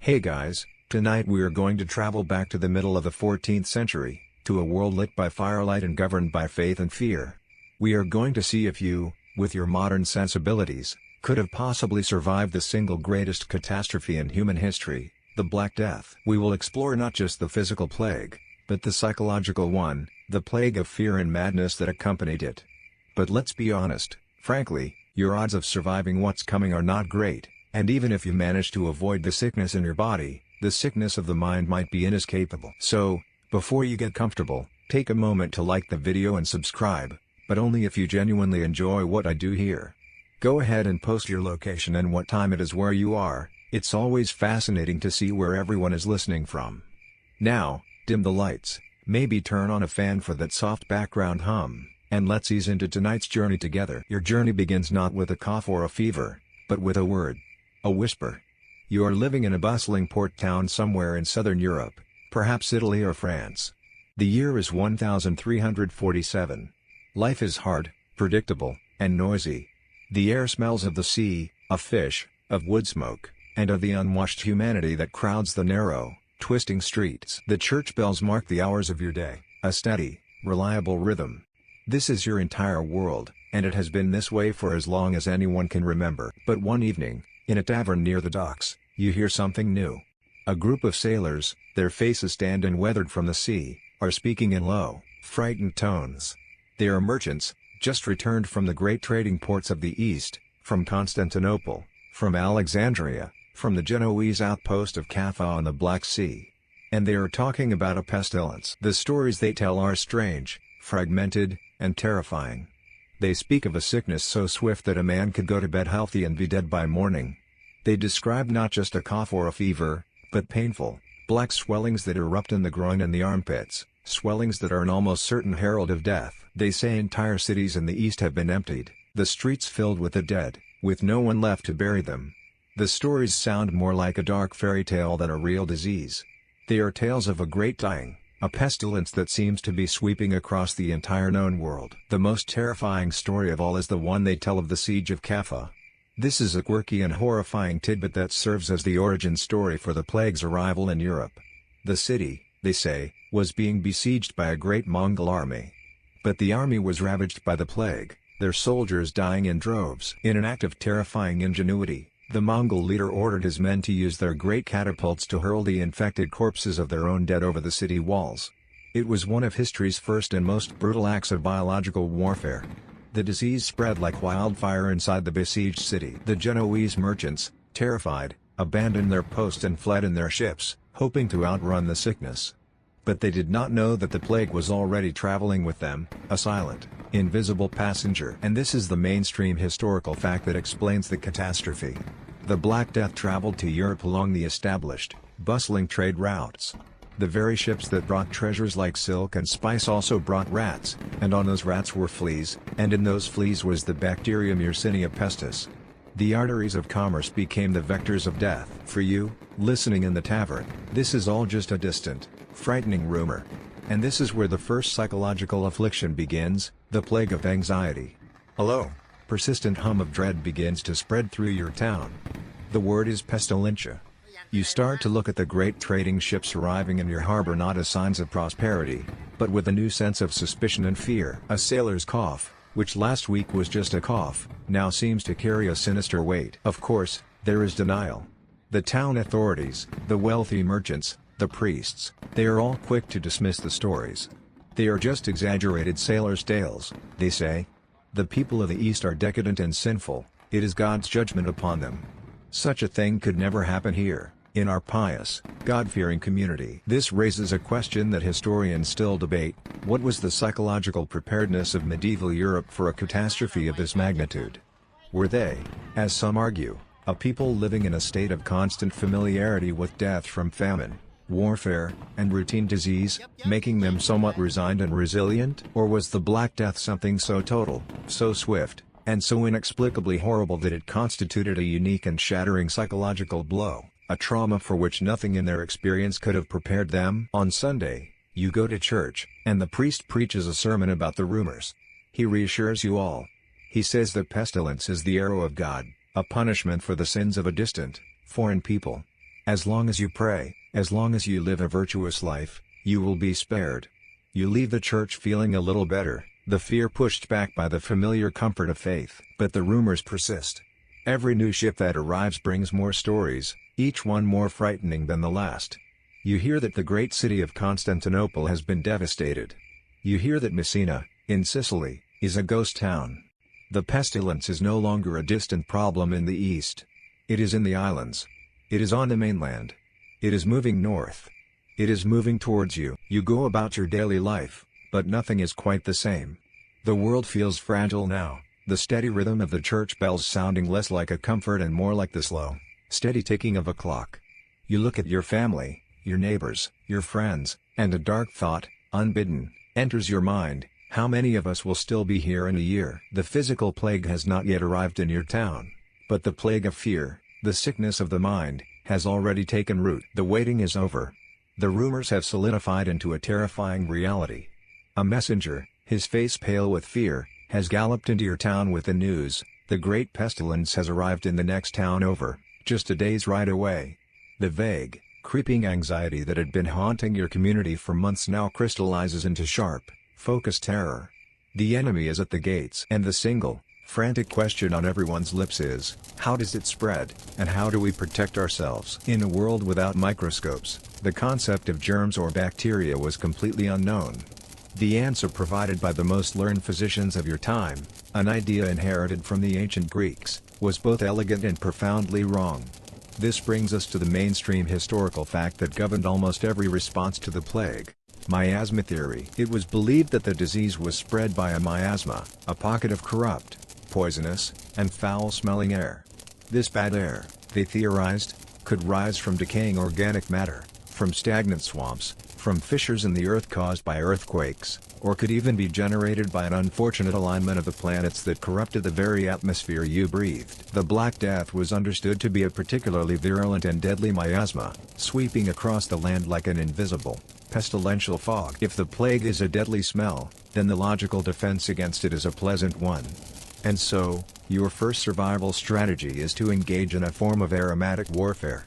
Hey guys, tonight we are going to travel back to the middle of the 14th century, to a world lit by firelight and governed by faith and fear. We are going to see if you, with your modern sensibilities, could have possibly survived the single greatest catastrophe in human history, the Black Death. We will explore not just the physical plague, but the psychological one, the plague of fear and madness that accompanied it. But let's be honest, frankly, your odds of surviving what's coming are not great. And even if you manage to avoid the sickness in your body, the sickness of the mind might be inescapable. So, before you get comfortable, take a moment to like the video and subscribe, but only if you genuinely enjoy what I do here. Go ahead and post your location and what time it is where you are. It's always fascinating to see where everyone is listening from. Now, dim the lights, maybe turn on a fan for that soft background hum, and let's ease into tonight's journey together. Your journey begins not with a cough or a fever, but with a word. A whisper. You are living in a bustling port town somewhere in southern Europe, perhaps Italy or France. The year is 1347. Life is hard, predictable, and noisy. The air smells of the sea, of fish, of wood smoke, and of the unwashed humanity that crowds the narrow, twisting streets. The church bells mark the hours of your day, a steady, reliable rhythm. This is your entire world, and it has been this way for as long as anyone can remember. But one evening, in a tavern near the docks, you hear something new. A group of sailors, their faces tanned and weathered from the sea, are speaking in low, frightened tones. They are merchants, just returned from the great trading ports of the East, from Constantinople, from Alexandria, from the Genoese outpost of Caffa on the Black Sea. And they are talking about a pestilence. The stories they tell are strange, fragmented, and terrifying. They speak of a sickness so swift that a man could go to bed healthy and be dead by morning. They describe not just a cough or a fever, but painful, black swellings that erupt in the groin and the armpits, swellings that are an almost certain herald of death. They say entire cities in the East have been emptied, the streets filled with the dead, with no one left to bury them. The stories sound more like a dark fairy tale than a real disease. They are tales of a great dying, a pestilence that seems to be sweeping across the entire known world. The most terrifying story of all is the one they tell of the siege of Caffa. This is a quirky and horrifying tidbit that serves as the origin story for the plague's arrival in Europe. The city, they say, was being besieged by a great Mongol army. But the army was ravaged by the plague, their soldiers dying in droves. In an act of terrifying ingenuity, the Mongol leader ordered his men to use their great catapults to hurl the infected corpses of their own dead over the city walls. It was one of history's first and most brutal acts of biological warfare. The disease spread like wildfire inside the besieged city. The Genoese merchants, terrified, abandoned their post and fled in their ships, hoping to outrun the sickness. But they did not know that the plague was already traveling with them, a silent, invisible passenger. And this is the mainstream historical fact that explains the catastrophe. The Black Death traveled to Europe along the established, bustling trade routes. The very ships that brought treasures like silk and spice also brought rats, and on those rats were fleas, and in those fleas was the bacterium Yersinia pestis. The arteries of commerce became the vectors of death. For you, listening in the tavern, this is all just a distant, frightening rumor. And this is where the first psychological affliction begins, the plague of anxiety. Hello. Persistent hum of dread begins to spread through your town. The word is pestilentia. You start to look at the great trading ships arriving in your harbor not as signs of prosperity, but with a new sense of suspicion and fear. A sailor's cough, which last week was just a cough, now seems to carry a sinister weight. Of course, there is denial. The town authorities, the wealthy merchants, the priests, they are all quick to dismiss the stories. They are just exaggerated sailors' tales, they say. The people of the East are decadent and sinful, it is God's judgment upon them. Such a thing could never happen here, in our pious, God-fearing community. This raises a question that historians still debate: what was the psychological preparedness of medieval Europe for a catastrophe of this magnitude? Were they, as some argue, a people living in a state of constant familiarity with death from famine, warfare, and routine disease, making them somewhat resigned and resilient? Or was the Black Death something so total, so swift, and so inexplicably horrible that it constituted a unique and shattering psychological blow, a trauma for which nothing in their experience could have prepared them? On Sunday, you go to church, and the priest preaches a sermon about the rumors. He reassures you all. He says the pestilence is the arrow of God, a punishment for the sins of a distant, foreign people. As long as you pray, as long as you live a virtuous life, you will be spared. You leave the church feeling a little better, the fear pushed back by the familiar comfort of faith. But the rumors persist. Every new ship that arrives brings more stories, each one more frightening than the last. You hear that the great city of Constantinople has been devastated. You hear that Messina, in Sicily, is a ghost town. The pestilence is no longer a distant problem in the east. It is in the islands. It is on the mainland. It is moving north. It is moving towards you. You go about your daily life, but nothing is quite the same. The world feels fragile now, the steady rhythm of the church bells sounding less like a comfort and more like the slow, steady ticking of a clock. You look at your family, your neighbors, your friends, and a dark thought, unbidden, enters your mind: how many of us will still be here in a year? The physical plague has not yet arrived in your town, but the plague of fear, the sickness of the mind, has already taken root. The waiting is over. The rumors have solidified into a terrifying reality. A messenger, his face pale with fear, has galloped into your town with the news: the great pestilence has arrived in the next town over, just a day's ride away. The vague, creeping anxiety that had been haunting your community for months now crystallizes into sharp, focused terror. The enemy is at the gates, and the single, frantic question on everyone's lips is: how does it spread, and how do we protect ourselves? In a world without microscopes, the concept of germs or bacteria was completely unknown. The answer provided by the most learned physicians of your time, an idea inherited from the ancient Greeks, was both elegant and profoundly wrong. This brings us to the mainstream historical fact that governed almost every response to the plague: miasma theory. It was believed that the disease was spread by a miasma, a pocket of corrupt, poisonous, and foul-smelling air. This bad air, they theorized, could rise from decaying organic matter, from stagnant swamps, from fissures in the earth caused by earthquakes, or could even be generated by an unfortunate alignment of the planets that corrupted the very atmosphere you breathed. The Black Death was understood to be a particularly virulent and deadly miasma, sweeping across the land like an invisible, pestilential fog. If the plague is a deadly smell, then the logical defense against it is a pleasant one. And so, your first survival strategy is to engage in a form of aromatic warfare.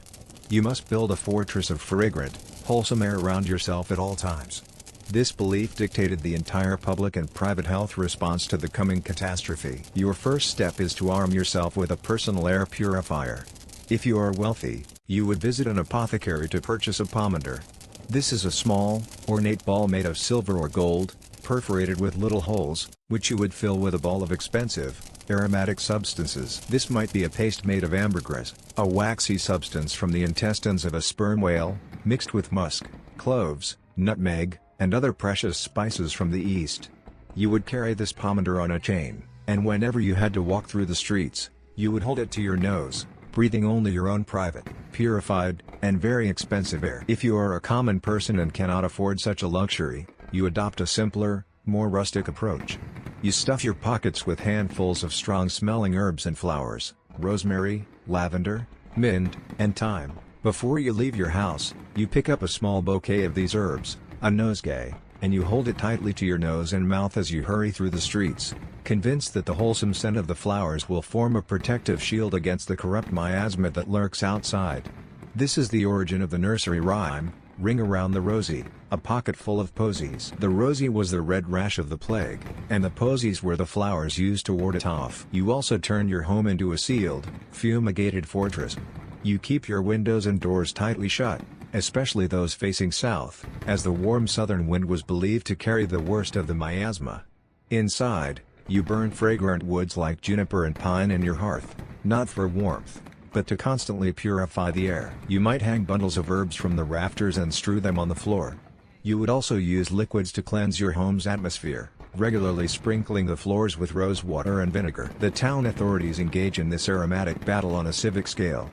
You must build a fortress of fragrant, wholesome air around yourself at all times. This belief dictated the entire public and private health response to the coming catastrophe. Your first step is to arm yourself with a personal air purifier. If you are wealthy, you would visit an apothecary to purchase a pomander. This is a small, ornate ball made of silver or gold, perforated with little holes, which you would fill with a ball of expensive, aromatic substances. This might be a paste made of ambergris, a waxy substance from the intestines of a sperm whale, mixed with musk, cloves, nutmeg, and other precious spices from the east. You would carry this pomander on a chain, and whenever you had to walk through the streets, you would hold it to your nose, breathing only your own private, purified, and very expensive air. If you are a common person and cannot afford such a luxury, you adopt a simpler, more rustic approach. You stuff your pockets with handfuls of strong-smelling herbs and flowers: rosemary, lavender, mint, and thyme. Before you leave your house, you pick up a small bouquet of these herbs, a nosegay, and you hold it tightly to your nose and mouth as you hurry through the streets, convinced that the wholesome scent of the flowers will form a protective shield against the corrupt miasma that lurks outside. This is the origin of the nursery rhyme, "Ring around the rosy, a pocket full of posies." The rosy was the red rash of the plague, and the posies were the flowers used to ward it off. You also turn your home into a sealed, fumigated fortress. You keep your windows and doors tightly shut, especially those facing south, as the warm southern wind was believed to carry the worst of the miasma. Inside, you burn fragrant woods like juniper and pine in your hearth, not for warmth, but to constantly purify the air. You might hang bundles of herbs from the rafters and strew them on the floor. You would also use liquids to cleanse your home's atmosphere, regularly sprinkling the floors with rose water and vinegar. The town authorities engage in this aromatic battle on a civic scale.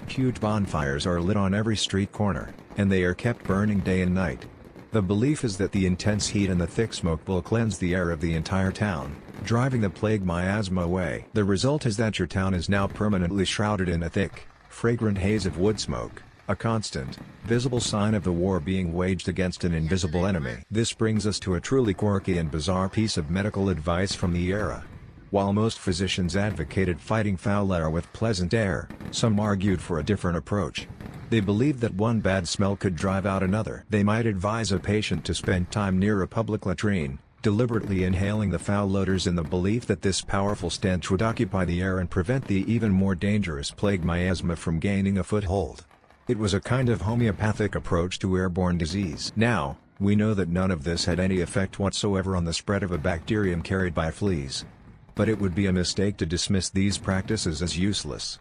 Huge bonfires are lit on every street corner, and they are kept burning day and night. The belief is that the intense heat and the thick smoke will cleanse the air of the entire town, driving the plague miasma away. The result is that your town is now permanently shrouded in a thick, fragrant haze of wood smoke, a constant, visible sign of the war being waged against an invisible enemy. This brings us to a truly quirky and bizarre piece of medical advice from the era. While most physicians advocated fighting foul air with pleasant air, some argued for a different approach. They believed that one bad smell could drive out another. They might advise a patient to spend time near a public latrine, deliberately inhaling the foul odors in the belief that this powerful stench would occupy the air and prevent the even more dangerous plague miasma from gaining a foothold. It was a kind of homeopathic approach to airborne disease. Now, we know that none of this had any effect whatsoever on the spread of a bacterium carried by fleas. But it would be a mistake to dismiss these practices as useless.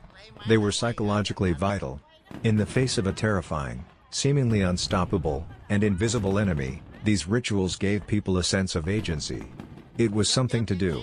They were psychologically vital. In the face of a terrifying, seemingly unstoppable, and invisible enemy, these rituals gave people a sense of agency. It was something to do.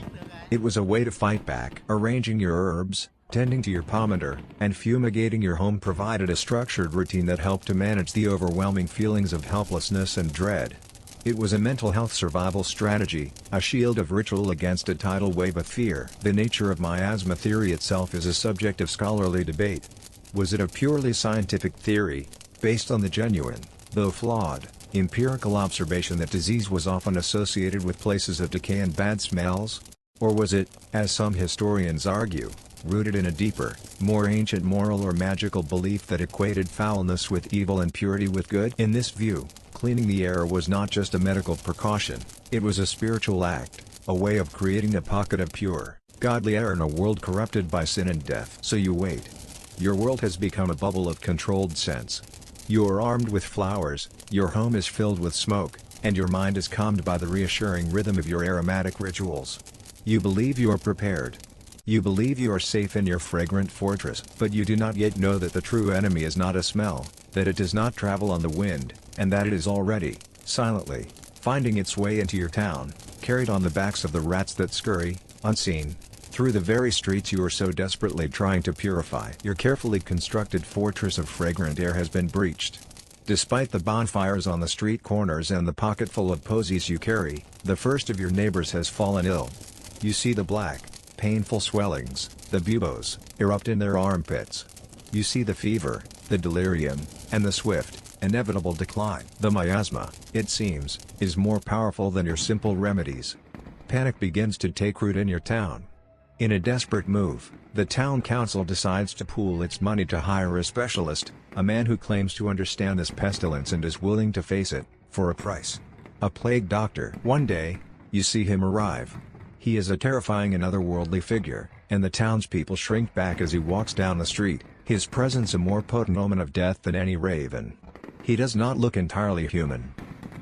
It was a way to fight back. Arranging your herbs, tending to your pomander, and fumigating your home provided a structured routine that helped to manage the overwhelming feelings of helplessness and dread. It was a mental health survival strategy, a shield of ritual against a tidal wave of fear. The nature of miasma theory itself is a subject of scholarly debate. Was it a purely scientific theory, based on the genuine, though flawed, empirical observation that disease was often associated with places of decay and bad smells? Or was it, as some historians argue, rooted in a deeper, more ancient moral or magical belief that equated foulness with evil and purity with good? In this view, cleaning the air was not just a medical precaution, it was a spiritual act, a way of creating a pocket of pure, godly air in a world corrupted by sin and death. So you wait. Your world has become a bubble of controlled scents. You are armed with flowers, your home is filled with smoke, and your mind is calmed by the reassuring rhythm of your aromatic rituals. You believe you are prepared. You believe you are safe in your fragrant fortress. But you do not yet know that the true enemy is not a smell, that it does not travel on the wind, and that it is already, silently, finding its way into your town, carried on the backs of the rats that scurry, unseen, through the very streets you are so desperately trying to purify. Your carefully constructed fortress of fragrant air has been breached. Despite the bonfires on the street corners and the pocketful of posies you carry, the first of your neighbors has fallen ill. You see the black, painful swellings, the buboes, erupt in their armpits. You see the fever, the delirium, and the swift, inevitable decline. The miasma, it seems, is more powerful than your simple remedies. Panic begins to take root in your town. In a desperate move, the town council decides to pool its money to hire a specialist, a man who claims to understand this pestilence and is willing to face it, for a price. A plague doctor. One day, you see him arrive. He is a terrifying and otherworldly figure, and the townspeople shrink back as he walks down the street, his presence a more potent omen of death than any raven. He does not look entirely human.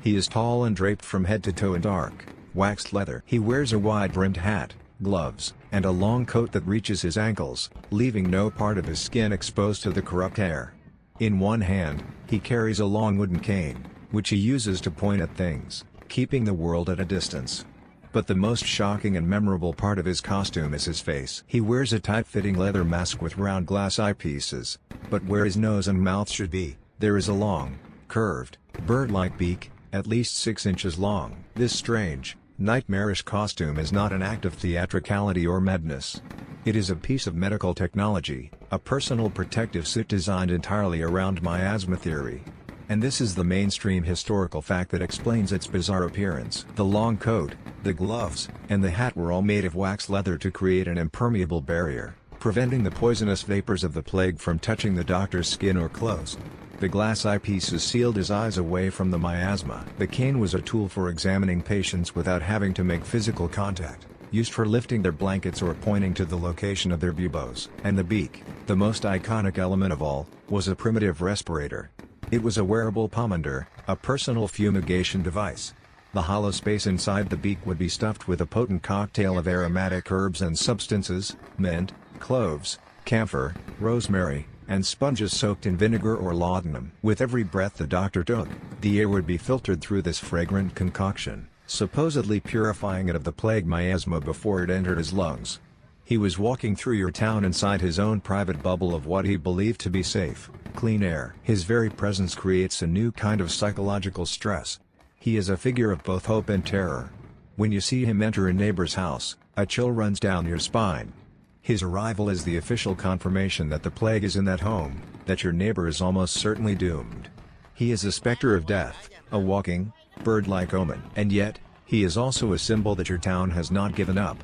He is tall and draped from head to toe in dark, waxed leather. He wears a wide-brimmed hat, gloves, and a long coat that reaches his ankles, leaving no part of his skin exposed to the corrupt air. In one hand, he carries a long wooden cane, which he uses to point at things, keeping the world at a distance. But the most shocking and memorable part of his costume is his face. He wears a tight-fitting leather mask with round glass eyepieces, but where his nose and mouth should be, there is a long, curved, bird-like beak, at least 6 inches long. This strange, nightmarish costume is not an act of theatricality or madness. It is a piece of medical technology, a personal protective suit designed entirely around miasma theory. And this is the mainstream historical fact that explains its bizarre appearance. The long coat, the gloves, and the hat were all made of wax leather to create an impermeable barrier, preventing the poisonous vapors of the plague from touching the doctor's skin or clothes. The glass eyepieces sealed his eyes away from the miasma. The cane was a tool for examining patients without having to make physical contact, used for lifting their blankets or pointing to the location of their buboes. And the beak, the most iconic element of all, was a primitive respirator. It was a wearable pomander, a personal fumigation device. The hollow space inside the beak would be stuffed with a potent cocktail of aromatic herbs and substances, mint, cloves, camphor, rosemary, and sponges soaked in vinegar or laudanum. With every breath the doctor took, the air would be filtered through this fragrant concoction, supposedly purifying it of the plague miasma before it entered his lungs. He was walking through your town inside his own private bubble of what he believed to be safe, clean air. His very presence creates a new kind of psychological stress. He is a figure of both hope and terror. When you see him enter a neighbor's house, a chill runs down your spine. His arrival is the official confirmation that the plague is in that home, that your neighbor is almost certainly doomed. He is a specter of death, a walking, bird-like omen. And yet, he is also a symbol that your town has not given up.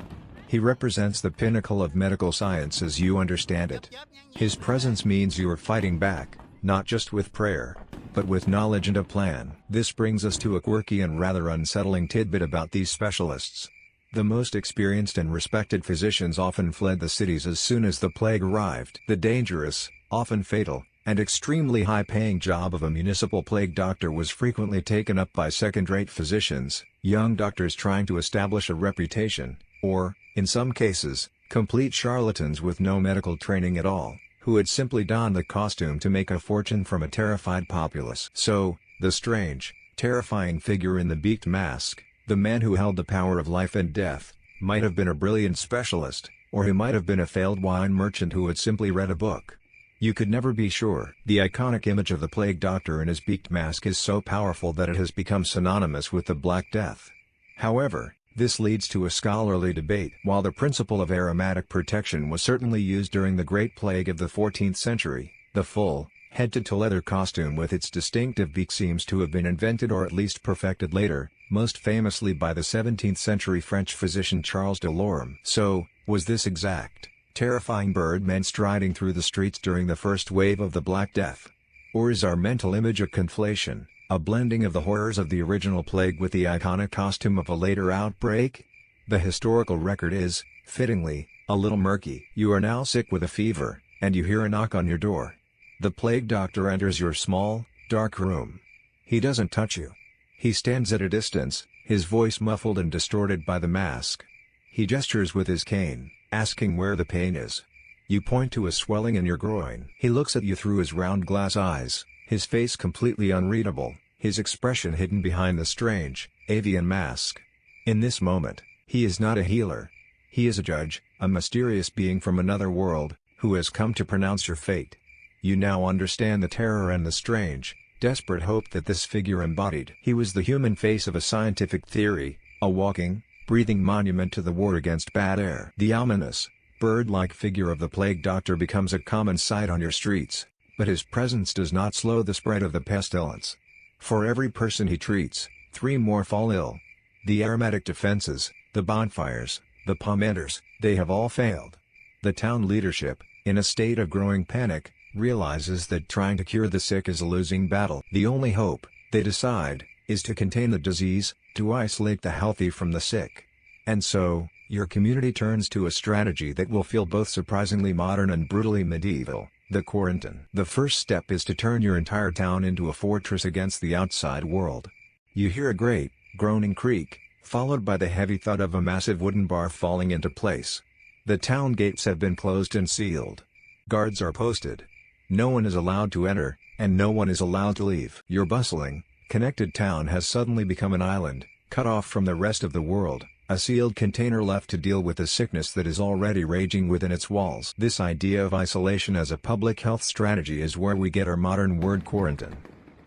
He represents the pinnacle of medical science as you understand it. His presence means you are fighting back, not just with prayer, but with knowledge and a plan. This brings us to a quirky and rather unsettling tidbit about these specialists. The most experienced and respected physicians often fled the cities as soon as the plague arrived. The dangerous, often fatal, and extremely high-paying job of a municipal plague doctor was frequently taken up by second-rate physicians, young doctors trying to establish a reputation, or, in some cases, complete charlatans with no medical training at all, who had simply donned the costume to make a fortune from a terrified populace. So, the strange, terrifying figure in the beaked mask, the man who held the power of life and death, might have been a brilliant specialist, or he might have been a failed wine merchant who had simply read a book. You could never be sure. The iconic image of the plague doctor in his beaked mask is so powerful that it has become synonymous with the Black Death. However, this leads to a scholarly debate. While the principle of aromatic protection was certainly used during the Great Plague of the 14th century, the full, head-to-toe leather costume with its distinctive beak seems to have been invented or at least perfected later, most famously by the 17th-century French physician Charles de Lorme. So, was this exact, terrifying bird meant striding through the streets during the first wave of the Black Death? Or is our mental image a conflation, a blending of the horrors of the original plague with the iconic costume of a later outbreak? The historical record is, fittingly, a little murky. You are now sick with a fever, and you hear a knock on your door. The plague doctor enters your small, dark room. He doesn't touch you. He stands at a distance, his voice muffled and distorted by the mask. He gestures with his cane, asking where the pain is. You point to a swelling in your groin. He looks at you through his round glass eyes, his face completely unreadable, his expression hidden behind the strange, avian mask. In this moment, he is not a healer. He is a judge, a mysterious being from another world, who has come to pronounce your fate. You now understand the terror and the strange, desperate hope that this figure embodied. He was the human face of a scientific theory, a walking, breathing monument to the war against bad air. The ominous, bird-like figure of the plague doctor becomes a common sight on your streets, but his presence does not slow the spread of the pestilence. For every person he treats, 3 more fall ill. The aromatic defenses, the bonfires, the pomaters, they have all failed. The town leadership, in a state of growing panic, realizes that trying to cure the sick is a losing battle. The only hope, they decide, is to contain the disease, to isolate the healthy from the sick. And so, your community turns to a strategy that will feel both surprisingly modern and brutally medieval: the quarantine. The first step is to turn your entire town into a fortress against the outside world. You hear a great, groaning creak, followed by the heavy thud of a massive wooden bar falling into place. The town gates have been closed and sealed. Guards are posted. No one is allowed to enter, and no one is allowed to leave. Your bustling, connected town has suddenly become an island, cut off from the rest of the world, a sealed container left to deal with the sickness that is already raging within its walls. This idea of isolation as a public health strategy is where we get our modern word quarantine.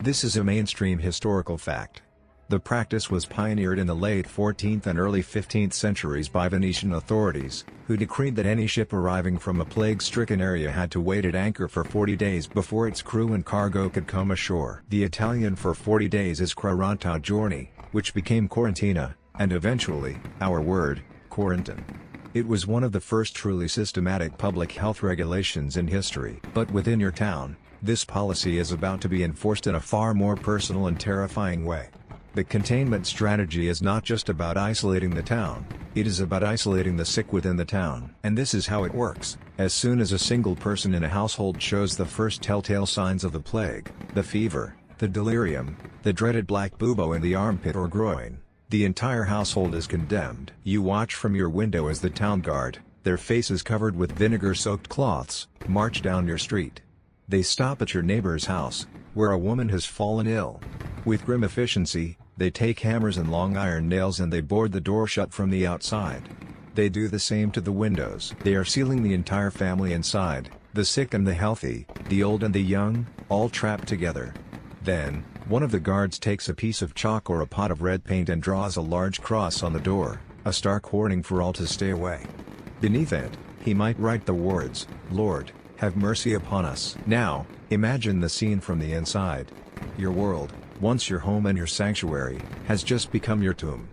This is a mainstream historical fact. The practice was pioneered in the late 14th and early 15th centuries by Venetian authorities, who decreed that any ship arriving from a plague-stricken area had to wait at anchor for 40 days before its crew and cargo could come ashore. The Italian for 40 days is quaranta giorni, which became quarantina, and eventually, our word, quarantine. It was one of the first truly systematic public health regulations in history. But within your town, this policy is about to be enforced in a far more personal and terrifying way. The containment strategy is not just about isolating the town, it is about isolating the sick within the town. And this is how it works. As soon as a single person in a household shows the first telltale signs of the plague, the fever, the delirium, the dreaded black bubo in the armpit or groin, the entire household is condemned. You watch from your window as the town guard, their faces covered with vinegar-soaked cloths, march down your street. They stop at your neighbor's house, where a woman has fallen ill. With grim efficiency, they take hammers and long iron nails and they board the door shut from the outside. They do the same to the windows. They are sealing the entire family inside, the sick and the healthy, the old and the young, all trapped together. Then, one of the guards takes a piece of chalk or a pot of red paint and draws a large cross on the door, a stark warning for all to stay away. Beneath it, he might write the words, "Lord, have mercy upon us." Now, imagine the scene from the inside. Your world, once your home and your sanctuary, has just become your tomb.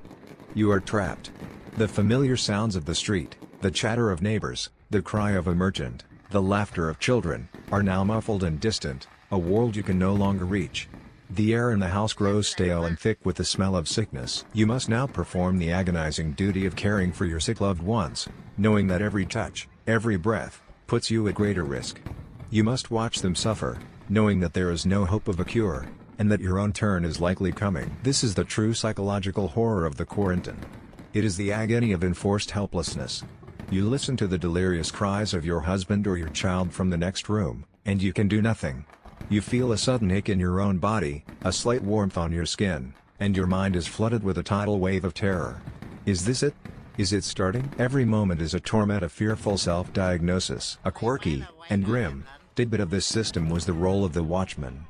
You are trapped. The familiar sounds of the street, the chatter of neighbors, the cry of a merchant, the laughter of children, are now muffled and distant. a world you can no longer reach. The air in the house grows stale and thick with the smell of sickness. You must now perform the agonizing duty of caring for your sick loved ones, knowing that every touch, every breath, puts you at greater risk. You must watch them suffer, knowing that there is no hope of a cure, and that your own turn is likely coming. This is the true psychological horror of the quarantine. It is the agony of enforced helplessness. You listen to the delirious cries of your husband or your child from the next room, and you can do nothing. You feel a sudden ache in your own body, a slight warmth on your skin, and your mind is flooded with a tidal wave of terror. Is this it? Is it starting? Every moment is a torment of fearful self-diagnosis. A quirky and grim tidbit of this system was the role of the watchman.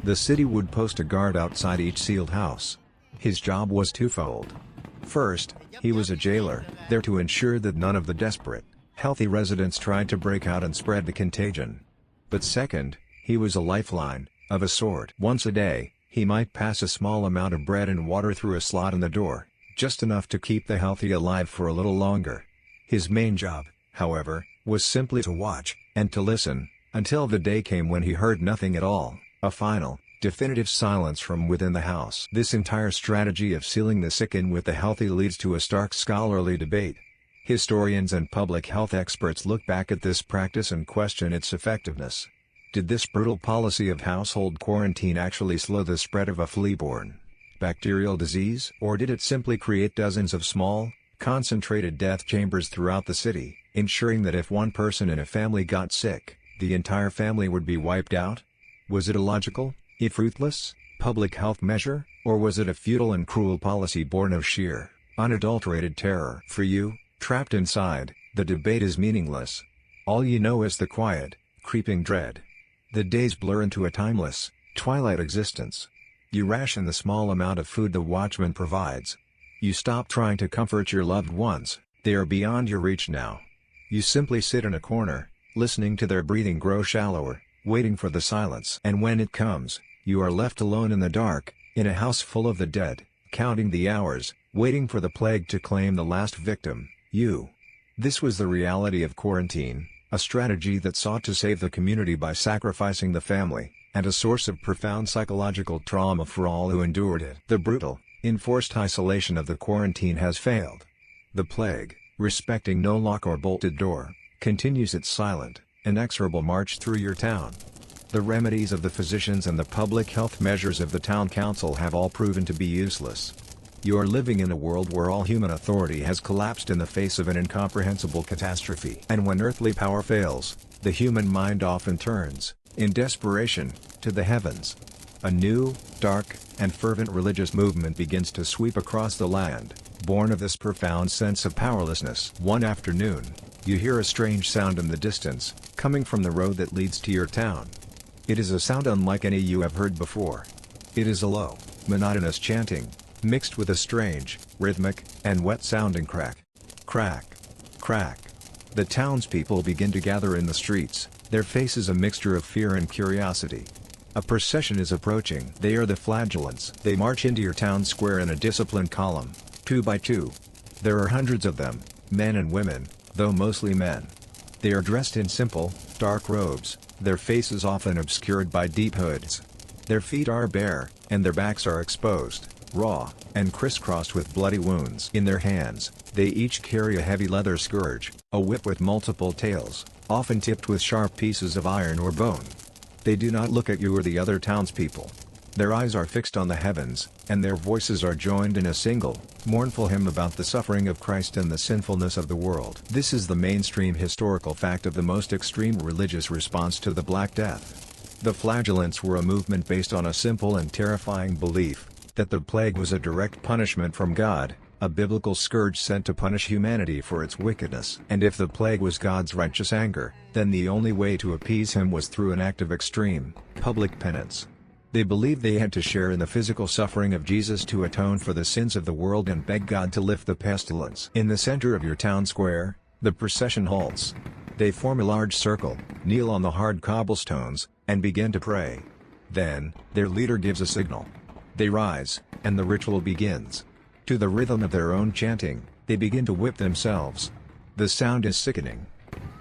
The city would post a guard outside each sealed house. His job was twofold. First, he was a jailer, there to ensure that none of the desperate, healthy residents tried to break out and spread the contagion. But second, he was a lifeline, of a sort. Once a day, he might pass a small amount of bread and water through a slot in the door, just enough to keep the healthy alive for a little longer. His main job, however, was simply to watch, and to listen, until the day came when he heard nothing at all, a final, definitive silence from within the house. This entire strategy of sealing the sick in with the healthy leads to a stark scholarly debate. Historians and public health experts look back at this practice and question its effectiveness. Did this brutal policy of household quarantine actually slow the spread of a flea-borne bacterial disease? Or did it simply create dozens of small, concentrated death chambers throughout the city, ensuring that if one person in a family got sick, the entire family would be wiped out? Was it a logical, if ruthless, public health measure, or was it a futile and cruel policy born of sheer, unadulterated terror? For you, trapped inside, the debate is meaningless. All you know is the quiet, creeping dread. The days blur into a timeless, twilight existence. You ration the small amount of food the watchman provides. You stop trying to comfort your loved ones, they are beyond your reach now. You simply sit in a corner, listening to their breathing grow shallower, waiting for the silence. And when it comes, you are left alone in the dark, in a house full of the dead, counting the hours, waiting for the plague to claim the last victim, you. This was the reality of quarantine, a strategy that sought to save the community by sacrificing the family, and a source of profound psychological trauma for all who endured it. The brutal, enforced isolation of the quarantine has failed. The plague, respecting no lock or bolted door, continues its silent, inexorable march through your town. The remedies of the physicians and the public health measures of the town council have all proven to be useless. You are living in a world where all human authority has collapsed in the face of an incomprehensible catastrophe. And when earthly power fails, the human mind often turns, in desperation, to the heavens. A new, dark, and fervent religious movement begins to sweep across the land, born of this profound sense of powerlessness. One afternoon, you hear a strange sound in the distance, coming from the road that leads to your town. It is a sound unlike any you have heard before. It is a low, monotonous chanting, mixed with a strange, rhythmic, and wet-sounding crack. Crack. Crack. The townspeople begin to gather in the streets, their faces a mixture of fear and curiosity. A procession is approaching. They are the flagellants. They march into your town square in a disciplined column, 2 by 2. There are hundreds of them, men and women, though mostly men. They are dressed in simple, dark robes, their faces often obscured by deep hoods. Their feet are bare, and their backs are exposed, raw, and crisscrossed with bloody wounds. In their hands, they each carry a heavy leather scourge, a whip with multiple tails, often tipped with sharp pieces of iron or bone. They do not look at you or the other townspeople. Their eyes are fixed on the heavens, and their voices are joined in a single, mournful hymn about the suffering of Christ and the sinfulness of the world. This is the mainstream historical fact of the most extreme religious response to the Black Death. The flagellants were a movement based on a simple and terrifying belief, that the plague was a direct punishment from God, a biblical scourge sent to punish humanity for its wickedness. And if the plague was God's righteous anger, then the only way to appease him was through an act of extreme, public penance. They believed they had to share in the physical suffering of Jesus to atone for the sins of the world and beg God to lift the pestilence. In the center of your town square, the procession halts. They form a large circle, kneel on the hard cobblestones, and begin to pray. Then, their leader gives a signal. They rise, and the ritual begins. To the rhythm of their own chanting, they begin to whip themselves. The sound is sickening.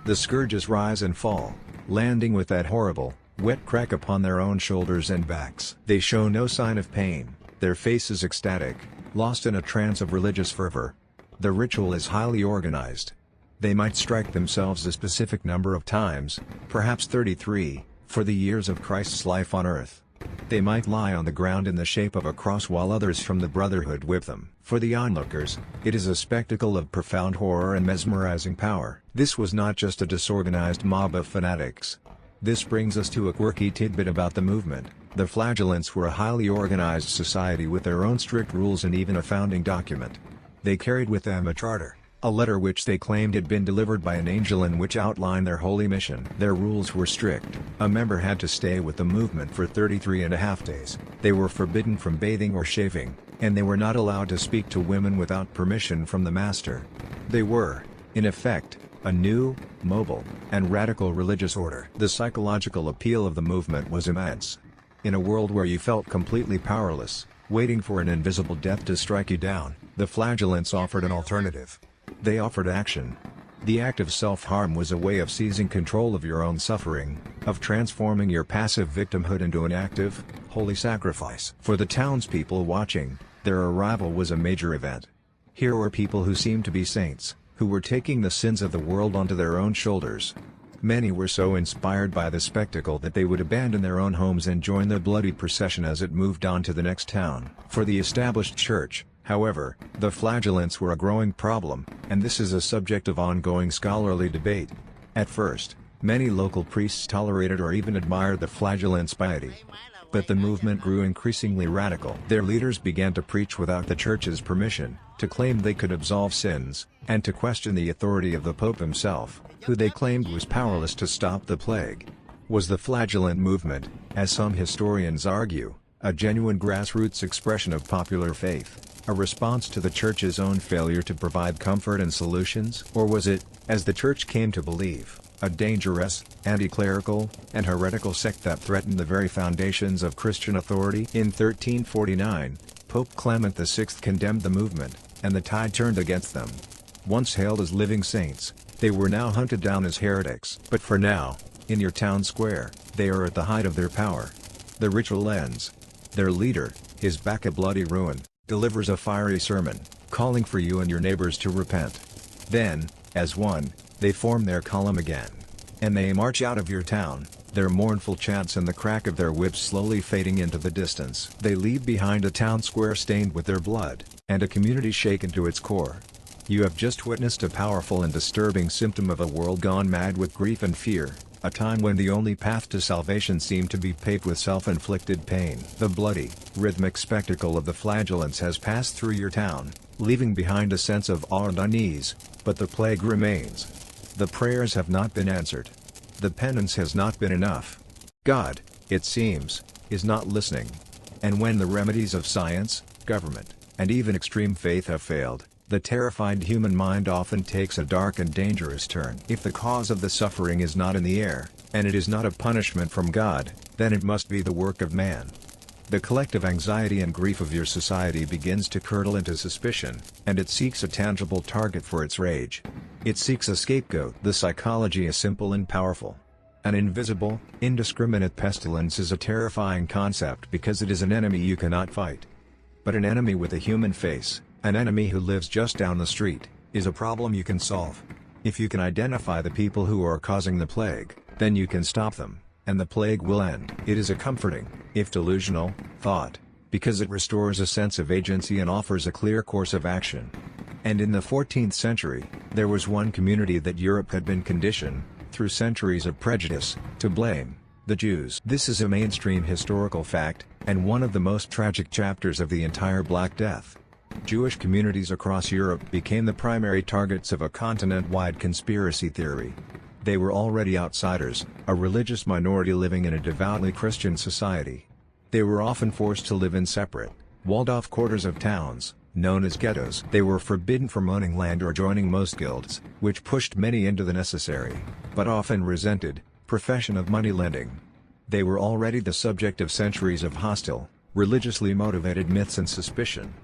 The scourges rise and fall, landing with that horrible, wet crack upon their own shoulders and backs. They show no sign of pain, their faces ecstatic, lost in a trance of religious fervor. The ritual is highly organized. They might strike themselves a specific number of times, perhaps 33, for the years of Christ's life on earth. They might lie on the ground in the shape of a cross while others from the brotherhood whip them. For the onlookers, it is a spectacle of profound horror and mesmerizing power. This was not just a disorganized mob of fanatics. This brings us to a quirky tidbit about the movement. The Flagellants were a highly organized society with their own strict rules and even a founding document. They carried with them a charter, a letter which they claimed had been delivered by an angel and which outlined their holy mission. Their rules were strict. A member had to stay with the movement for 33.5 days. They were forbidden from bathing or shaving, and they were not allowed to speak to women without permission from the master. They were, in effect, a new, mobile, and radical religious order. The psychological appeal of the movement was immense. In a world where you felt completely powerless, waiting for an invisible death to strike you down, the Flagellants offered an alternative. They offered action. The act of self-harm was a way of seizing control of your own suffering, of transforming your passive victimhood into an active, holy sacrifice. For the townspeople watching, their arrival was a major event. Here were people who seemed to be saints, who were taking the sins of the world onto their own shoulders. Many were so inspired by the spectacle that they would abandon their own homes and join the bloody procession as it moved on to the next town. For the established church, however, the Flagellants were a growing problem, and this is a subject of ongoing scholarly debate. At first, many local priests tolerated or even admired the Flagellants' piety. But the movement grew increasingly radical. Their leaders began to preach without the church's permission, to claim they could absolve sins, and to question the authority of the Pope himself, who they claimed was powerless to stop the plague. Was the Flagellant movement, as some historians argue, a genuine grassroots expression of popular faith, a response to the Church's own failure to provide comfort and solutions? Or was it, as the Church came to believe, a dangerous, anti-clerical, and heretical sect that threatened the very foundations of Christian authority? In 1349, Pope Clement VI condemned the movement, and the tide turned against them. Once hailed as living saints, they were now hunted down as heretics. But for now, in your town square, they are at the height of their power. The ritual ends. Their leader, his back a bloody ruin, delivers a fiery sermon, calling for you and your neighbors to repent. Then, as one, they form their column again. And they march out of your town, their mournful chants and the crack of their whips slowly fading into the distance. They leave behind a town square stained with their blood, and a community shaken to its core. You have just witnessed a powerful and disturbing symptom of a world gone mad with grief and fear, a time when the only path to salvation seemed to be paved with self-inflicted pain. The bloody, rhythmic spectacle of the Flagellants has passed through your town, leaving behind a sense of awe and unease, but the plague remains. The prayers have not been answered. The penance has not been enough. God, it seems, is not listening. And when the remedies of science, government, and even extreme faith have failed, the terrified human mind often takes a dark and dangerous turn. If the cause of the suffering is not in the air, and it is not a punishment from God, then it must be the work of man. The collective anxiety and grief of your society begins to curdle into suspicion, and it seeks a tangible target for its rage. It seeks a scapegoat. The psychology is simple and powerful. An invisible, indiscriminate pestilence is a terrifying concept because it is an enemy you cannot fight. But an enemy with a human face, an enemy who lives just down the street, is a problem you can solve. If you can identify the people who are causing the plague, then you can stop them, and the plague will end. It is a comforting, if delusional, thought, because it restores a sense of agency and offers a clear course of action. And in the 14th century, there was one community that Europe had been conditioned, through centuries of prejudice, to blame: the Jews. This is a mainstream historical fact, and one of the most tragic chapters of the entire Black Death. Jewish communities across Europe became the primary targets of a continent-wide conspiracy theory. They were already outsiders, a religious minority living in a devoutly Christian society. They were often forced to live in separate, walled-off quarters of towns, known as ghettos. They were forbidden from owning land or joining most guilds, which pushed many into the necessary, but often resented, profession of moneylending. They were already the subject of centuries of hostile, religiously motivated myths and suspicion.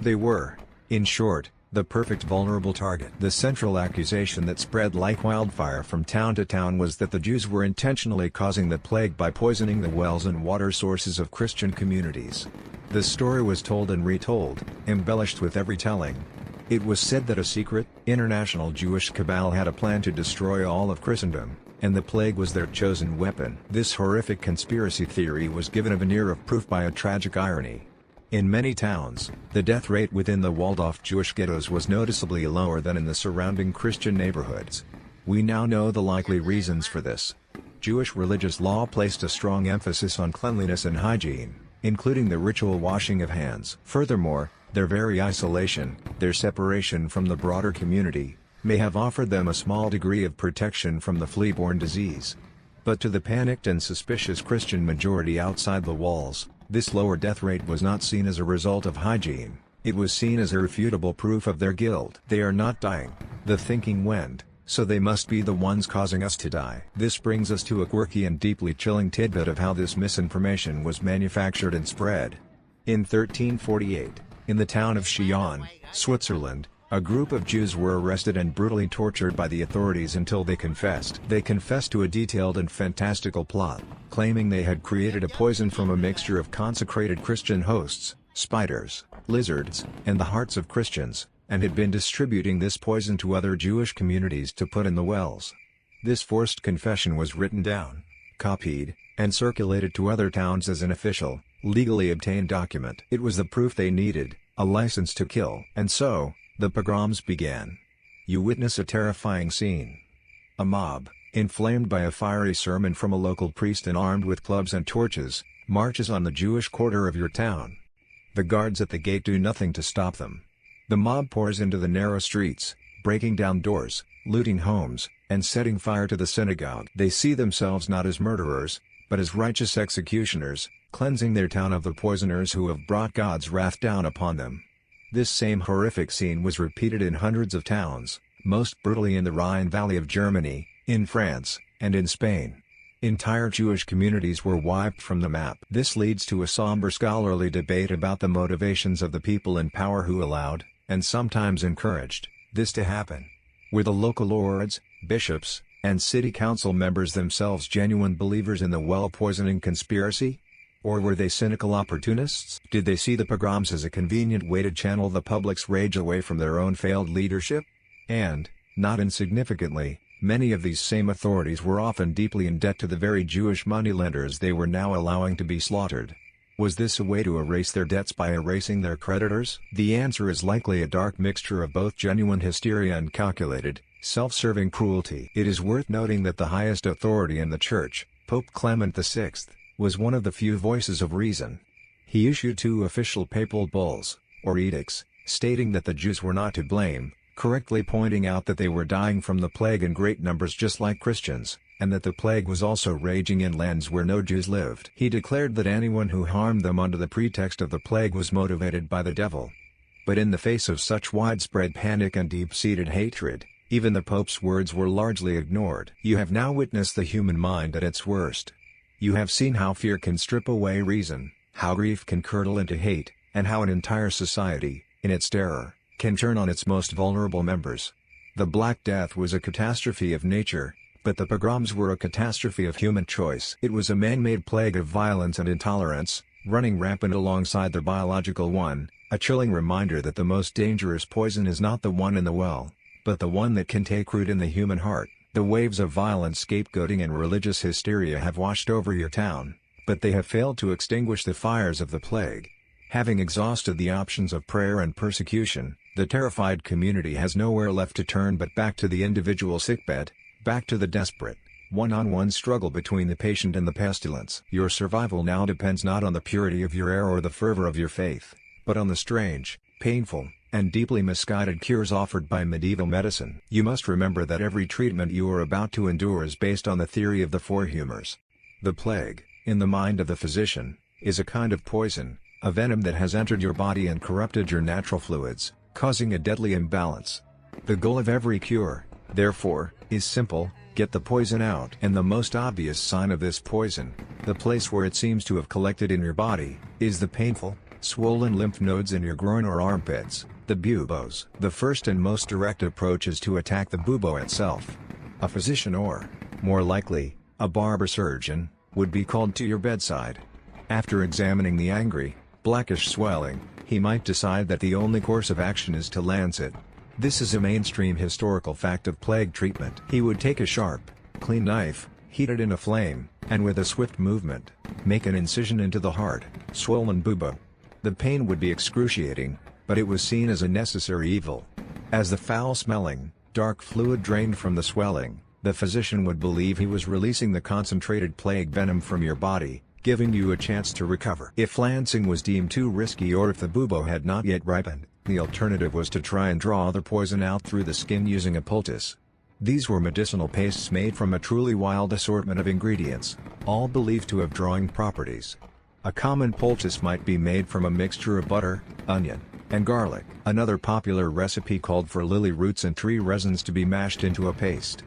They were, in short, the perfect vulnerable target. The central accusation that spread like wildfire from town to town was that the Jews were intentionally causing the plague by poisoning the wells and water sources of Christian communities. The story was told and retold, embellished with every telling. It was said that a secret, international Jewish cabal had a plan to destroy all of Christendom, and the plague was their chosen weapon. This horrific conspiracy theory was given a veneer of proof by a tragic irony. In many towns, the death rate within the walled-off Jewish ghettos was noticeably lower than in the surrounding Christian neighborhoods. We now know the likely reasons for this. Jewish religious law placed a strong emphasis on cleanliness and hygiene, including the ritual washing of hands. Furthermore, their very isolation, their separation from the broader community, may have offered them a small degree of protection from the flea-borne disease. But to the panicked and suspicious Christian majority outside the walls, this lower death rate was not seen as a result of hygiene, it was seen as irrefutable proof of their guilt. They are not dying, the thinking went, so they must be the ones causing us to die. This brings us to a quirky and deeply chilling tidbit of how this misinformation was manufactured and spread. In 1348, in the town of Chillon, Switzerland, a group of Jews were arrested and brutally tortured by the authorities until they confessed. They confessed to a detailed and fantastical plot, claiming they had created a poison from a mixture of consecrated Christian hosts, spiders, lizards, and the hearts of Christians, and had been distributing this poison to other Jewish communities to put in the wells. This forced confession was written down, copied, and circulated to other towns as an official, legally obtained document. It was the proof they needed, a license to kill. And so, the pogroms began. You witness a terrifying scene. A mob, inflamed by a fiery sermon from a local priest and armed with clubs and torches, marches on the Jewish quarter of your town. The guards at the gate do nothing to stop them. The mob pours into the narrow streets, breaking down doors, looting homes, and setting fire to the synagogue. They see themselves not as murderers, but as righteous executioners, cleansing their town of the poisoners who have brought God's wrath down upon them. This same horrific scene was repeated in hundreds of towns, most brutally in the Rhine Valley of Germany, in France, and in Spain. Entire Jewish communities were wiped from the map. This leads to a somber scholarly debate about the motivations of the people in power who allowed, and sometimes encouraged, this to happen. Were the local lords, bishops, and city council members themselves genuine believers in the well-poisoning conspiracy? Or were they cynical opportunists? Did they see the pogroms as a convenient way to channel the public's rage away from their own failed leadership? And, not insignificantly, many of these same authorities were often deeply in debt to the very Jewish moneylenders they were now allowing to be slaughtered. Was this a way to erase their debts by erasing their creditors? The answer is likely a dark mixture of both genuine hysteria and calculated, self-serving cruelty. It is worth noting that the highest authority in the Church, Pope Clement VI, was one of the few voices of reason. He issued 2 official papal bulls, or edicts, stating that the Jews were not to blame, correctly pointing out that they were dying from the plague in great numbers just like Christians, and that the plague was also raging in lands where no Jews lived. He declared that anyone who harmed them under the pretext of the plague was motivated by the devil. But in the face of such widespread panic and deep-seated hatred, even the Pope's words were largely ignored. You have now witnessed the human mind at its worst. You have seen how fear can strip away reason, how grief can curdle into hate, and how an entire society, in its terror, can turn on its most vulnerable members. The Black Death was a catastrophe of nature, but the pogroms were a catastrophe of human choice. It was a man-made plague of violence and intolerance, running rampant alongside the biological one, a chilling reminder that the most dangerous poison is not the one in the well, but the one that can take root in the human heart. The waves of violent scapegoating and religious hysteria have washed over your town, but they have failed to extinguish the fires of the plague. Having exhausted the options of prayer and persecution, the terrified community has nowhere left to turn but back to the individual sickbed, back to the desperate, one-on-one struggle between the patient and the pestilence. Your survival now depends not on the purity of your air or the fervor of your faith, but on the strange, painful, and deeply misguided cures offered by medieval medicine. You must remember that every treatment you are about to endure is based on the theory of the 4 humors. The plague, in the mind of the physician, is a kind of poison, a venom that has entered your body and corrupted your natural fluids, causing a deadly imbalance. The goal of every cure, therefore, is simple: get the poison out. And the most obvious sign of this poison, the place where it seems to have collected in your body, is the painful, Swollen lymph nodes in your groin or armpits, the buboes. The first and most direct approach is to attack the bubo itself. A physician or, more likely, a barber surgeon, would be called to your bedside. After examining the angry, blackish swelling, he might decide that the only course of action is to lance it. This is a mainstream historical fact of plague treatment. He would take a sharp, clean knife, heat it in a flame, and with a swift movement, make an incision into the hard, swollen bubo. The pain would be excruciating, but it was seen as a necessary evil. As the foul-smelling, dark fluid drained from the swelling, the physician would believe he was releasing the concentrated plague venom from your body, giving you a chance to recover. If lancing was deemed too risky or if the bubo had not yet ripened, the alternative was to try and draw the poison out through the skin using a poultice. These were medicinal pastes made from a truly wild assortment of ingredients, all believed to have drawing properties. A common poultice might be made from a mixture of butter, onion, and garlic. Another popular recipe called for lily roots and tree resins to be mashed into a paste.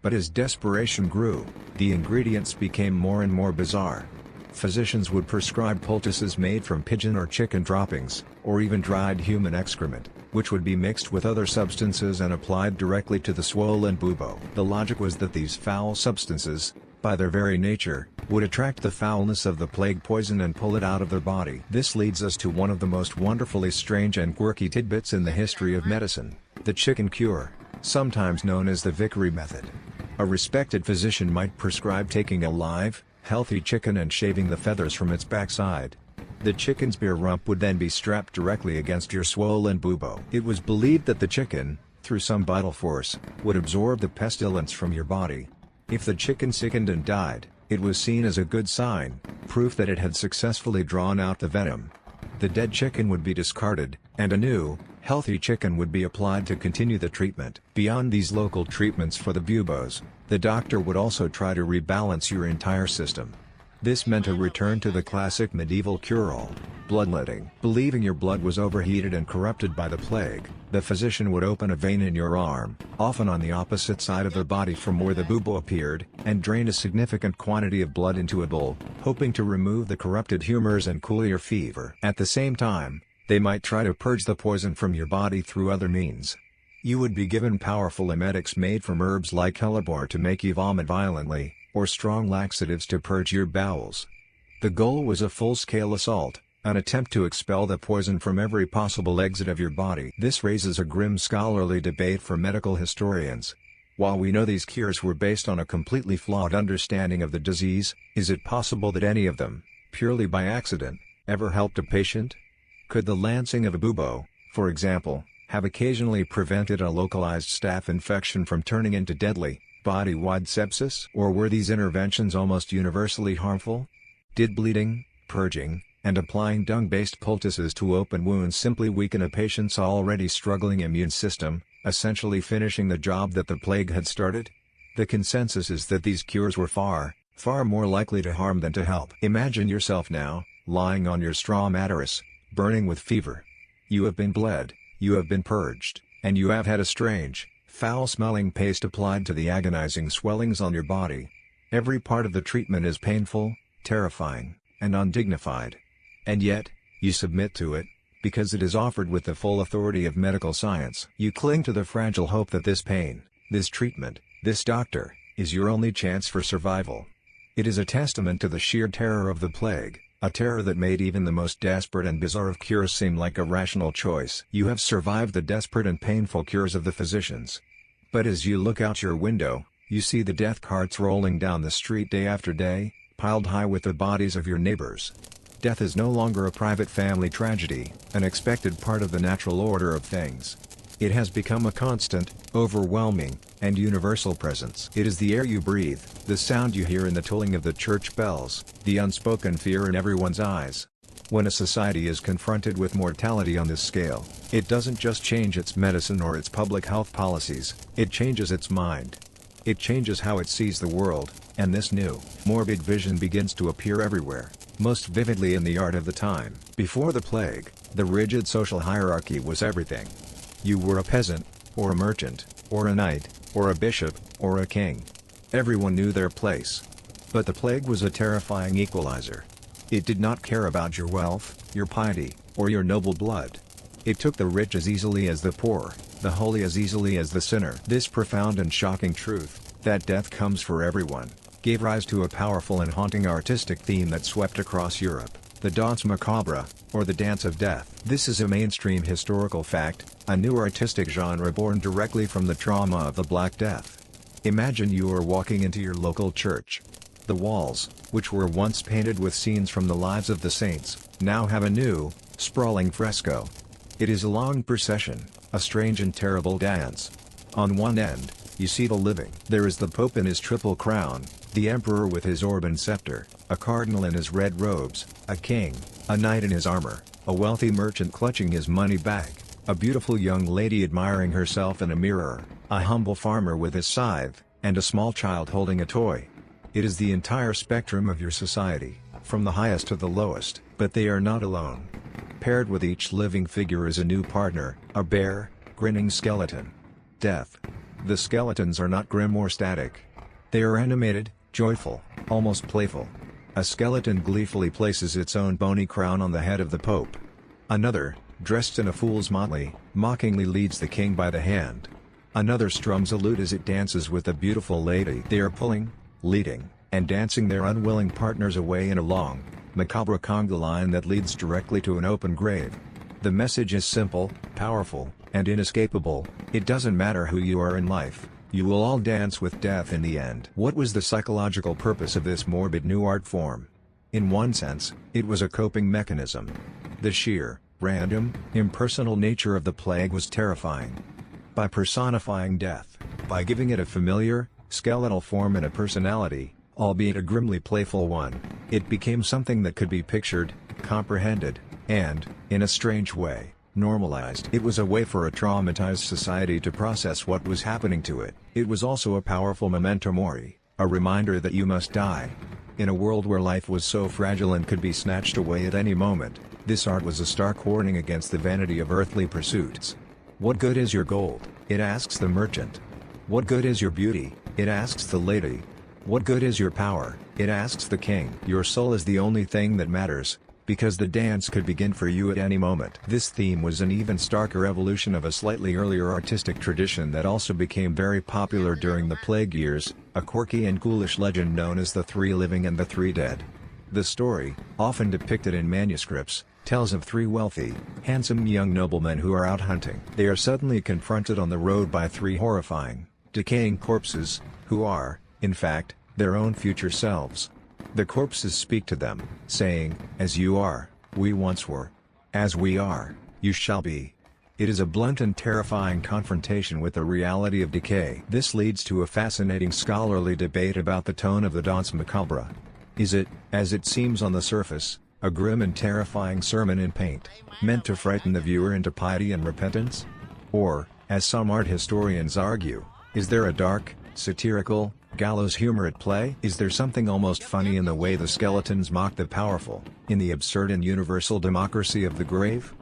But as desperation grew, the ingredients became more and more bizarre. Physicians would prescribe poultices made from pigeon or chicken droppings, or even dried human excrement, which would be mixed with other substances and applied directly to the swollen bubo. The logic was that these foul substances, by their very nature, would attract the foulness of the plague poison and pull it out of their body. This leads us to one of the most wonderfully strange and quirky tidbits in the history of medicine, the chicken cure, sometimes known as the Vickery method. A respected physician might prescribe taking a live, healthy chicken and shaving the feathers from its backside. The chicken's bare rump would then be strapped directly against your swollen bubo. It was believed that the chicken, through some vital force, would absorb the pestilence from your body. If the chicken sickened and died, it was seen as a good sign, proof that it had successfully drawn out the venom. The dead chicken would be discarded, and a new, healthy chicken would be applied to continue the treatment. Beyond these local treatments for the buboes, the doctor would also try to rebalance your entire system. This meant a return to the classic medieval cure-all, bloodletting. Believing your blood was overheated and corrupted by the plague, the physician would open a vein in your arm, often on the opposite side of the body from where the bubo appeared, and drain a significant quantity of blood into a bowl, hoping to remove the corrupted humors and cool your fever. At the same time, they might try to purge the poison from your body through other means. You would be given powerful emetics made from herbs like hellebore to make you vomit violently, or strong laxatives to purge your bowels. The goal was a full-scale assault, an attempt to expel the poison from every possible exit of your body. This raises a grim scholarly debate for medical historians. While we know these cures were based on a completely flawed understanding of the disease, is it possible that any of them, purely by accident, ever helped a patient? Could the lancing of a bubo, for example, have occasionally prevented a localized staph infection from turning into deadly, body-wide sepsis? Or were these interventions almost universally harmful? Did bleeding, purging, and applying dung-based poultices to open wounds simply weaken a patient's already struggling immune system, essentially finishing the job that the plague had started? The consensus is that these cures were far more likely to harm than to help. Imagine yourself now, lying on your straw mattress, burning with fever. You have been bled, you have been purged, and you have had a strange, foul-smelling paste applied to the agonizing swellings on your body. Every part of the treatment is painful, terrifying, and undignified. And yet, you submit to it, because it is offered with the full authority of medical science. You cling to the fragile hope that this pain, this treatment, this doctor, is your only chance for survival. It is a testament to the sheer terror of the plague, a terror that made even the most desperate and bizarre of cures seem like a rational choice. You have survived the desperate and painful cures of the physicians. But as you look out your window, you see the death carts rolling down the street day after day, piled high with the bodies of your neighbors. Death is no longer a private family tragedy, an expected part of the natural order of things. It has become a constant, overwhelming, and universal presence. It is the air you breathe, the sound you hear in the tolling of the church bells, the unspoken fear in everyone's eyes. When a society is confronted with mortality on this scale, it doesn't just change its medicine or its public health policies, it changes its mind. It changes how it sees the world, and this new, morbid vision begins to appear everywhere, most vividly in the art of the time. Before the plague, the rigid social hierarchy was everything. You were a peasant, or a merchant, or a knight, or a bishop, or a king. Everyone knew their place. But the plague was a terrifying equalizer. It did not care about your wealth, your piety, or your noble blood. It took the rich as easily as the poor, the holy as easily as the sinner. This profound and shocking truth, that death comes for everyone, gave rise to a powerful and haunting artistic theme that swept across Europe, the danse macabre, or the dance of death. This is a mainstream historical fact, a new artistic genre born directly from the trauma of the Black Death. Imagine you are walking into your local church. The walls, which were once painted with scenes from the lives of the saints, now have a new, sprawling fresco. It is a long procession, a strange and terrible dance. On one end, you see the living. There is the Pope in his triple crown, the Emperor with his orb and scepter, a cardinal in his red robes, a king, a knight in his armor, a wealthy merchant clutching his money bag, a beautiful young lady admiring herself in a mirror, a humble farmer with his scythe, and a small child holding a toy. It is the entire spectrum of your society, from the highest to the lowest, but they are not alone. Paired with each living figure is a new partner, a bare, grinning skeleton. Death. The skeletons are not grim or static. They are animated, joyful, almost playful. A skeleton gleefully places its own bony crown on the head of the Pope. Another, dressed in a fool's motley, mockingly leads the king by the hand. Another strums a lute as it dances with a beautiful lady. They are pulling, leading, and dancing their unwilling partners away in a long, macabre conga line that leads directly to an open grave. The message is simple, powerful, and inescapable. It doesn't matter who you are in life, you will all dance with death in the end. What was the psychological purpose of this morbid new art form? In one sense, it was a coping mechanism. The sheer, random, impersonal nature of the plague was terrifying. By personifying death, by giving it a familiar, skeletal form and a personality, albeit a grimly playful one, it became something that could be pictured, comprehended, and, in a strange way, normalized. It was a way for a traumatized society to process what was happening to it. It was also a powerful memento mori, a reminder that you must die. In a world where life was so fragile and could be snatched away at any moment, this art was a stark warning against the vanity of earthly pursuits. What good is your gold? It asks the merchant. What good is your beauty? It asks the lady. What good is your power? It asks the king. Your soul is the only thing that matters, because the dance could begin for you at any moment. This theme was an even starker evolution of a slightly earlier artistic tradition that also became very popular during the plague years, a quirky and ghoulish legend known as the Three Living and the Three Dead. The story, often depicted in manuscripts, tells of three wealthy, handsome young noblemen who are out hunting. They are suddenly confronted on the road by three horrifying, decaying corpses, who are, in fact, their own future selves. The corpses speak to them, saying, "As you are, we once were. As we are, you shall be." It is a blunt and terrifying confrontation with the reality of decay. This leads to a fascinating scholarly debate about the tone of the danse macabre. Is it, as it seems on the surface, a grim and terrifying sermon in paint, meant to frighten the viewer into piety and repentance? Or, as some art historians argue, is there a dark, satirical, gallows humor at play? Is there something almost funny in the way the skeletons mock the powerful, in the absurd and universal democracy of the grave?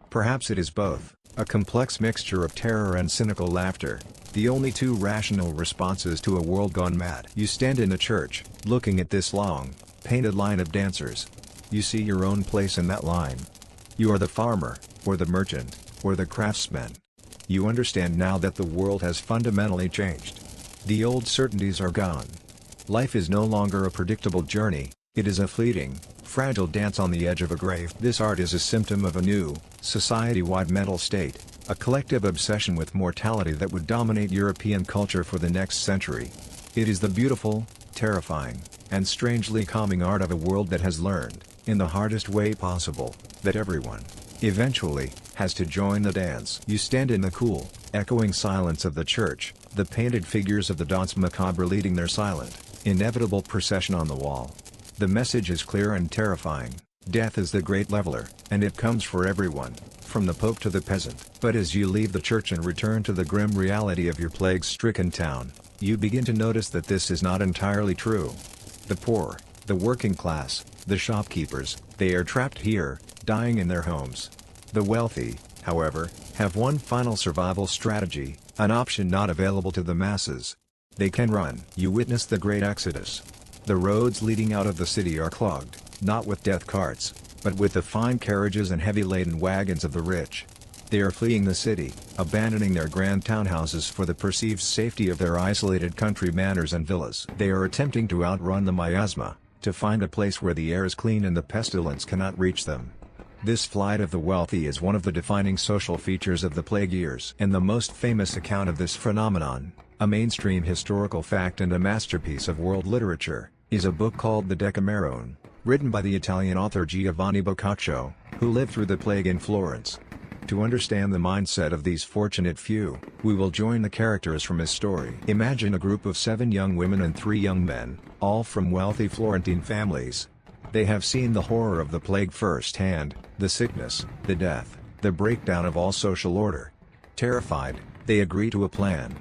Perhaps it is both, a complex mixture of terror and cynical laughter, the only two rational responses to a world gone mad. You stand in a church, looking at this long, painted line of dancers. You see your own place in that line. You are the farmer, or the merchant, or the craftsman. You understand now that the world has fundamentally changed. The old certainties are gone. Life is no longer a predictable journey, it is a fleeting, fragile dance on the edge of a grave. This art is a symptom of a new, society-wide mental state, a collective obsession with mortality that would dominate European culture for the next century. It is the beautiful, terrifying, and strangely calming art of a world that has learned, in the hardest way possible, that everyone, eventually, has to join the dance. You stand in the cool, echoing silence of the church, the painted figures of the danse macabre leading their silent, inevitable procession on the wall. The message is clear and terrifying: death is the great leveler, and it comes for everyone, from the Pope to the peasant. But as you leave the church and return to the grim reality of your plague-stricken town, you begin to notice that this is not entirely true. The poor, the working class, the shopkeepers, they are trapped here, dying in their homes. The wealthy, however, have one final survival strategy, an option not available to the masses. They can run. You witness the great exodus. The roads leading out of the city are clogged. not with death carts, but with the fine carriages and heavy-laden wagons of the rich. They are fleeing the city, abandoning their grand townhouses for the perceived safety of their isolated country manors and villas. They are attempting to outrun the miasma, to find a place where the air is clean and the pestilence cannot reach them. This flight of the wealthy is one of the defining social features of the plague years. And the most famous account of this phenomenon, a mainstream historical fact and a masterpiece of world literature, is a book called The Decameron, written by the Italian author Giovanni Boccaccio, who lived through the plague in Florence. To understand the mindset of these fortunate few, we will join the characters from his story. Imagine a group of 7 young women and 3 young men, all from wealthy Florentine families. They have seen the horror of the plague firsthand, the sickness, the death, the breakdown of all social order. Terrified, they agree to a plan.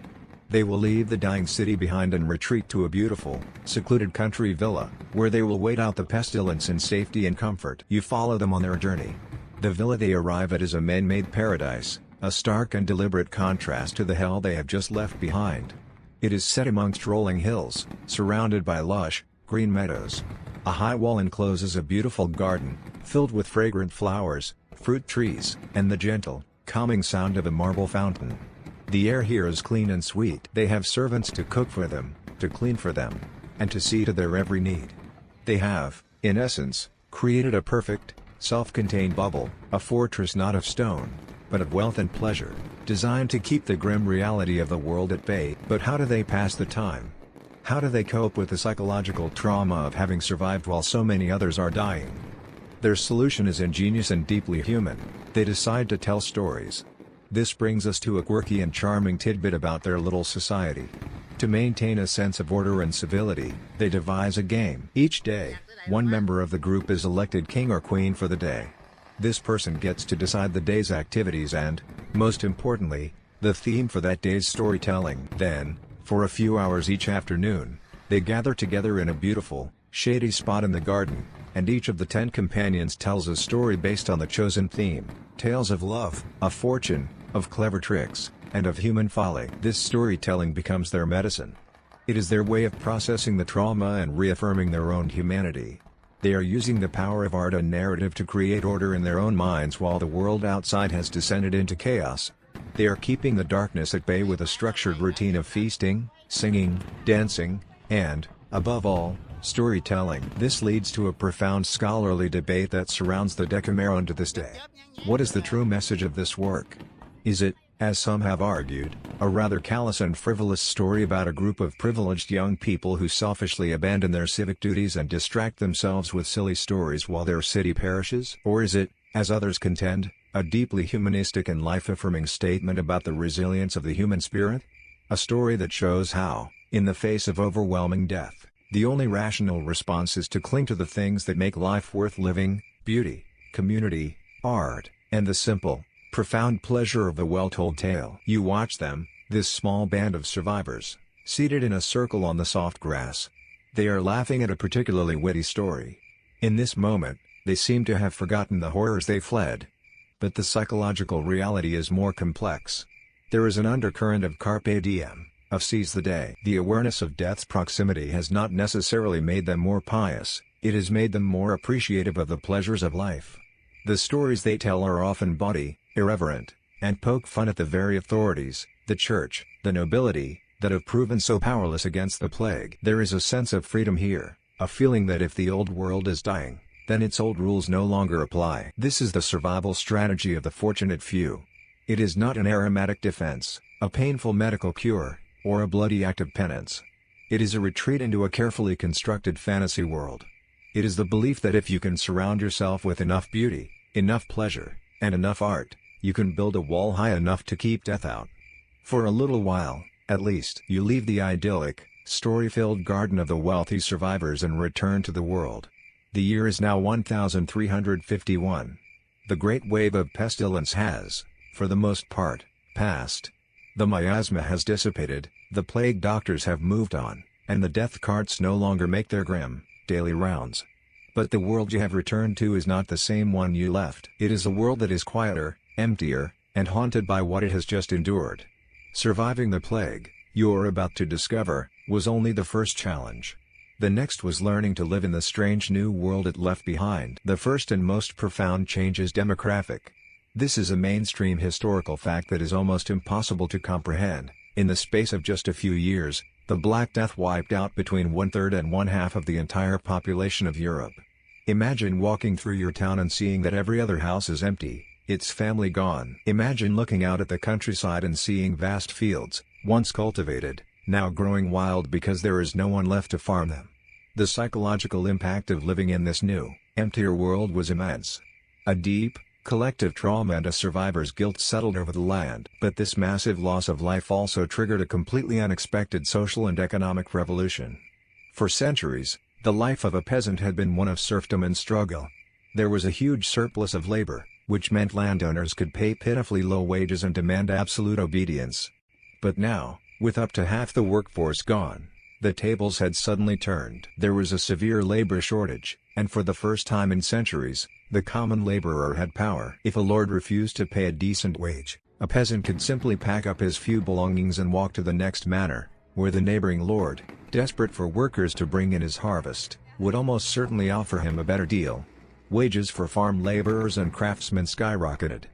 They will leave the dying city behind and retreat to a beautiful, secluded country villa, where they will wait out the pestilence in safety and comfort. You follow them on their journey. The villa they arrive at is a man-made paradise, a stark and deliberate contrast to the hell they have just left behind. It is set amongst rolling hills, surrounded by lush, green meadows. A high wall encloses a beautiful garden, filled with fragrant flowers, fruit trees, and the gentle, calming sound of a marble fountain. The air here is clean and sweet. They have servants to cook for them, to clean for them, and to see to their every need. They have, in essence, created a perfect, self-contained bubble, a fortress not of stone, but of wealth and pleasure, designed to keep the grim reality of the world at bay. But how do they pass the time? How do they cope with the psychological trauma of having survived while so many others are dying? Their solution is ingenious and deeply human. They decide to tell stories. This brings us to a quirky and charming tidbit about their little society. To maintain a sense of order and civility, they devise a game. Each day, one member of the group is elected king or queen for the day. This person gets to decide the day's activities and, most importantly, the theme for that day's storytelling. Then, for a few hours each afternoon, they gather together in a beautiful, shady spot in the garden, and each of the 10 companions tells a story based on the chosen theme: tales of love, of fortune, of clever tricks, and of human folly. This storytelling becomes their medicine. It is their way of processing the trauma and reaffirming their own humanity. They are using the power of art and narrative to create order in their own minds while the world outside has descended into chaos. They are keeping the darkness at bay with a structured routine of feasting, singing, dancing, and, above all, storytelling. This leads to a profound scholarly debate that surrounds the Decameron to this day. What is the true message of this work? Is it, as some have argued, a rather callous and frivolous story about a group of privileged young people who selfishly abandon their civic duties and distract themselves with silly stories while their city perishes? Or is it, as others contend, a deeply humanistic and life-affirming statement about the resilience of the human spirit? A story that shows how, in the face of overwhelming death, the only rational response is to cling to the things that make life worth living: beauty, community, art, and the simple, profound pleasure of the well-told tale. You watch them, this small band of survivors, seated in a circle on the soft grass. They are laughing at a particularly witty story. In this moment, they seem to have forgotten the horrors they fled. But the psychological reality is more complex. There is an undercurrent of carpe diem, of seize the day. The awareness of death's proximity has not necessarily made them more pious, it has made them more appreciative of the pleasures of life. The stories they tell are often bawdy, irreverent, and poke fun at the very authorities, the church, the nobility, that have proven so powerless against the plague. There is a sense of freedom here, a feeling that if the old world is dying, then its old rules no longer apply. This is the survival strategy of the fortunate few. It is not an aromatic defense, a painful medical cure, or a bloody act of penance. It is a retreat into a carefully constructed fantasy world. It is the belief that if you can surround yourself with enough beauty, enough pleasure, and enough art, you can build a wall high enough to keep death out. For a little while, at least, you leave the idyllic, story-filled garden of the wealthy survivors and return to the world. The year is now 1351. The great wave of pestilence has, for the most part, passed. The miasma has dissipated, the plague doctors have moved on, and the death carts no longer make their grim, daily rounds. But the world you have returned to is not the same one you left. It is a world that is quieter, emptier, and haunted by what it has just endured. Surviving the plague, you are about to discover, was only the first challenge. The next was learning to live in the strange new world it left behind. The first and most profound change is demographic. This is a mainstream historical fact that is almost impossible to comprehend. In the space of just a few years, the Black Death wiped out between 1/3 and 1/2 of the entire population of Europe. Imagine walking through your town and seeing that every other house is empty, its family gone. Imagine looking out at the countryside and seeing vast fields, once cultivated, now growing wild because there is no one left to farm them. The psychological impact of living in this new, emptier world was immense. A deep, collective trauma and a survivor's guilt settled over the land. But this massive loss of life also triggered a completely unexpected social and economic revolution. For centuries, the life of a peasant had been one of serfdom and struggle. There was a huge surplus of labor, which meant landowners could pay pitifully low wages and demand absolute obedience. But now, with up to half the workforce gone, the tables had suddenly turned. There was a severe labor shortage, and for the first time in centuries, the common laborer had power. If a lord refused to pay a decent wage, a peasant could simply pack up his few belongings and walk to the next manor, where the neighboring lord, desperate for workers to bring in his harvest, would almost certainly offer him a better deal. Wages for farm laborers and craftsmen skyrocketed.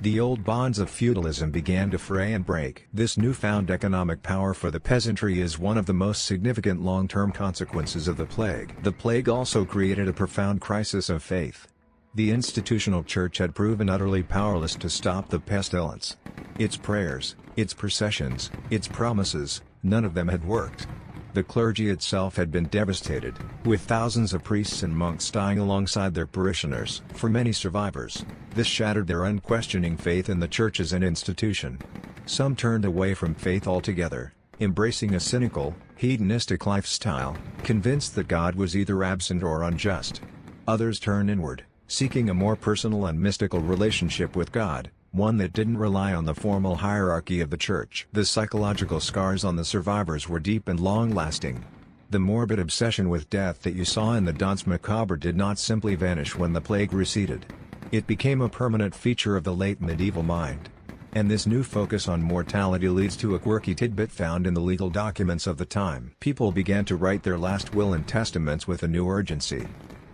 The old bonds of feudalism began to fray and break. This newfound economic power for the peasantry is one of the most significant long-term consequences of the plague. The plague also created a profound crisis of faith. The institutional church had proven utterly powerless to stop the pestilence. Its prayers, its processions, its promises, none of them had worked. The clergy itself had been devastated, with thousands of priests and monks dying alongside their parishioners. For many survivors, this shattered their unquestioning faith in the church as an institution. Some turned away from faith altogether, embracing a cynical, hedonistic lifestyle, convinced that God was either absent or unjust. Others turned inward, seeking a more personal and mystical relationship with God, one that didn't rely on the formal hierarchy of the church. The psychological scars on the survivors were deep and long-lasting. The morbid obsession with death that you saw in the Danse Macabre did not simply vanish when the plague receded. It became a permanent feature of the late medieval mind. And this new focus on mortality leads to a quirky tidbit found in the legal documents of the time. People began to write their last will and testaments with a new urgency.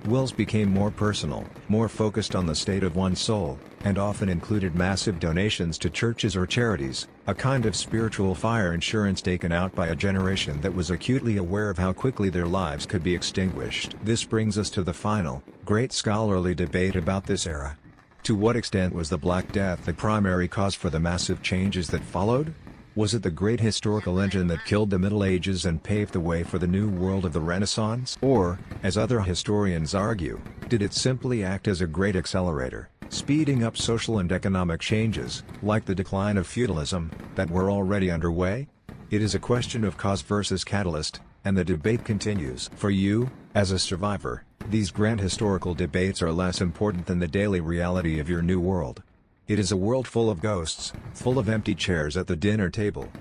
Wills became more personal, more focused on the state of one's soul, and often included massive donations to churches or charities, a kind of spiritual fire insurance taken out by a generation that was acutely aware of how quickly their lives could be extinguished. This brings us to the final, great scholarly debate about this era. To what extent was the Black Death the primary cause for the massive changes that followed? Was it the great historical engine that killed the Middle Ages and paved the way for the new world of the Renaissance? Or, as other historians argue, did it simply act as a great accelerator, speeding up social and economic changes, like the decline of feudalism, that were already underway? It is a question of cause versus catalyst, and the debate continues. For you, as a survivor, these grand historical debates are less important than the daily reality of your new world. It is a world full of ghosts, full of empty chairs at the dinner table.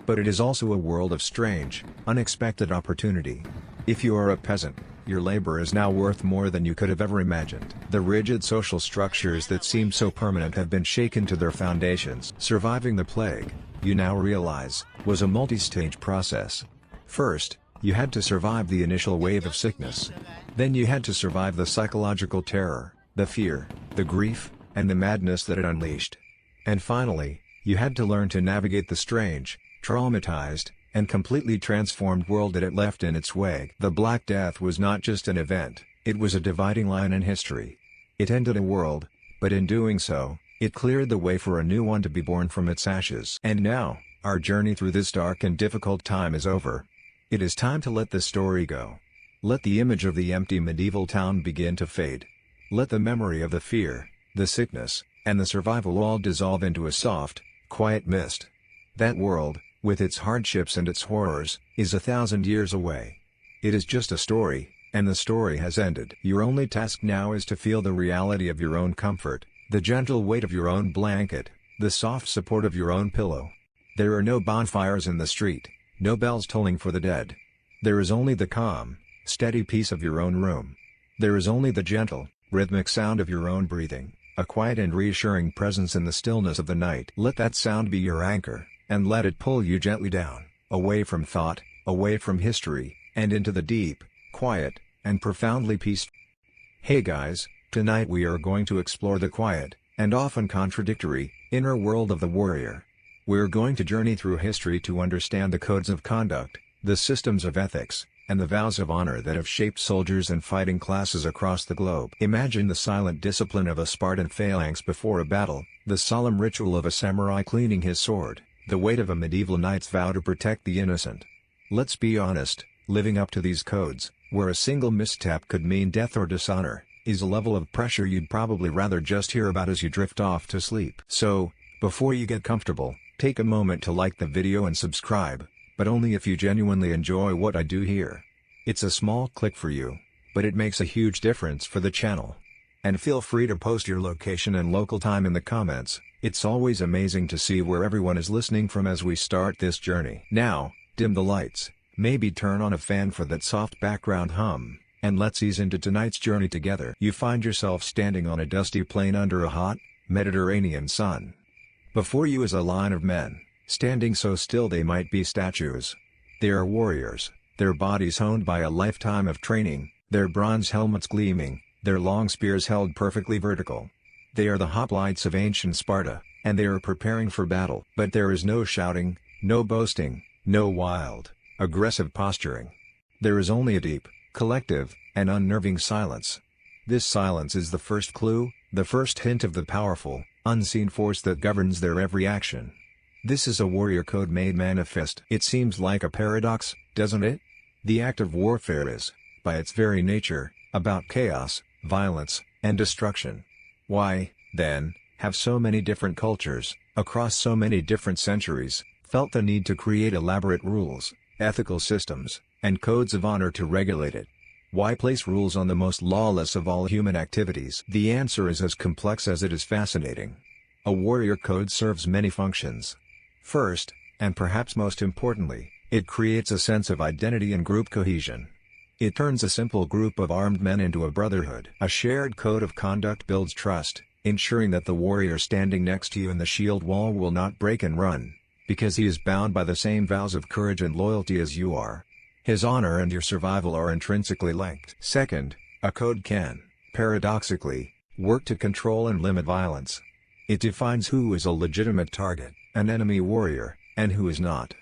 But it is also a world of strange, unexpected opportunity. If you are a peasant, your labor is now worth more than you could have ever imagined. The rigid social structures that seemed so permanent have been shaken to their foundations. Surviving the plague, you now realize, was a multi-stage process. First, you had to survive the initial wave of sickness. Then you had to survive the psychological terror, the fear, the grief, and the madness that it unleashed. And finally, you had to learn to navigate the strange, traumatized, and completely transformed world that it left in its wake. The Black Death was not just an event, it was a dividing line in history. It ended a world, but in doing so, it cleared the way for a new one to be born from its ashes. And now, our journey through this dark and difficult time is over. It is time to let the story go. Let the image of the empty medieval town begin to fade. Let the memory of the fear, the sickness, and the survival all dissolve into a soft, quiet mist. That world, with its hardships and its horrors, is 1,000 years away. It is just a story, and the story has ended. Your only task now is to feel the reality of your own comfort, the gentle weight of your own blanket, the soft support of your own pillow. There are no bonfires in the street, no bells tolling for the dead. There is only the calm, steady peace of your own room. There is only the gentle, rhythmic sound of your own breathing, a quiet and reassuring presence in the stillness of the night. Let that sound be your anchor, and let it pull you gently down, away from thought, away from history, and into the deep, quiet, and profoundly peaceful. Hey guys, tonight we are going to explore the quiet, and often contradictory, inner world of the warrior. We're going to journey through history to understand the codes of conduct, the systems of ethics, and the vows of honor that have shaped soldiers and fighting classes across the globe. Imagine the silent discipline of a Spartan phalanx before a battle, the solemn ritual of a samurai cleaning his sword, the weight of a medieval knight's vow to protect the innocent. Let's be honest, living up to these codes, where a single misstep could mean death or dishonor, is a level of pressure you'd probably rather just hear about as you drift off to sleep. So, before you get comfortable, take a moment to like the video and subscribe, but only if you genuinely enjoy what I do here. It's a small click for you, but it makes a huge difference for the channel. And feel free to post your location and local time in the comments. It's always amazing to see where everyone is listening from as we start this journey. Now, dim the lights, maybe turn on a fan for that soft background hum, and let's ease into tonight's journey together. You find yourself standing on a dusty plain under a hot, Mediterranean sun. Before you is a line of men, standing so still they might be statues. They are warriors, their bodies honed by a lifetime of training, their bronze helmets gleaming, their long spears held perfectly vertical. They are the hoplites of ancient Sparta, and they are preparing for battle. But there is no shouting, no boasting, no wild, aggressive posturing. There is only a deep, collective, and unnerving silence. This silence is the first clue, the first hint of the powerful, unseen force that governs their every action. This is a warrior code made manifest. It seems like a paradox, doesn't it? The act of warfare is, by its very nature, about chaos, violence, and destruction. Why, then, have so many different cultures, across so many different centuries, felt the need to create elaborate rules, ethical systems, and codes of honor to regulate it? Why place rules on the most lawless of all human activities? The answer is as complex as it is fascinating. A warrior code serves many functions. First, and perhaps most importantly, it creates a sense of identity and group cohesion. It turns a simple group of armed men into a brotherhood. A shared code of conduct builds trust, ensuring that the warrior standing next to you in the shield wall will not break and run, because he is bound by the same vows of courage and loyalty as you are. His honor and your survival are intrinsically linked. Second, a code can, paradoxically, work to control and limit violence. It defines who is a legitimate target, an enemy warrior, and who is not.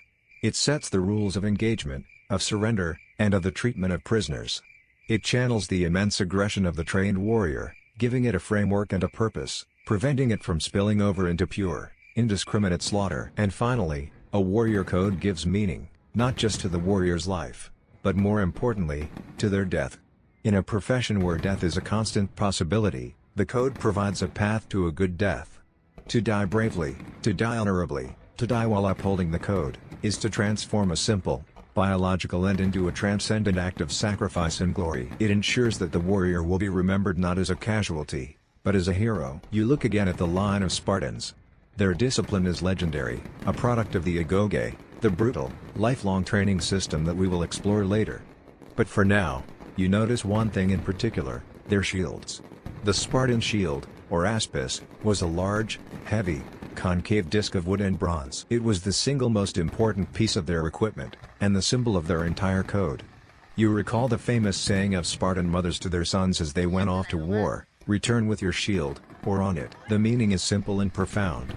It sets the rules of engagement, of surrender, and of the treatment of prisoners. It channels the immense aggression of the trained warrior, giving it a framework and a purpose, preventing it from spilling over into pure, indiscriminate slaughter. And finally, a warrior code gives meaning, not just to the warrior's life, but more importantly, to their death. In a profession where death is a constant possibility, the code provides a path to a good death. To die bravely, to die honorably, to die while upholding the code, is to transform a simple, biological end into a transcendent act of sacrifice and glory. It ensures that the warrior will be remembered not as a casualty, but as a hero. You look again at the line of Spartans. Their discipline is legendary, a product of the agoge, the brutal, lifelong training system that we will explore later. But for now, you notice one thing in particular: their shields. The Spartan shield, or aspis, was a large, heavy, concave disc of wood and bronze. It was the single most important piece of their equipment, and the symbol of their entire code. You recall the famous saying of Spartan mothers to their sons as they went off to war: "Return with your shield, or on it." The meaning is simple and profound.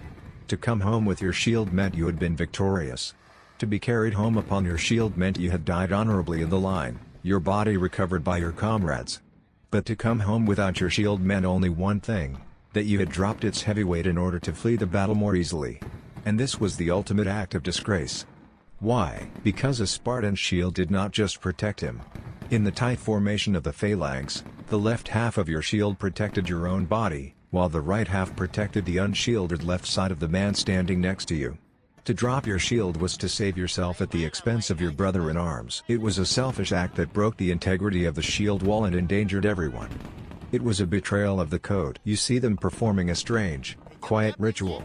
To come home with your shield meant you had been victorious. To be carried home upon your shield meant you had died honorably in the line, your body recovered by your comrades. But to come home without your shield meant only one thing: that you had dropped its heavy weight in order to flee the battle more easily. And this was the ultimate act of disgrace. Why? Because a Spartan's shield did not just protect him. In the tight formation of the phalanx, the left half of your shield protected your own body, while the right half protected the unshielded left side of the man standing next to you. To drop your shield was to save yourself at the expense of your brother in arms. It was a selfish act that broke the integrity of the shield wall and endangered everyone. It was a betrayal of the code. You see them performing a strange, quiet ritual.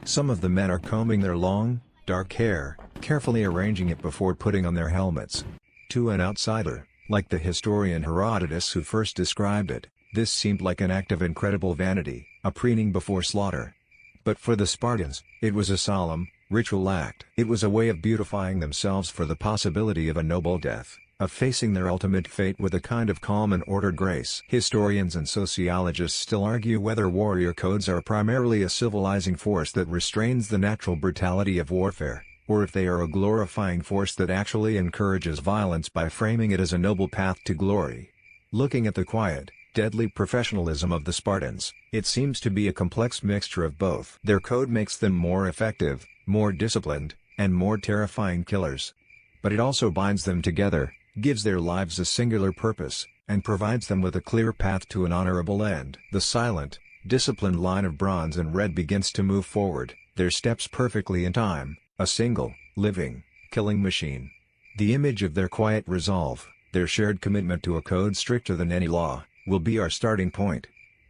Some of the men are combing their long, dark hair, carefully arranging it before putting on their helmets. To an outsider, like the historian Herodotus who first described it, this seemed like an act of incredible vanity, a preening before slaughter. But for the Spartans, it was a solemn, ritual act. It was a way of beautifying themselves for the possibility of a noble death. of facing their ultimate fate with a kind of calm and ordered grace. Historians and sociologists still argue whether warrior codes are primarily a civilizing force that restrains the natural brutality of warfare, or if they are a glorifying force that actually encourages violence by framing it as a noble path to glory. Looking at the quiet, deadly professionalism of the Spartans, it seems to be a complex mixture of both. Their code makes them more effective, more disciplined, and more terrifying killers. But it also binds them together, gives their lives a singular purpose, and provides them with a clear path to an honorable end. The silent, disciplined line of bronze and red begins to move forward, their steps perfectly in time, a single, living, killing machine. The image of their quiet resolve, their shared commitment to a code stricter than any law, will be our starting point.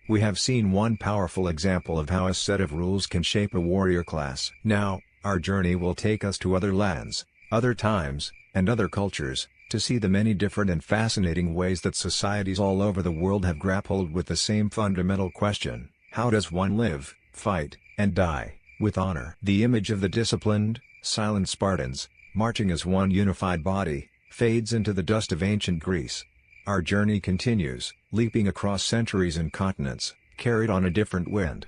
We have seen one powerful example of how a set of rules can shape a warrior class. Now, our journey will take us to other lands, other times, and other cultures, to see the many different and fascinating ways that societies all over the world have grappled with the same fundamental question: how does one live, fight, and die, with honor? The image of the disciplined, silent Spartans, marching as one unified body, fades into the dust of ancient Greece. Our journey continues, leaping across centuries and continents, carried on a different wind.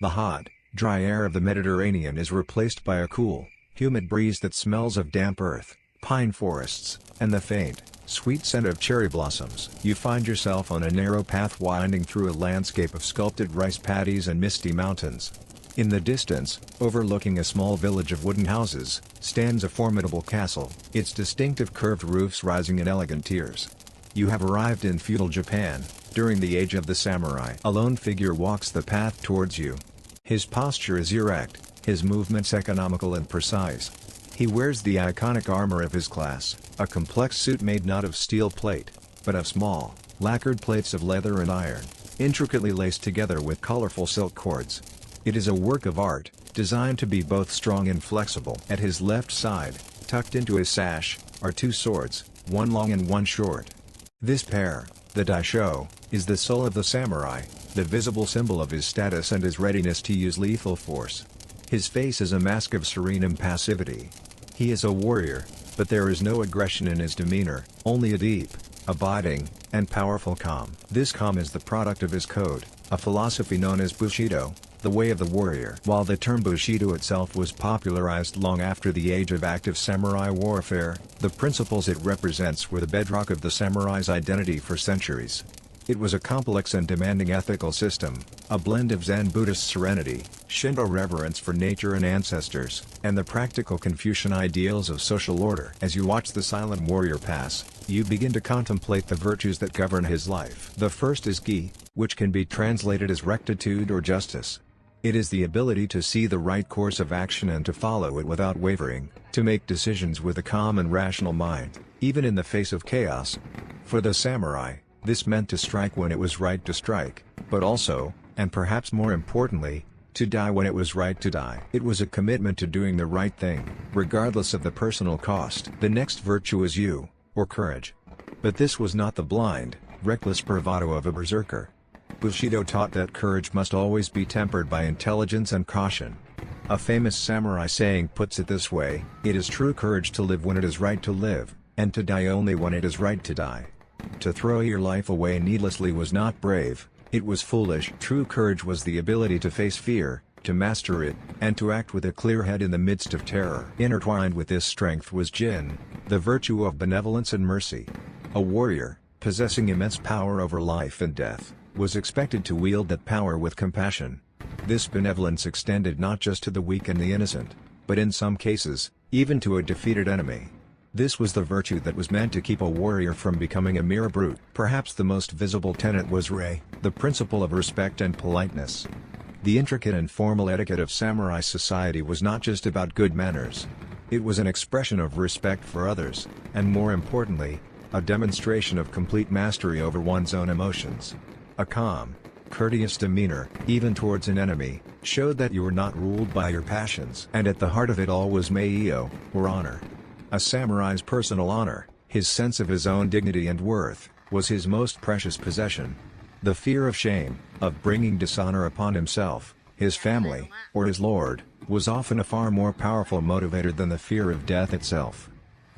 The hot, dry air of the Mediterranean is replaced by a cool, humid breeze that smells of damp earth, pine forests, and the faint, sweet scent of cherry blossoms. You find yourself on a narrow path winding through a landscape of sculpted rice paddies and misty mountains. In the distance, overlooking a small village of wooden houses, stands a formidable castle, its distinctive curved roofs rising in elegant tiers. You have arrived in feudal Japan, during the age of the samurai. A lone figure walks the path towards you. His posture is erect, his movements economical and precise. He wears the iconic armor of his class, a complex suit made not of steel plate, but of small, lacquered plates of leather and iron, intricately laced together with colorful silk cords. It is a work of art, designed to be both strong and flexible. At his left side, tucked into his sash, are two swords, one long and one short. This pair, the daisho, is the soul of the samurai, the visible symbol of his status and his readiness to use lethal force. His face is a mask of serene impassivity. He is a warrior, but there is no aggression in his demeanor, only a deep, abiding, and powerful calm. This calm is the product of his code, a philosophy known as Bushido, the way of the warrior. While the term Bushido itself was popularized long after the age of active samurai warfare, the principles it represents were the bedrock of the samurai's identity for centuries. It was a complex and demanding ethical system, a blend of Zen Buddhist serenity, Shinto reverence for nature and ancestors, and the practical Confucian ideals of social order. As you watch the silent warrior pass, you begin to contemplate the virtues that govern his life. The first is gi, which can be translated as rectitude or justice. It is the ability to see the right course of action and to follow it without wavering, to make decisions with a calm and rational mind, even in the face of chaos. For the samurai, this meant to strike when it was right to strike, but also, and perhaps more importantly, to die when it was right to die. It was a commitment to doing the right thing, regardless of the personal cost. The next virtue is you, or courage. But this was not the blind, reckless bravado of a berserker. Bushido taught that courage must always be tempered by intelligence and caution. A famous samurai saying puts it this way: it is true courage to live when it is right to live, and to die only when it is right to die. To throw your life away needlessly was not brave, it was foolish. True courage was the ability to face fear, to master it, and to act with a clear head in the midst of terror. Intertwined with this strength was Jin, the virtue of benevolence and mercy. A warrior, possessing immense power over life and death, was expected to wield that power with compassion. This benevolence extended not just to the weak and the innocent, but in some cases, even to a defeated enemy. This was the virtue that was meant to keep a warrior from becoming a mere brute. Perhaps the most visible tenet was rei, the principle of respect and politeness. The intricate and formal etiquette of samurai society was not just about good manners. It was an expression of respect for others, and more importantly, a demonstration of complete mastery over one's own emotions. A calm, courteous demeanor, even towards an enemy, showed that you were not ruled by your passions. And at the heart of it all was meio, or honor. A samurai's personal honor, his sense of his own dignity and worth, was his most precious possession. The fear of shame, of bringing dishonor upon himself, his family, or his lord, was often a far more powerful motivator than the fear of death itself.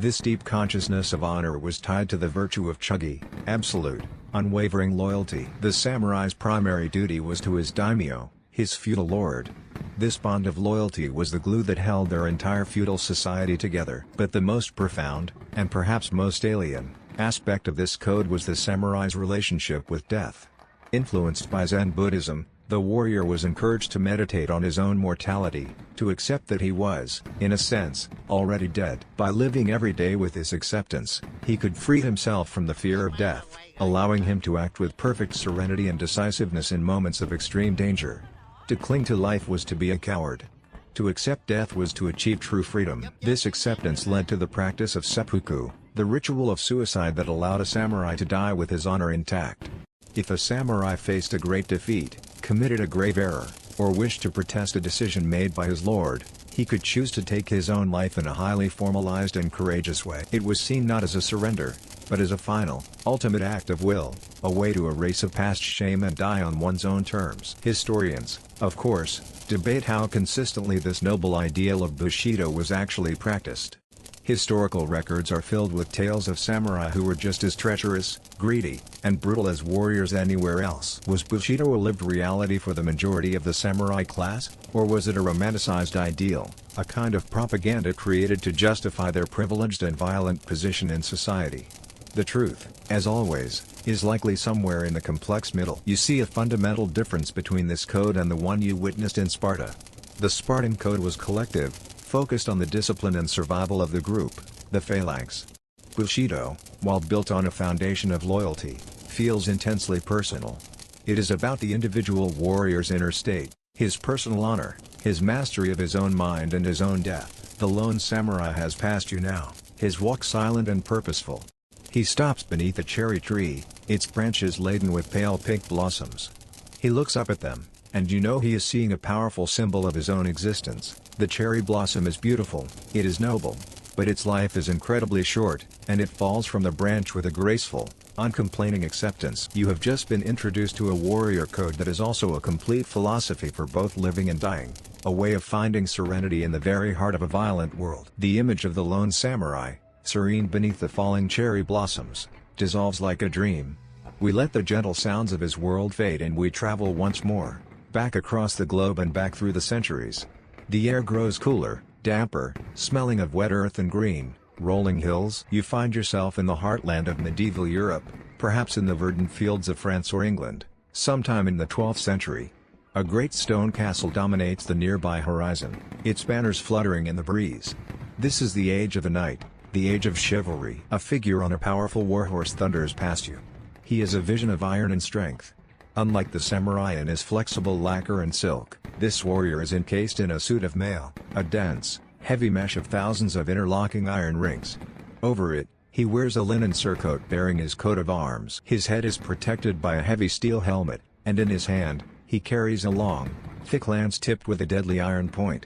This deep consciousness of honor was tied to the virtue of chuggi, absolute, unwavering loyalty. The samurai's primary duty was to his daimyo, his feudal lord. This bond of loyalty was the glue that held their entire feudal society together. But the most profound, and perhaps most alien, aspect of this code was the samurai's relationship with death. Influenced by Zen Buddhism, the warrior was encouraged to meditate on his own mortality, to accept that he was, in a sense, already dead. By living every day with this acceptance, he could free himself from the fear of death, allowing him to act with perfect serenity and decisiveness in moments of extreme danger. To cling to life was to be a coward. To accept death was to achieve true freedom. This acceptance led to the practice of seppuku, the ritual of suicide that allowed a samurai to die with his honor intact. If a samurai faced a great defeat, committed a grave error, or wished to protest a decision made by his lord, he could choose to take his own life in a highly formalized and courageous way. It was seen not as a surrender, but as a final, ultimate act of will, a way to erase a past shame and die on one's own terms. Historians, of course, debate how consistently this noble ideal of Bushido was actually practiced. Historical records are filled with tales of samurai who were just as treacherous, greedy, and brutal as warriors anywhere else. Was Bushido a lived reality for the majority of the samurai class, or was it a romanticized ideal, a kind of propaganda created to justify their privileged and violent position in society? The truth, as always, is likely somewhere in the complex middle. You see a fundamental difference between this code and the one you witnessed in Sparta. The Spartan code was collective, focused on the discipline and survival of the group, the phalanx. Bushido, while built on a foundation of loyalty, feels intensely personal. It is about the individual warrior's inner state, his personal honor, his mastery of his own mind and his own death. The lone samurai has passed you now, his walk silent and purposeful. He stops beneath a cherry tree, its branches laden with pale pink blossoms. He looks up at them, and you know he is seeing a powerful symbol of his own existence. The cherry blossom is beautiful, it is noble, but its life is incredibly short, and it falls from the branch with a graceful, uncomplaining acceptance. You have just been introduced to a warrior code that is also a complete philosophy for both living and dying, a way of finding serenity in the very heart of a violent world. The image of the lone samurai, serene beneath the falling cherry blossoms, dissolves like a dream. We let the gentle sounds of his world fade and we travel once more, back across the globe and back through the centuries. The air grows cooler, damper, smelling of wet earth and green, rolling hills. You find yourself in the heartland of medieval Europe, perhaps in the verdant fields of France or England, sometime in the 12th century. A great stone castle dominates the nearby horizon, its banners fluttering in the breeze. This is the age of the knight, the age of chivalry. A figure on a powerful warhorse thunders past you. He is a vision of iron and strength. Unlike the samurai in his flexible lacquer and silk, this warrior is encased in a suit of mail, a dense, heavy mesh of thousands of interlocking iron rings. Over it, he wears a linen surcoat bearing his coat of arms. His head is protected by a heavy steel helmet, and in his hand, he carries a long, thick lance tipped with a deadly iron point.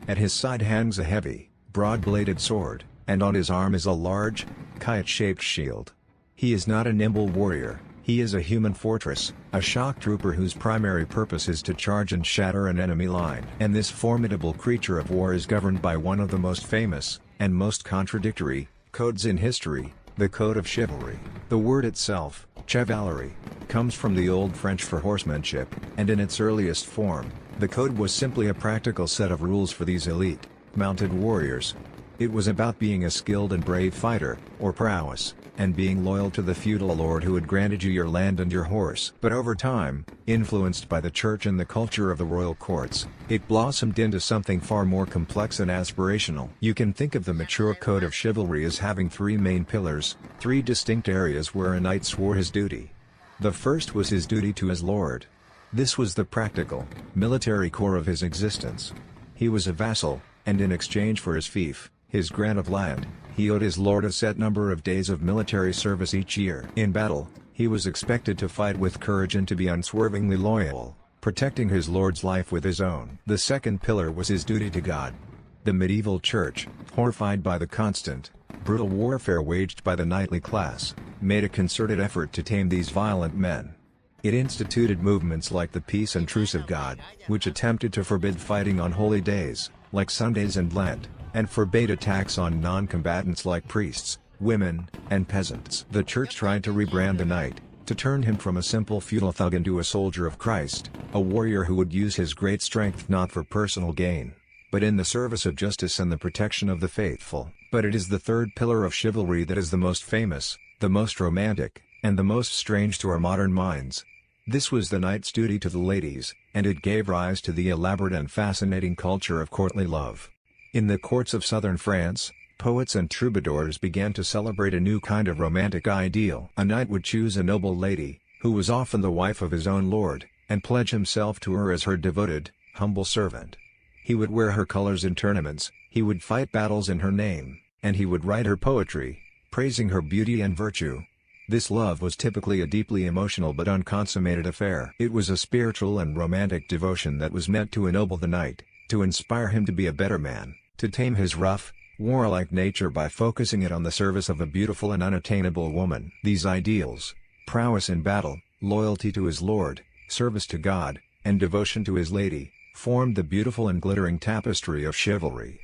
At his side hangs a heavy, broad-bladed sword, and on his arm is a large, kite-shaped shield. He is not a nimble warrior. He is a human fortress, a shock trooper whose primary purpose is to charge and shatter an enemy line. And this formidable creature of war is governed by one of the most famous, and most contradictory, codes in history, the Code of Chivalry. The word itself, chevalerie, comes from the Old French for horsemanship, and in its earliest form, the code was simply a practical set of rules for these elite, mounted warriors. It was about being a skilled and brave fighter, or prowess, and being loyal to the feudal lord who had granted you your land and your horse. But over time, influenced by the church and the culture of the royal courts, it blossomed into something far more complex and aspirational. You can think of the mature code of chivalry as having three main pillars, three distinct areas where a knight swore his duty. The first was his duty to his lord. This was the practical, military core of his existence. He was a vassal, and in exchange for his fief, his grant of land, he owed his lord a set number of days of military service each year. In battle, he was expected to fight with courage and to be unswervingly loyal, protecting his lord's life with his own. The second pillar was his duty to God. The medieval church, horrified by the constant, brutal warfare waged by the knightly class, made a concerted effort to tame these violent men. It instituted movements like the Peace and Truce of God, which attempted to forbid fighting on holy days, like Sundays and Lent. and forbade attacks on non-combatants like priests, women, and peasants. The church tried to rebrand the knight, to turn him from a simple feudal thug into a soldier of Christ, a warrior who would use his great strength not for personal gain, but in the service of justice and the protection of the faithful. But it is the third pillar of chivalry that is the most famous, the most romantic, and the most strange to our modern minds. This was the knight's duty to the ladies, and it gave rise to the elaborate and fascinating culture of courtly love. In the courts of southern France, poets and troubadours began to celebrate a new kind of romantic ideal. A knight would choose a noble lady, who was often the wife of his own lord, and pledge himself to her as her devoted, humble servant. He would wear her colors in tournaments, he would fight battles in her name, and he would write her poetry, praising her beauty and virtue. This love was typically a deeply emotional but unconsummated affair. It was a spiritual and romantic devotion that was meant to ennoble the knight, to inspire him to be a better man, to tame his rough, warlike nature by focusing it on the service of a beautiful and unattainable woman. These ideals, prowess in battle, loyalty to his lord, service to God, and devotion to his lady, formed the beautiful and glittering tapestry of chivalry.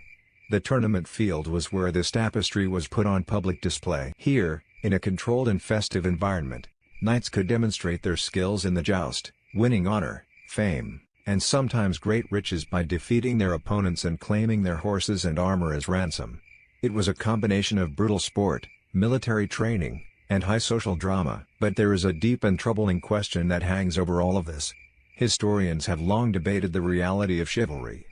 The tournament field was where this tapestry was put on public display. Here, in a controlled and festive environment, knights could demonstrate their skills in the joust, winning honor, fame, and sometimes great riches by defeating their opponents and claiming their horses and armor as ransom. It was a combination of brutal sport, military training, and high social drama. But there is a deep and troubling question that hangs over all of this. Historians have long debated the reality of chivalry.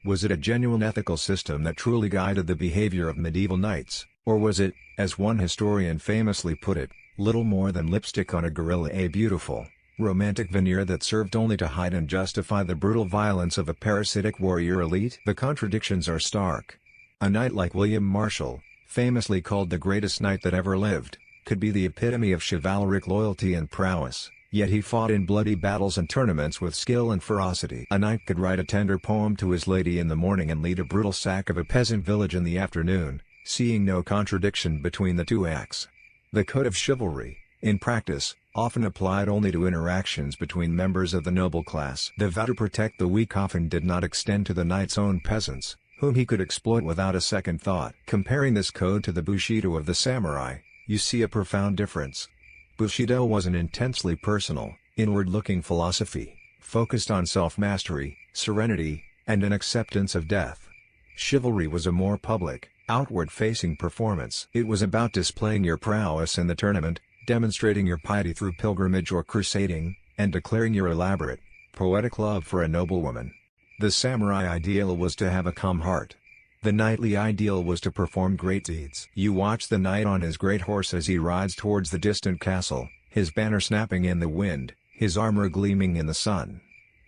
Was it a genuine ethical system that truly guided the behavior of medieval knights, or was it, as one historian famously put it, little more than lipstick on a gorilla, a beautiful, romantic veneer that served only to hide and justify the brutal violence of a parasitic warrior elite? The contradictions are stark. A knight like William Marshall, famously called the greatest knight that ever lived, could be the epitome of chivalric loyalty and prowess, yet he fought in bloody battles and tournaments with skill and ferocity. A knight could write a tender poem to his lady in the morning and lead a brutal sack of a peasant village in the afternoon, seeing no contradiction between the two acts. The code of chivalry, in practice, often applied only to interactions between members of the noble class. The vow to protect the weak often did not extend to the knight's own peasants, whom he could exploit without a second thought. Comparing this code to the bushido of the samurai, you see a profound difference. Bushido was an intensely personal, inward-looking philosophy, focused on self-mastery, serenity, and an acceptance of death. Chivalry was a more public, outward-facing performance. It was about displaying your prowess in the tournament, demonstrating your piety through pilgrimage or crusading, and declaring your elaborate, poetic love for a noble woman. The samurai ideal was to have a calm heart. The knightly ideal was to perform great deeds. You watch the knight on his great horse as he rides towards the distant castle, his banner snapping in the wind, his armor gleaming in the sun.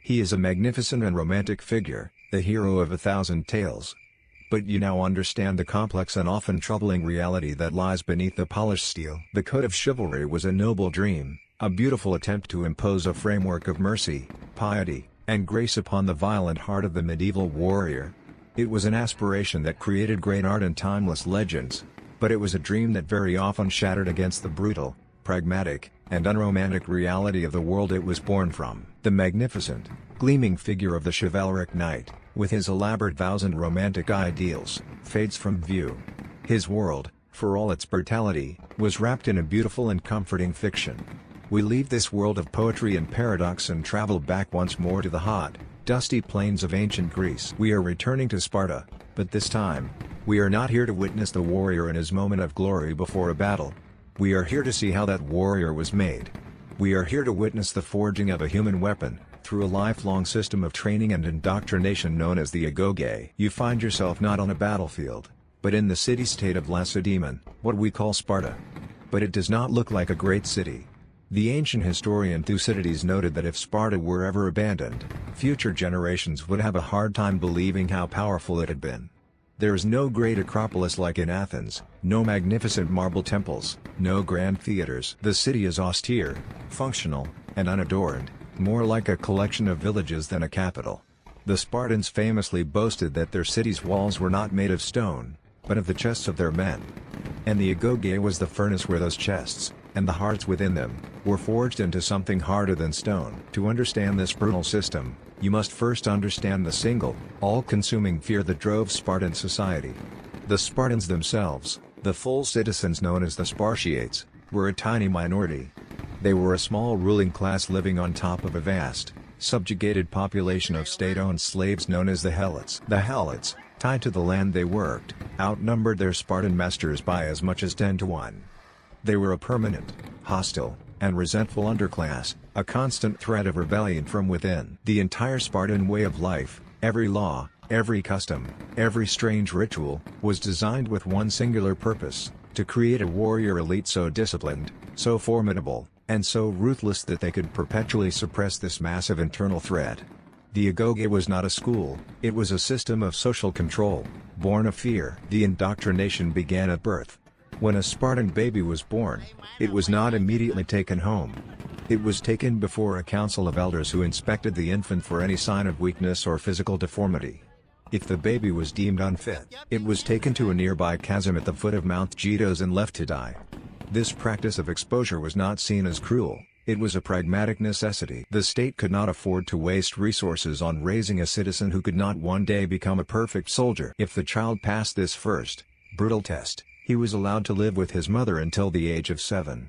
He is a magnificent and romantic figure, the hero of 1,000 tales. But you now understand the complex and often troubling reality that lies beneath the polished steel. The code of chivalry was a noble dream, a beautiful attempt to impose a framework of mercy, piety, and grace upon the violent heart of the medieval warrior. It was an aspiration that created great art and timeless legends, but it was a dream that very often shattered against the brutal, pragmatic, and unromantic reality of the world it was born from. The magnificent, gleaming figure of the chivalric knight, with his elaborate vows and romantic ideals, fades from view. His world, for all its brutality, was wrapped in a beautiful and comforting fiction. We leave this world of poetry and paradox and travel back once more to the hot, dusty plains of ancient Greece. We are returning to Sparta, but this time, we are not here to witness the warrior in his moment of glory before a battle. We are here to see how that warrior was made. We are here to witness the forging of a human weapon, through a lifelong system of training and indoctrination known as the agoge. You find yourself not on a battlefield, but in the city-state of Lacedaemon, what we call Sparta. But it does not look like a great city. The ancient historian Thucydides noted that if Sparta were ever abandoned, future generations would have a hard time believing how powerful it had been. There is no great acropolis like in Athens, no magnificent marble temples, no grand theaters. The city is austere, functional, and unadorned, more like a collection of villages than a capital. The Spartans famously boasted that their city's walls were not made of stone, but of the chests of their men. And the agoge was the furnace where those chests, and the hearts within them, were forged into something harder than stone. To understand this brutal system, you must first understand the single, all-consuming fear that drove Spartan society. The Spartans themselves, the full citizens known as the Spartiates, were a tiny minority. They were a small ruling class living on top of a vast, subjugated population of state-owned slaves known as the Helots. The Helots, tied to the land they worked, outnumbered their Spartan masters by as much as 10 to 1. They were a permanent, hostile, and resentful underclass, a constant threat of rebellion from within. The entire Spartan way of life, every law, every custom, every strange ritual, was designed with one singular purpose: to create a warrior elite so disciplined, so formidable, and so ruthless that they could perpetually suppress this massive internal threat. The agoge was not a school, it was a system of social control, born of fear. The indoctrination began at birth. When a Spartan baby was born, it was not immediately taken home. It was taken before a council of elders who inspected the infant for any sign of weakness or physical deformity. If the baby was deemed unfit, it was taken to a nearby chasm at the foot of Mount Gitos and left to die. This practice of exposure was not seen as cruel, it was a pragmatic necessity. The state could not afford to waste resources on raising a citizen who could not one day become a perfect soldier. If the child passed this first, brutal test, he was allowed to live with his mother until the age of 7.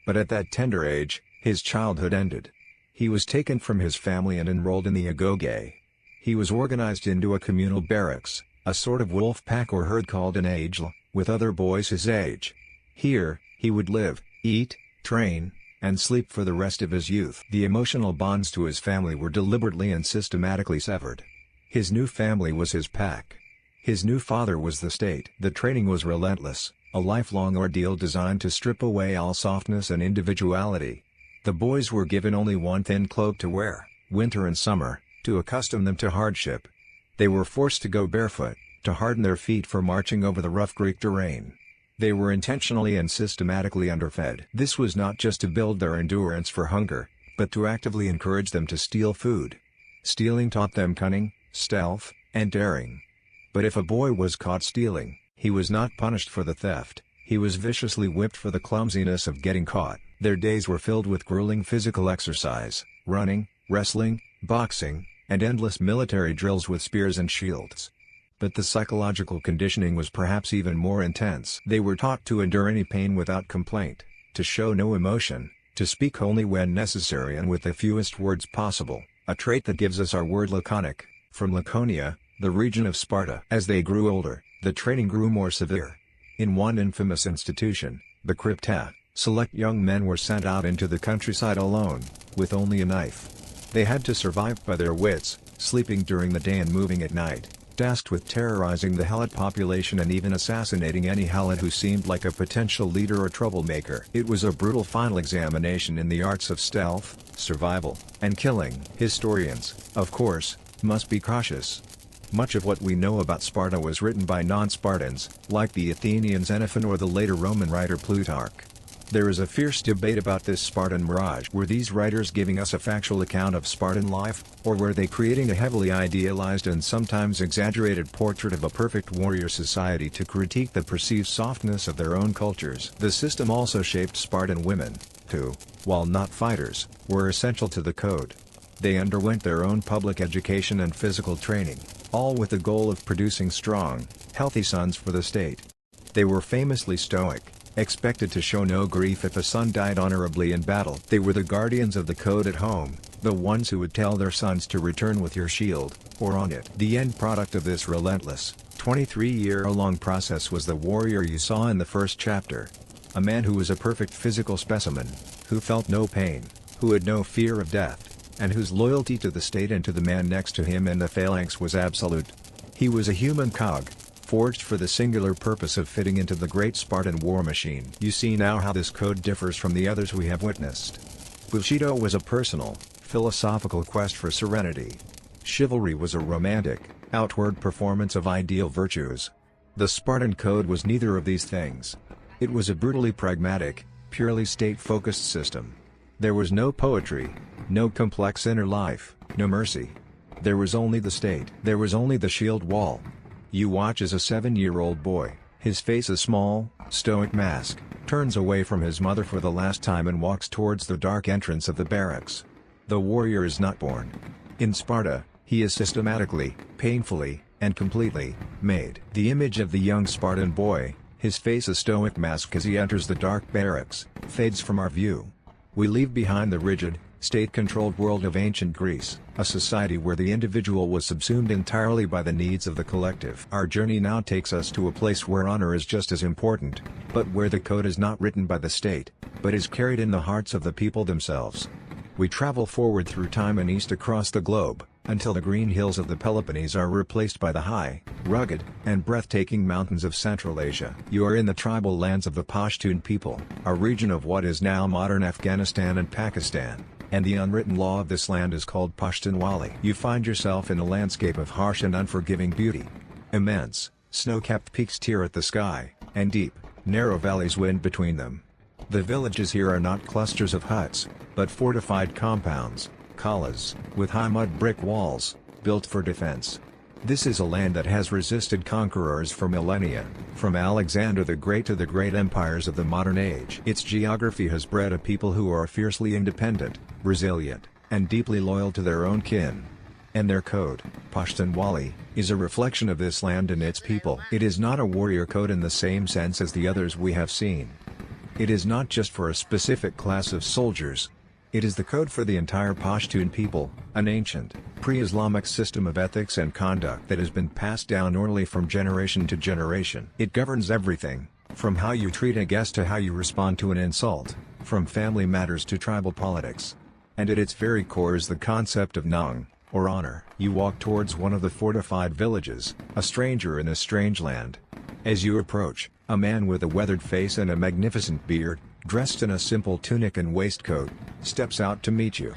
But at that tender age, his childhood ended. He was taken from his family and enrolled in the agoge. He was organized into a communal barracks, a sort of wolf pack or herd called an agel, with other boys his age. Here, he would live, eat, train, and sleep for the rest of his youth. The emotional bonds to his family were deliberately and systematically severed. His new family was his pack. His new father was the state. The training was relentless, a lifelong ordeal designed to strip away all softness and individuality. The boys were given only one thin cloak to wear, winter and summer, to accustom them to hardship. They were forced to go barefoot, to harden their feet for marching over the rough Greek terrain. They were intentionally and systematically underfed. This was not just to build their endurance for hunger, but to actively encourage them to steal food. Stealing taught them cunning, stealth, and daring. But if a boy was caught stealing, he was not punished for the theft, he was viciously whipped for the clumsiness of getting caught. Their days were filled with grueling physical exercise, running, wrestling, boxing, and endless military drills with spears and shields. But the psychological conditioning was perhaps even more intense. They were taught to endure any pain without complaint, to show no emotion, to speak only when necessary and with the fewest words possible, a trait that gives us our word laconic, from Laconia, the region of Sparta. As they grew older, the training grew more severe. In one infamous institution, the crypta, select young men were sent out into the countryside alone, with only a knife. They had to survive by their wits, sleeping during the day and moving at night, tasked with terrorizing the Helot population and even assassinating any Helot who seemed like a potential leader or troublemaker. It was a brutal final examination in the arts of stealth, survival, and killing. Historians, of course, must be cautious. Much of what we know about Sparta was written by non-Spartans, like the Athenian Xenophon or the later Roman writer Plutarch. There is a fierce debate about this Spartan mirage. Were these writers giving us a factual account of Spartan life, or were they creating a heavily idealized and sometimes exaggerated portrait of a perfect warrior society to critique the perceived softness of their own cultures? The system also shaped Spartan women, who, while not fighters, were essential to the code. They underwent their own public education and physical training, all with the goal of producing strong, healthy sons for the state. They were famously stoic, expected to show no grief if a son died honorably in battle. They were the guardians of the code at home, the ones who would tell their sons to return with your shield, or on it. The end product of this relentless, 23-year-long process was the warrior you saw in the first chapter. A man who was a perfect physical specimen, who felt no pain, who had no fear of death, and whose loyalty to the state and to the man next to him and the phalanx was absolute. He was a human cog, forged for the singular purpose of fitting into the great Spartan war machine. You see now how this code differs from the others we have witnessed. Bushido was a personal, philosophical quest for serenity. Chivalry was a romantic, outward performance of ideal virtues. The Spartan code was neither of these things. It was a brutally pragmatic, purely state-focused system. There was no poetry, no complex inner life, no mercy. There was only the state. There was only the shield wall. You watch as a 7-year-old boy, his face a small, Stoic mask, turns away from his mother for the last time and walks towards the dark entrance of the barracks. The warrior is not born. In Sparta, he is systematically, painfully, and completely made. The image of the young Spartan boy, his face a stoic mask as he enters the dark barracks, fades from our view. We leave behind the rigid, state-controlled world of ancient Greece, a society where the individual was subsumed entirely by the needs of the collective. Our journey now takes us to a place where honor is just as important, but where the code is not written by the state, but is carried in the hearts of the people themselves. We travel forward through time and east across the globe, until the green hills of the Peloponnese are replaced by the high, rugged, and breathtaking mountains of Central Asia. You are in the tribal lands of the Pashtun people, a region of what is now modern Afghanistan and Pakistan, and the unwritten law of this land is called Pashtunwali. You find yourself in a landscape of harsh and unforgiving beauty. Immense, snow-capped peaks tear at the sky, and deep, narrow valleys wind between them. The villages here are not clusters of huts, but fortified compounds, kalas, with high mud brick walls, built for defense. This is a land that has resisted conquerors for millennia, from Alexander the Great to the great empires of the modern age. Its geography has bred a people who are fiercely independent, resilient, and deeply loyal to their own kin. And their code, Pashtunwali, is a reflection of this land and its people. It is not a warrior code in the same sense as the others we have seen. It is not just for a specific class of soldiers. It is the code for the entire Pashtun people, an ancient, pre-Islamic system of ethics and conduct that has been passed down orally from generation to generation. It governs everything, from how you treat a guest to how you respond to an insult, from family matters to tribal politics. And at its very core is the concept of nung, or honor. You walk towards one of the fortified villages, a stranger in a strange land. As you approach, a man with a weathered face and a magnificent beard, dressed in a simple tunic and waistcoat, steps out to meet you.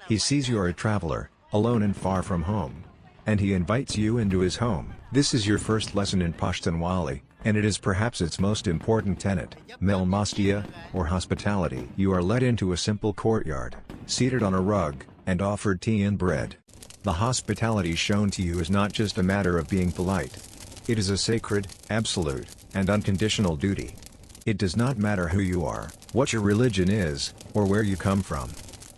He sees you are a traveler, alone and far from home. And he invites you into his home. This is your first lesson in Pashtunwali, and it is perhaps its most important tenet, melmastia, or hospitality. You are led into a simple courtyard, seated on a rug, and offered tea and bread. The hospitality shown to you is not just a matter of being polite. It is a sacred, absolute, and unconditional duty. It does not matter who you are, what your religion is, or where you come from.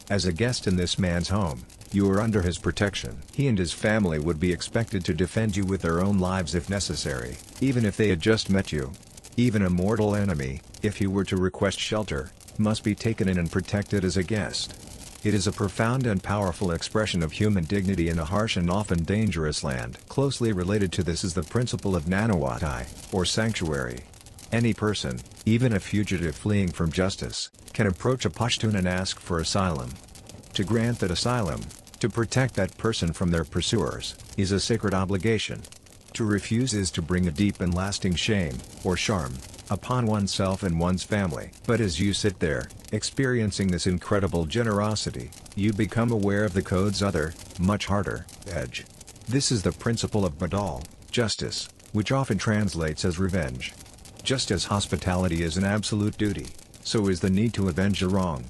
As a guest in this man's home, you are under his protection. He and his family would be expected to defend you with their own lives if necessary, even if they had just met you. Even a mortal enemy, if he were to request shelter, must be taken in and protected as a guest. It is a profound and powerful expression of human dignity in a harsh and often dangerous land. Closely related to this is the principle of nanawati, or sanctuary. Any person, even a fugitive fleeing from justice, can approach a Pashtun and ask for asylum. To grant that asylum, to protect that person from their pursuers, is a sacred obligation. To refuse is to bring a deep and lasting shame, or sharm, upon oneself and one's family. But as you sit there, experiencing this incredible generosity, you become aware of the code's other, much harder, edge. This is the principle of badal, justice, which often translates as revenge. Just as hospitality is an absolute duty, so is the need to avenge a wrong.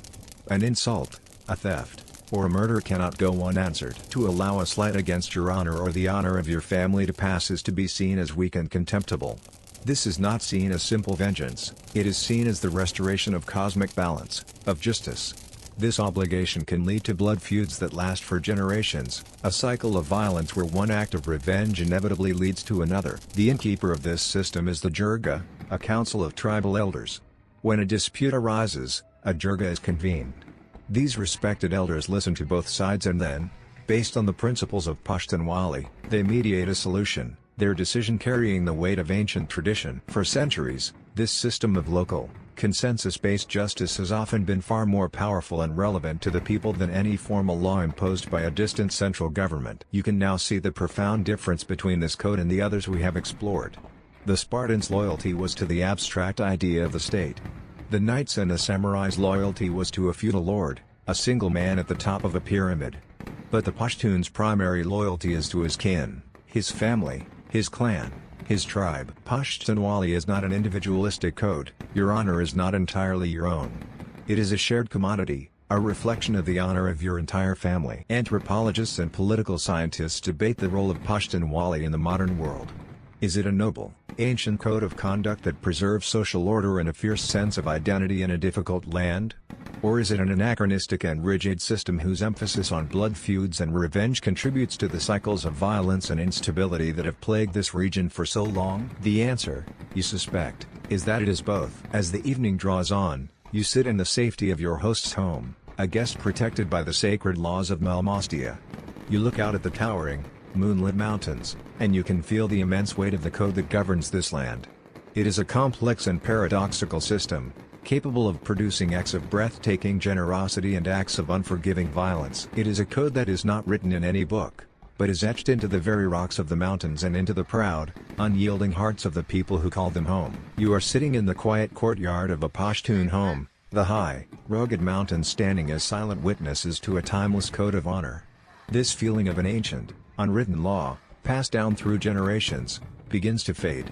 An insult, a theft, or a murder cannot go unanswered. To allow a slight against your honor or the honor of your family to pass is to be seen as weak and contemptible. This is not seen as simple vengeance, it is seen as the restoration of cosmic balance, of justice. This obligation can lead to blood feuds that last for generations, a cycle of violence where one act of revenge inevitably leads to another. The innkeeper of this system is the jirga, a council of tribal elders. When a dispute arises, a jirga is convened. These respected elders listen to both sides and then, based on the principles of Pashtunwali, they mediate a solution, their decision carrying the weight of ancient tradition. For centuries, this system of local, consensus-based justice has often been far more powerful and relevant to the people than any formal law imposed by a distant central government. You can now see the profound difference between this code and the others we have explored. The Spartans' loyalty was to the abstract idea of the state. The knights and the samurai's loyalty was to a feudal lord, a single man at the top of a pyramid. But the Pashtun's primary loyalty is to his kin, his family, his clan, his tribe. Pashtunwali is not an individualistic code. Your honor is not entirely your own. It is a shared commodity, a reflection of the honor of your entire family. Anthropologists and political scientists debate the role of Pashtunwali in the modern world. Is it a noble, ancient code of conduct that preserves social order and a fierce sense of identity in a difficult land? Or is it an anachronistic and rigid system whose emphasis on blood feuds and revenge contributes to the cycles of violence and instability that have plagued this region for so long? The answer, you suspect, is that it is both. As the evening draws on, you sit in the safety of your host's home, a guest protected by the sacred laws of Malmostia. You look out at the towering, moonlit mountains, and you can feel the immense weight of the code that governs this land. It is a complex and paradoxical system, capable of producing acts of breathtaking generosity and acts of unforgiving violence. It is a code that is not written in any book, but is etched into the very rocks of the mountains and into the proud, unyielding hearts of the people who call them home. You are sitting in the quiet courtyard of a Pashtun home, the high, rugged mountains standing as silent witnesses to a timeless code of honor. This feeling of an ancient, unwritten law, passed down through generations, begins to fade.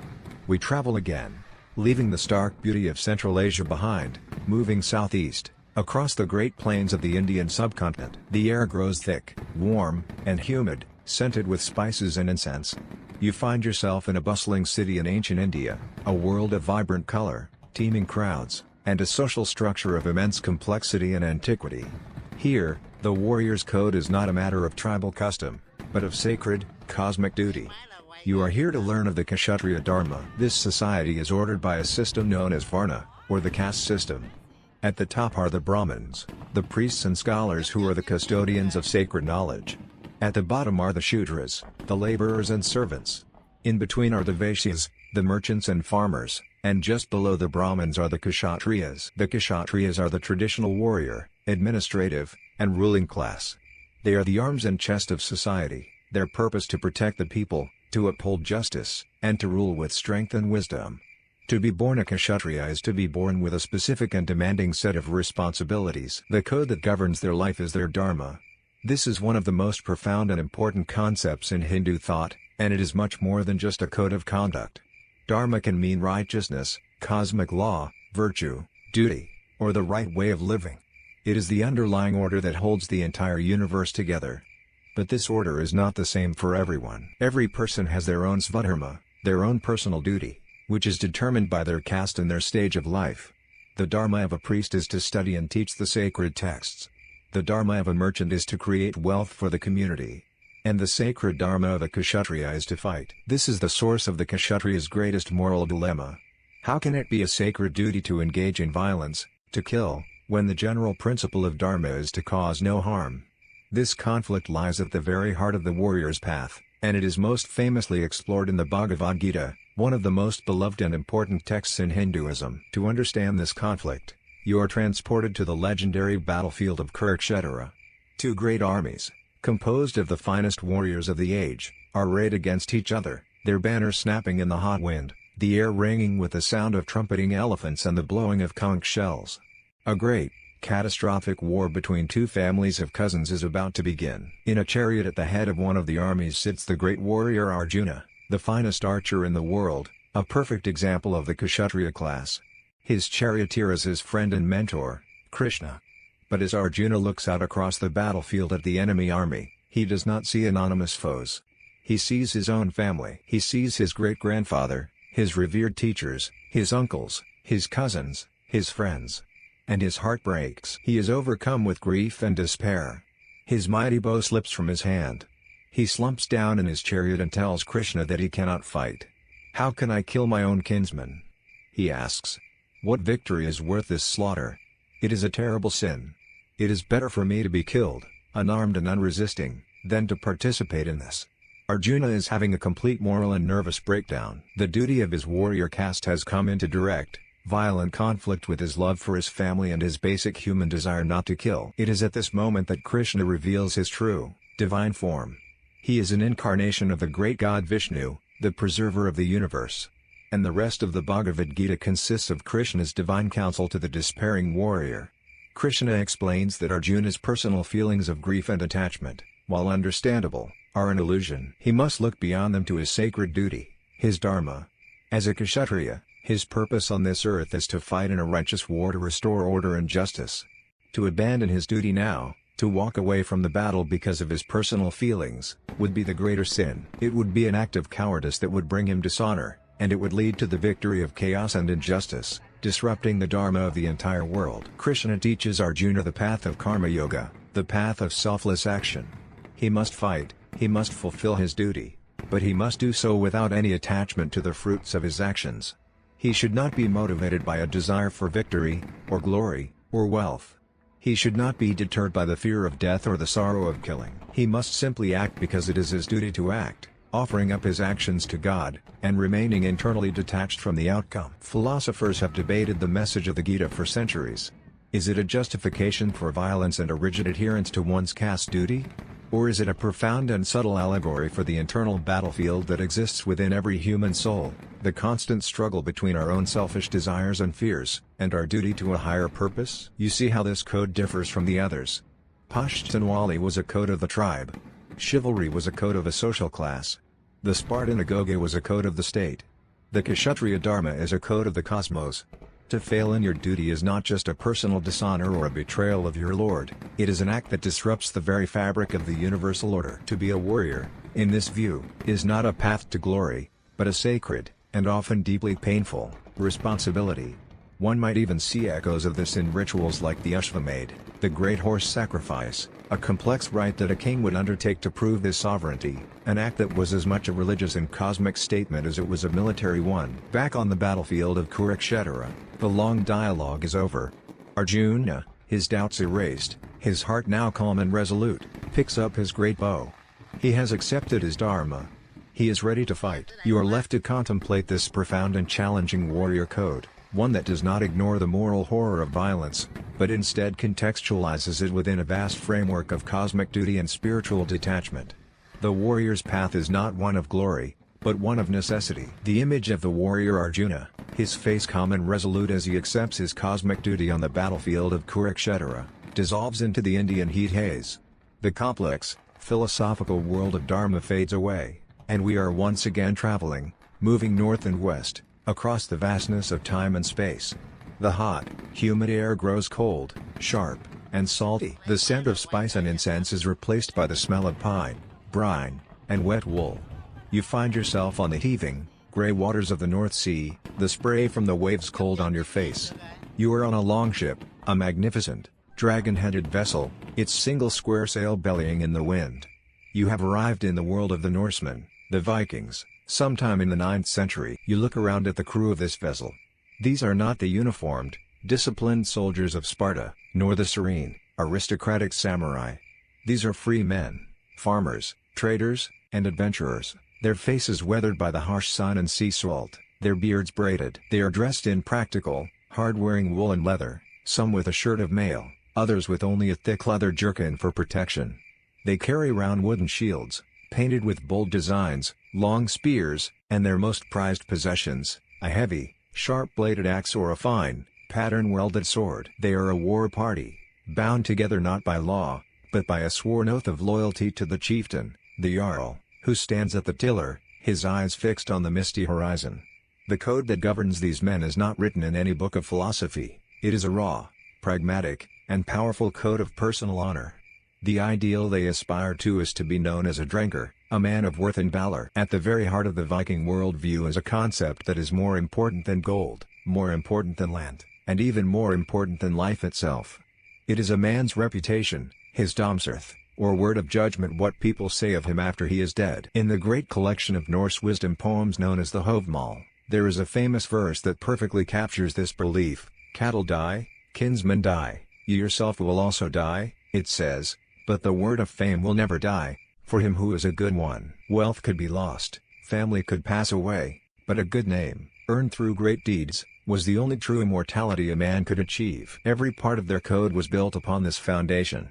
We travel again, leaving the stark beauty of Central Asia behind, moving southeast, across the great plains of the Indian subcontinent. The air grows thick, warm, and humid, scented with spices and incense. You find yourself in a bustling city in ancient India, a world of vibrant color, teeming crowds, and a social structure of immense complexity and antiquity. Here, the warrior's code is not a matter of tribal custom, but of sacred, cosmic duty. You are here to learn of the Kshatriya Dharma. This society is ordered by a system known as Varna, or the caste system. At the top are the Brahmins, the priests and scholars who are the custodians of sacred knowledge. At the bottom are the Shudras, the laborers and servants. In between are the Vaishyas, the merchants and farmers, and just below the Brahmins are the Kshatriyas. The Kshatriyas are the traditional warrior, administrative, and ruling class. They are the arms and chest of society, their purpose to protect the people, to uphold justice, and to rule with strength and wisdom. To be born a Kshatriya is to be born with a specific and demanding set of responsibilities. The code that governs their life is their dharma. This is one of the most profound and important concepts in Hindu thought, and it is much more than just a code of conduct. Dharma can mean righteousness, cosmic law, virtue, duty, or the right way of living. It is the underlying order that holds the entire universe together. But this order is not the same for everyone. Every person has their own svadharma, their own personal duty, which is determined by their caste and their stage of life. The dharma of a priest is to study and teach the sacred texts. The dharma of a merchant is to create wealth for the community. And the sacred dharma of a Kshatriya is to fight. This is the source of the Kshatriya's greatest moral dilemma. How can it be a sacred duty to engage in violence, to kill, when the general principle of dharma is to cause no harm? This conflict lies at the very heart of the warrior's path, and it is most famously explored in the Bhagavad Gita, one of the most beloved and important texts in Hinduism. To understand this conflict, you are transported to the legendary battlefield of Kurukshetra. Two great armies, composed of the finest warriors of the age, are arrayed against each other, their banners snapping in the hot wind, the air ringing with the sound of trumpeting elephants and the blowing of conch shells. A great, catastrophic war between two families of cousins is about to begin. In a chariot at the head of one of the armies sits the great warrior Arjuna, the finest archer in the world, a perfect example of the Kshatriya class. His charioteer is his friend and mentor, Krishna. But as Arjuna looks out across the battlefield at the enemy army, he does not see anonymous foes. He sees his own family. He sees his great-grandfather, his revered teachers, his uncles, his cousins, his friends. And his heart breaks. He is overcome with grief and despair. His mighty bow slips from his hand. He slumps down in his chariot and tells Krishna that he cannot fight. "How can I kill my own kinsman?" he asks. "What victory is worth this slaughter? It is a terrible sin. It is better for me to be killed, unarmed and unresisting, than to participate in this." Arjuna is having a complete moral and nervous breakdown. The duty of his warrior caste has come into direct, violent conflict with his love for his family and his basic human desire not to kill. It is at this moment that Krishna reveals his true, divine form. He is an incarnation of the great god Vishnu, the preserver of the universe. And the rest of the Bhagavad Gita consists of Krishna's divine counsel to the despairing warrior. Krishna explains that Arjuna's personal feelings of grief and attachment, while understandable, are an illusion. He must look beyond them to his sacred duty, his dharma. As a Kshatriya, his purpose on this earth is to fight in a righteous war to restore order and justice. To abandon his duty now, To walk away from the battle because of his personal feelings would be the greater sin. It would be an act of cowardice that would bring him dishonor, and it would lead to the victory of chaos and injustice, disrupting the dharma of the entire world. Krishna teaches Arjuna the path of karma yoga, the path of selfless action. He must fight, he must fulfill his duty, but he must do so without any attachment to the fruits of his actions. He should not be motivated by a desire for victory, or glory, or wealth. He should not be deterred by the fear of death or the sorrow of killing. He must simply act because it is his duty to act, offering up his actions to God, and remaining internally detached from the outcome. Philosophers have debated the message of the Gita for centuries. Is it a justification for violence and a rigid adherence to one's caste duty? Or is it a profound and subtle allegory for the internal battlefield that exists within every human soul, the constant struggle between our own selfish desires and fears, and our duty to a higher purpose? You see how this code differs from the others. Pashtunwali was a code of the tribe. Chivalry was a code of a social class. The Spartan agoge was a code of the state. The Kshatriya dharma is a code of the cosmos. To fail in your duty is not just a personal dishonor or a betrayal of your lord, it is an act that disrupts the very fabric of the universal order. To be a warrior, in this view, is not a path to glory, but a sacred, and often deeply painful, responsibility. One might even see echoes of this in rituals like the Ashvamedh, the great horse sacrifice, a complex rite that a king would undertake to prove his sovereignty, an act that was as much a religious and cosmic statement as it was a military one. Back on the battlefield of Kurukshetra, the long dialogue is over. Arjuna, his doubts erased, his heart now calm and resolute, picks up his great bow. He has accepted his dharma. He is ready to fight. You are left to contemplate this profound and challenging warrior code, one that does not ignore the moral horror of violence, but instead contextualizes it within a vast framework of cosmic duty and spiritual detachment. The warrior's path is not one of glory, but one of necessity. The image of the warrior Arjuna, his face calm and resolute as he accepts his cosmic duty on the battlefield of Kurukshetra, dissolves into the Indian heat haze. The complex, philosophical world of Dharma fades away, and we are once again traveling, moving north and west, across the vastness of time and space. The hot, humid air grows cold, sharp, and salty. The scent of spice and incense is replaced by the smell of pine, brine, and wet wool. You find yourself on the heaving, gray waters of the North Sea, the spray from the waves cold on your face. You are on a longship, a magnificent, dragon-headed vessel, its single square sail bellying in the wind. You have arrived in the world of the Norsemen, the Vikings, sometime in the 9th century. You look around at the crew of this vessel. These are not the uniformed, disciplined soldiers of Sparta, nor the serene, aristocratic samurai. These are free men, farmers, traders, and adventurers, their faces weathered by the harsh sun and sea salt, their beards braided. They are dressed in practical, hard-wearing wool and leather, some with a shirt of mail, others with only a thick leather jerkin for protection. They carry round wooden shields, painted with bold designs, long spears, and their most prized possessions, a heavy, sharp-bladed axe or a fine, pattern-welded sword. They are a war party, bound together not by law, but by a sworn oath of loyalty to the chieftain, the Jarl, who stands at the tiller, his eyes fixed on the misty horizon. The code that governs these men is not written in any book of philosophy, it is a raw, pragmatic, and powerful code of personal honor. The ideal they aspire to is to be known as a drinker, a man of worth and valor. At the very heart of the Viking worldview is a concept that is more important than gold, more important than land, and even more important than life itself. It is a man's reputation, his domsworth, or word of judgment, what people say of him after he is dead. In the great collection of Norse wisdom poems known as the Hovmal, there is a famous verse that perfectly captures this belief. Cattle die, kinsmen die, you yourself will also die, it says, but the word of fame will never die, for him who is a good one. Wealth could be lost, family could pass away, but a good name, earned through great deeds, was the only true immortality a man could achieve. Every part of their code was built upon this foundation.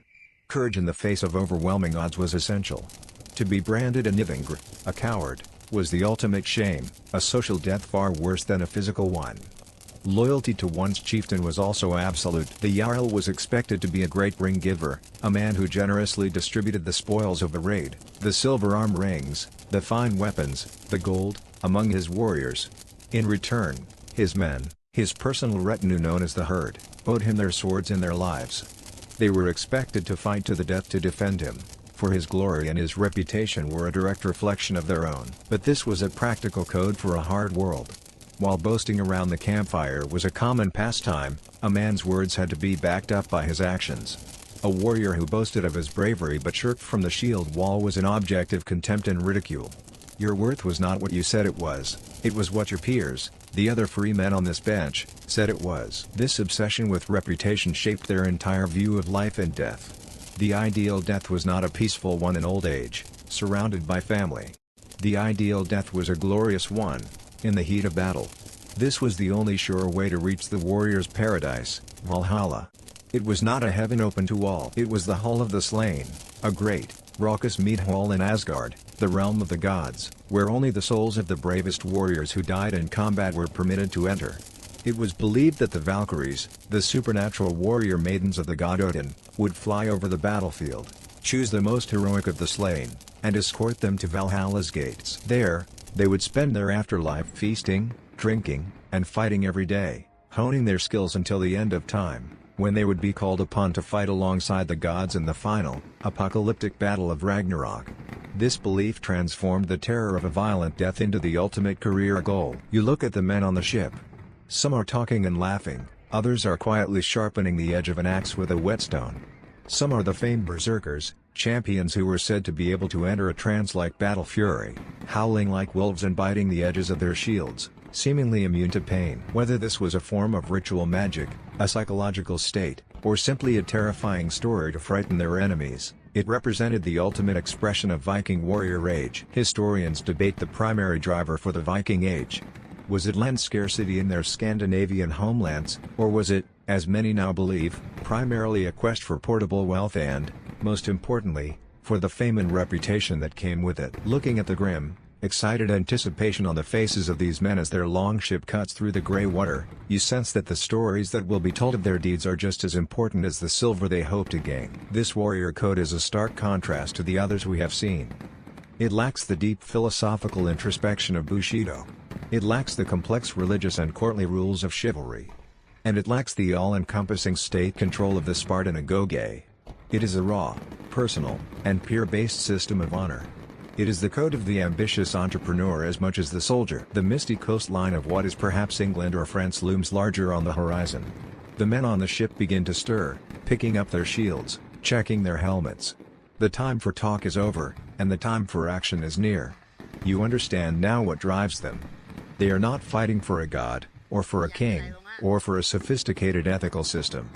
Courage in the face of overwhelming odds was essential. To be branded a nivingr, a coward, was the ultimate shame, a social death far worse than a physical one. Loyalty to one's chieftain was also absolute. The Jarl was expected to be a great ring giver, a man who generously distributed the spoils of a raid, the silver arm rings, the fine weapons, the gold, among his warriors. In return, his men, his personal retinue known as the herd, owed him their swords and their lives. They were expected to fight to the death to defend him, for his glory and his reputation were a direct reflection of their own. But this was a practical code for a hard world. While boasting around the campfire was a common pastime, a man's words had to be backed up by his actions. A warrior who boasted of his bravery but shirked from the shield wall was an object of contempt and ridicule. Your worth was not what you said it was what your peers, the other free men on this bench, said it was. This obsession with reputation shaped their entire view of life and death. The ideal death was not a peaceful one in old age, surrounded by family. The ideal death was a glorious one, in the heat of battle. This was the only sure way to reach the warrior's paradise, Valhalla. It was not a heaven open to all. It was the hall of the slain, a great, raucous mead hall in Asgard, the realm of the gods, where only the souls of the bravest warriors who died in combat were permitted to enter. It was believed that the Valkyries, the supernatural warrior maidens of the god Odin, would fly over the battlefield, choose the most heroic of the slain, and escort them to Valhalla's gates. There, they would spend their afterlife feasting, drinking, and fighting every day, honing their skills until the end of time, when they would be called upon to fight alongside the gods in the final, apocalyptic battle of Ragnarok. This belief transformed the terror of a violent death into the ultimate career goal. You look at the men on the ship. Some are talking and laughing, others are quietly sharpening the edge of an axe with a whetstone. Some are the famed berserkers, champions who were said to be able to enter a trance-like battle fury, howling like wolves and biting the edges of their shields, seemingly immune to pain. Whether this was a form of ritual magic, a psychological state, or simply a terrifying story to frighten their enemies, it represented the ultimate expression of Viking warrior rage. Historians debate the primary driver for the Viking Age. Was it land scarcity in their Scandinavian homelands, or was it, as many now believe, primarily a quest for portable wealth and, most importantly, for the fame and reputation that came with it? Looking at the grim, excited anticipation on the faces of these men as their longship cuts through the grey water, you sense that the stories that will be told of their deeds are just as important as the silver they hope to gain. This warrior code is a stark contrast to the others we have seen. It lacks the deep philosophical introspection of Bushido. It lacks the complex religious and courtly rules of chivalry. And it lacks the all-encompassing state control of the Spartan agoge. It is a raw, personal, and peer-based system of honor. It is the code of the ambitious entrepreneur as much as the soldier. The misty coastline of what is perhaps England or France looms larger on the horizon. The men on the ship begin to stir, picking up their shields, checking their helmets. The time for talk is over, and the time for action is near. You understand now what drives them. They are not fighting for a god, or for a king, or for a sophisticated ethical system.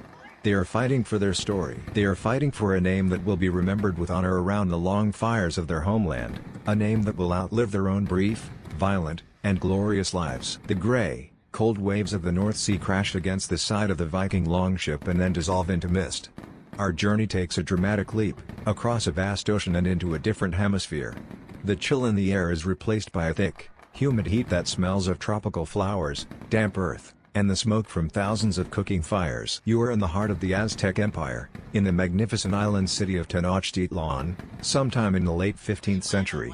They are fighting for their story. They are fighting for a name that will be remembered with honor around the long fires of their homeland, a name that will outlive their own brief, violent, and glorious lives. The grey, cold waves of the North Sea crash against the side of the Viking longship and then dissolve into mist. Our journey takes a dramatic leap, across a vast ocean and into a different hemisphere. The chill in the air is replaced by a thick, humid heat that smells of tropical flowers, damp earth, and the smoke from thousands of cooking fires. You are in the heart of the Aztec Empire, in the magnificent island city of Tenochtitlan, sometime in the late 15th century.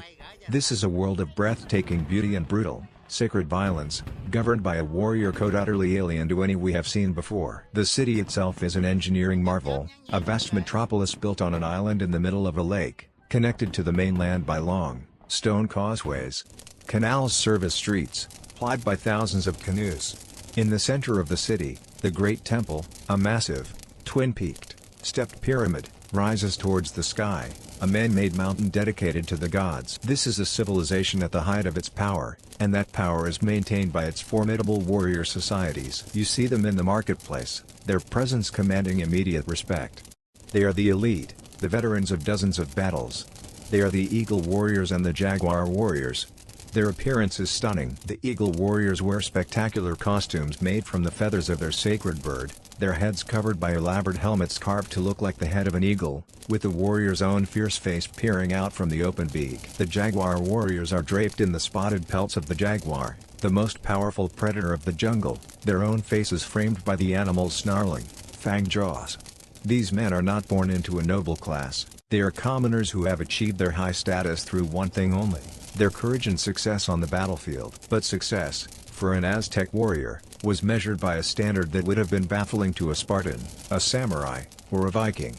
This is a world of breathtaking beauty and brutal, sacred violence, governed by a warrior code utterly alien to any we have seen before. The city itself is an engineering marvel, a vast metropolis built on an island in the middle of a lake, connected to the mainland by long, stone causeways. Canals serve as streets, plied by thousands of canoes. In the center of the city, the Great Temple, a massive, twin-peaked, stepped pyramid, rises towards the sky, a man-made mountain dedicated to the gods. This is a civilization at the height of its power, and that power is maintained by its formidable warrior societies. You see them in the marketplace, their presence commanding immediate respect. They are the elite, the veterans of dozens of battles. They are the Eagle Warriors and the Jaguar Warriors. Their appearance is stunning. The Eagle Warriors wear spectacular costumes made from the feathers of their sacred bird, their heads covered by elaborate helmets carved to look like the head of an eagle, with the warrior's own fierce face peering out from the open beak. The Jaguar Warriors are draped in the spotted pelts of the jaguar, the most powerful predator of the jungle, their own faces framed by the animal's snarling, fanged jaws. These men are not born into a noble class, they are commoners who have achieved their high status through one thing only: their courage and success on the battlefield. But success, for an Aztec warrior, was measured by a standard that would have been baffling to a Spartan, a samurai, or a Viking.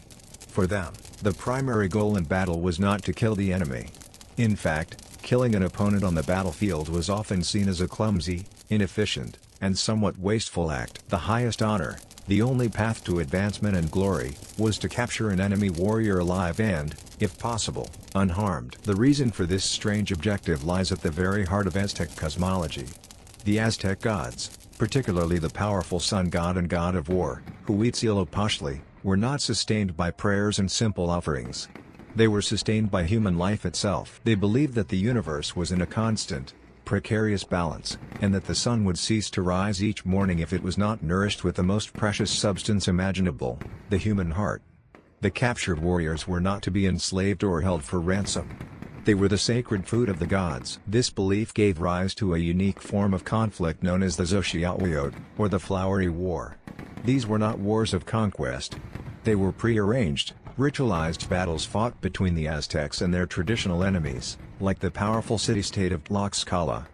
For them, the primary goal in battle was not to kill the enemy. In fact, killing an opponent on the battlefield was often seen as a clumsy, inefficient, and somewhat wasteful act. The highest honor, the only path to advancement and glory, was to capture an enemy warrior alive and, if possible, unharmed. The reason for this strange objective lies at the very heart of Aztec cosmology. The Aztec gods, particularly the powerful sun god and god of war, Huitzilopochtli, were not sustained by prayers and simple offerings. They were sustained by human life itself. They believed that the universe was in a constant, precarious balance, and that the sun would cease to rise each morning if it was not nourished with the most precious substance imaginable, the human heart. The captured warriors were not to be enslaved or held for ransom. They were the sacred food of the gods. This belief gave rise to a unique form of conflict known as the Xochitl, or the Flowery War. These were not wars of conquest. They were prearranged, ritualized battles fought between the Aztecs and their traditional enemies, like the powerful city-state of Tlaxcala.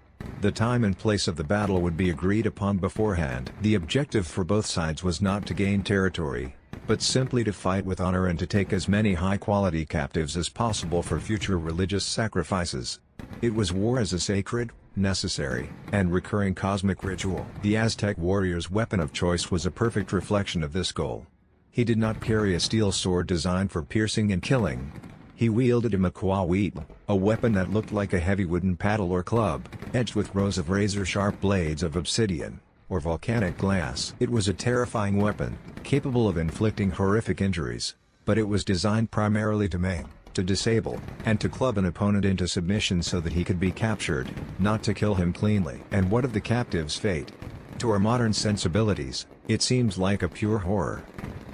The time and place of the battle would be agreed upon beforehand. The objective for both sides was not to gain territory, but simply to fight with honor and to take as many high-quality captives as possible for future religious sacrifices. It was war as a sacred, necessary, and recurring cosmic ritual. The Aztec warrior's weapon of choice was a perfect reflection of this goal. He did not carry a steel sword designed for piercing and killing. He wielded a macuahuitl, a weapon that looked like a heavy wooden paddle or club, edged with rows of razor-sharp blades of obsidian, or volcanic glass. It was a terrifying weapon, capable of inflicting horrific injuries, but it was designed primarily to maim, to disable, and to club an opponent into submission so that he could be captured, not to kill him cleanly. And what of the captive's fate? To our modern sensibilities, it seems like a pure horror.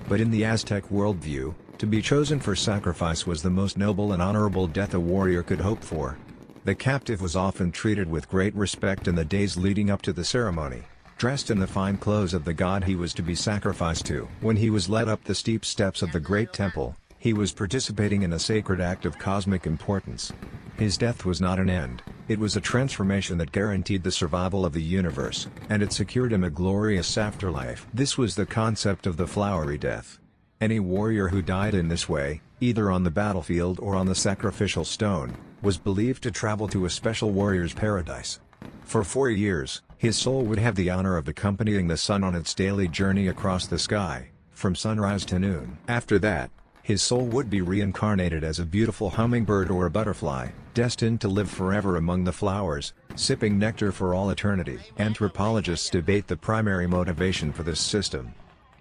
But in the Aztec worldview, to be chosen for sacrifice was the most noble and honorable death a warrior could hope for. The captive was often treated with great respect in the days leading up to the ceremony, dressed in the fine clothes of the god he was to be sacrificed to. When he was led up the steep steps of the great temple, he was participating in a sacred act of cosmic importance. His death was not an end, it was a transformation that guaranteed the survival of the universe, and it secured him a glorious afterlife. This was the concept of the flowery death. Any warrior who died in this way, either on the battlefield or on the sacrificial stone, was believed to travel to a special warrior's paradise. For 4 years, his soul would have the honor of accompanying the sun on its daily journey across the sky, from sunrise to noon. After that, his soul would be reincarnated as a beautiful hummingbird or a butterfly, destined to live forever among the flowers, sipping nectar for all eternity. Anthropologists debate the primary motivation for this system.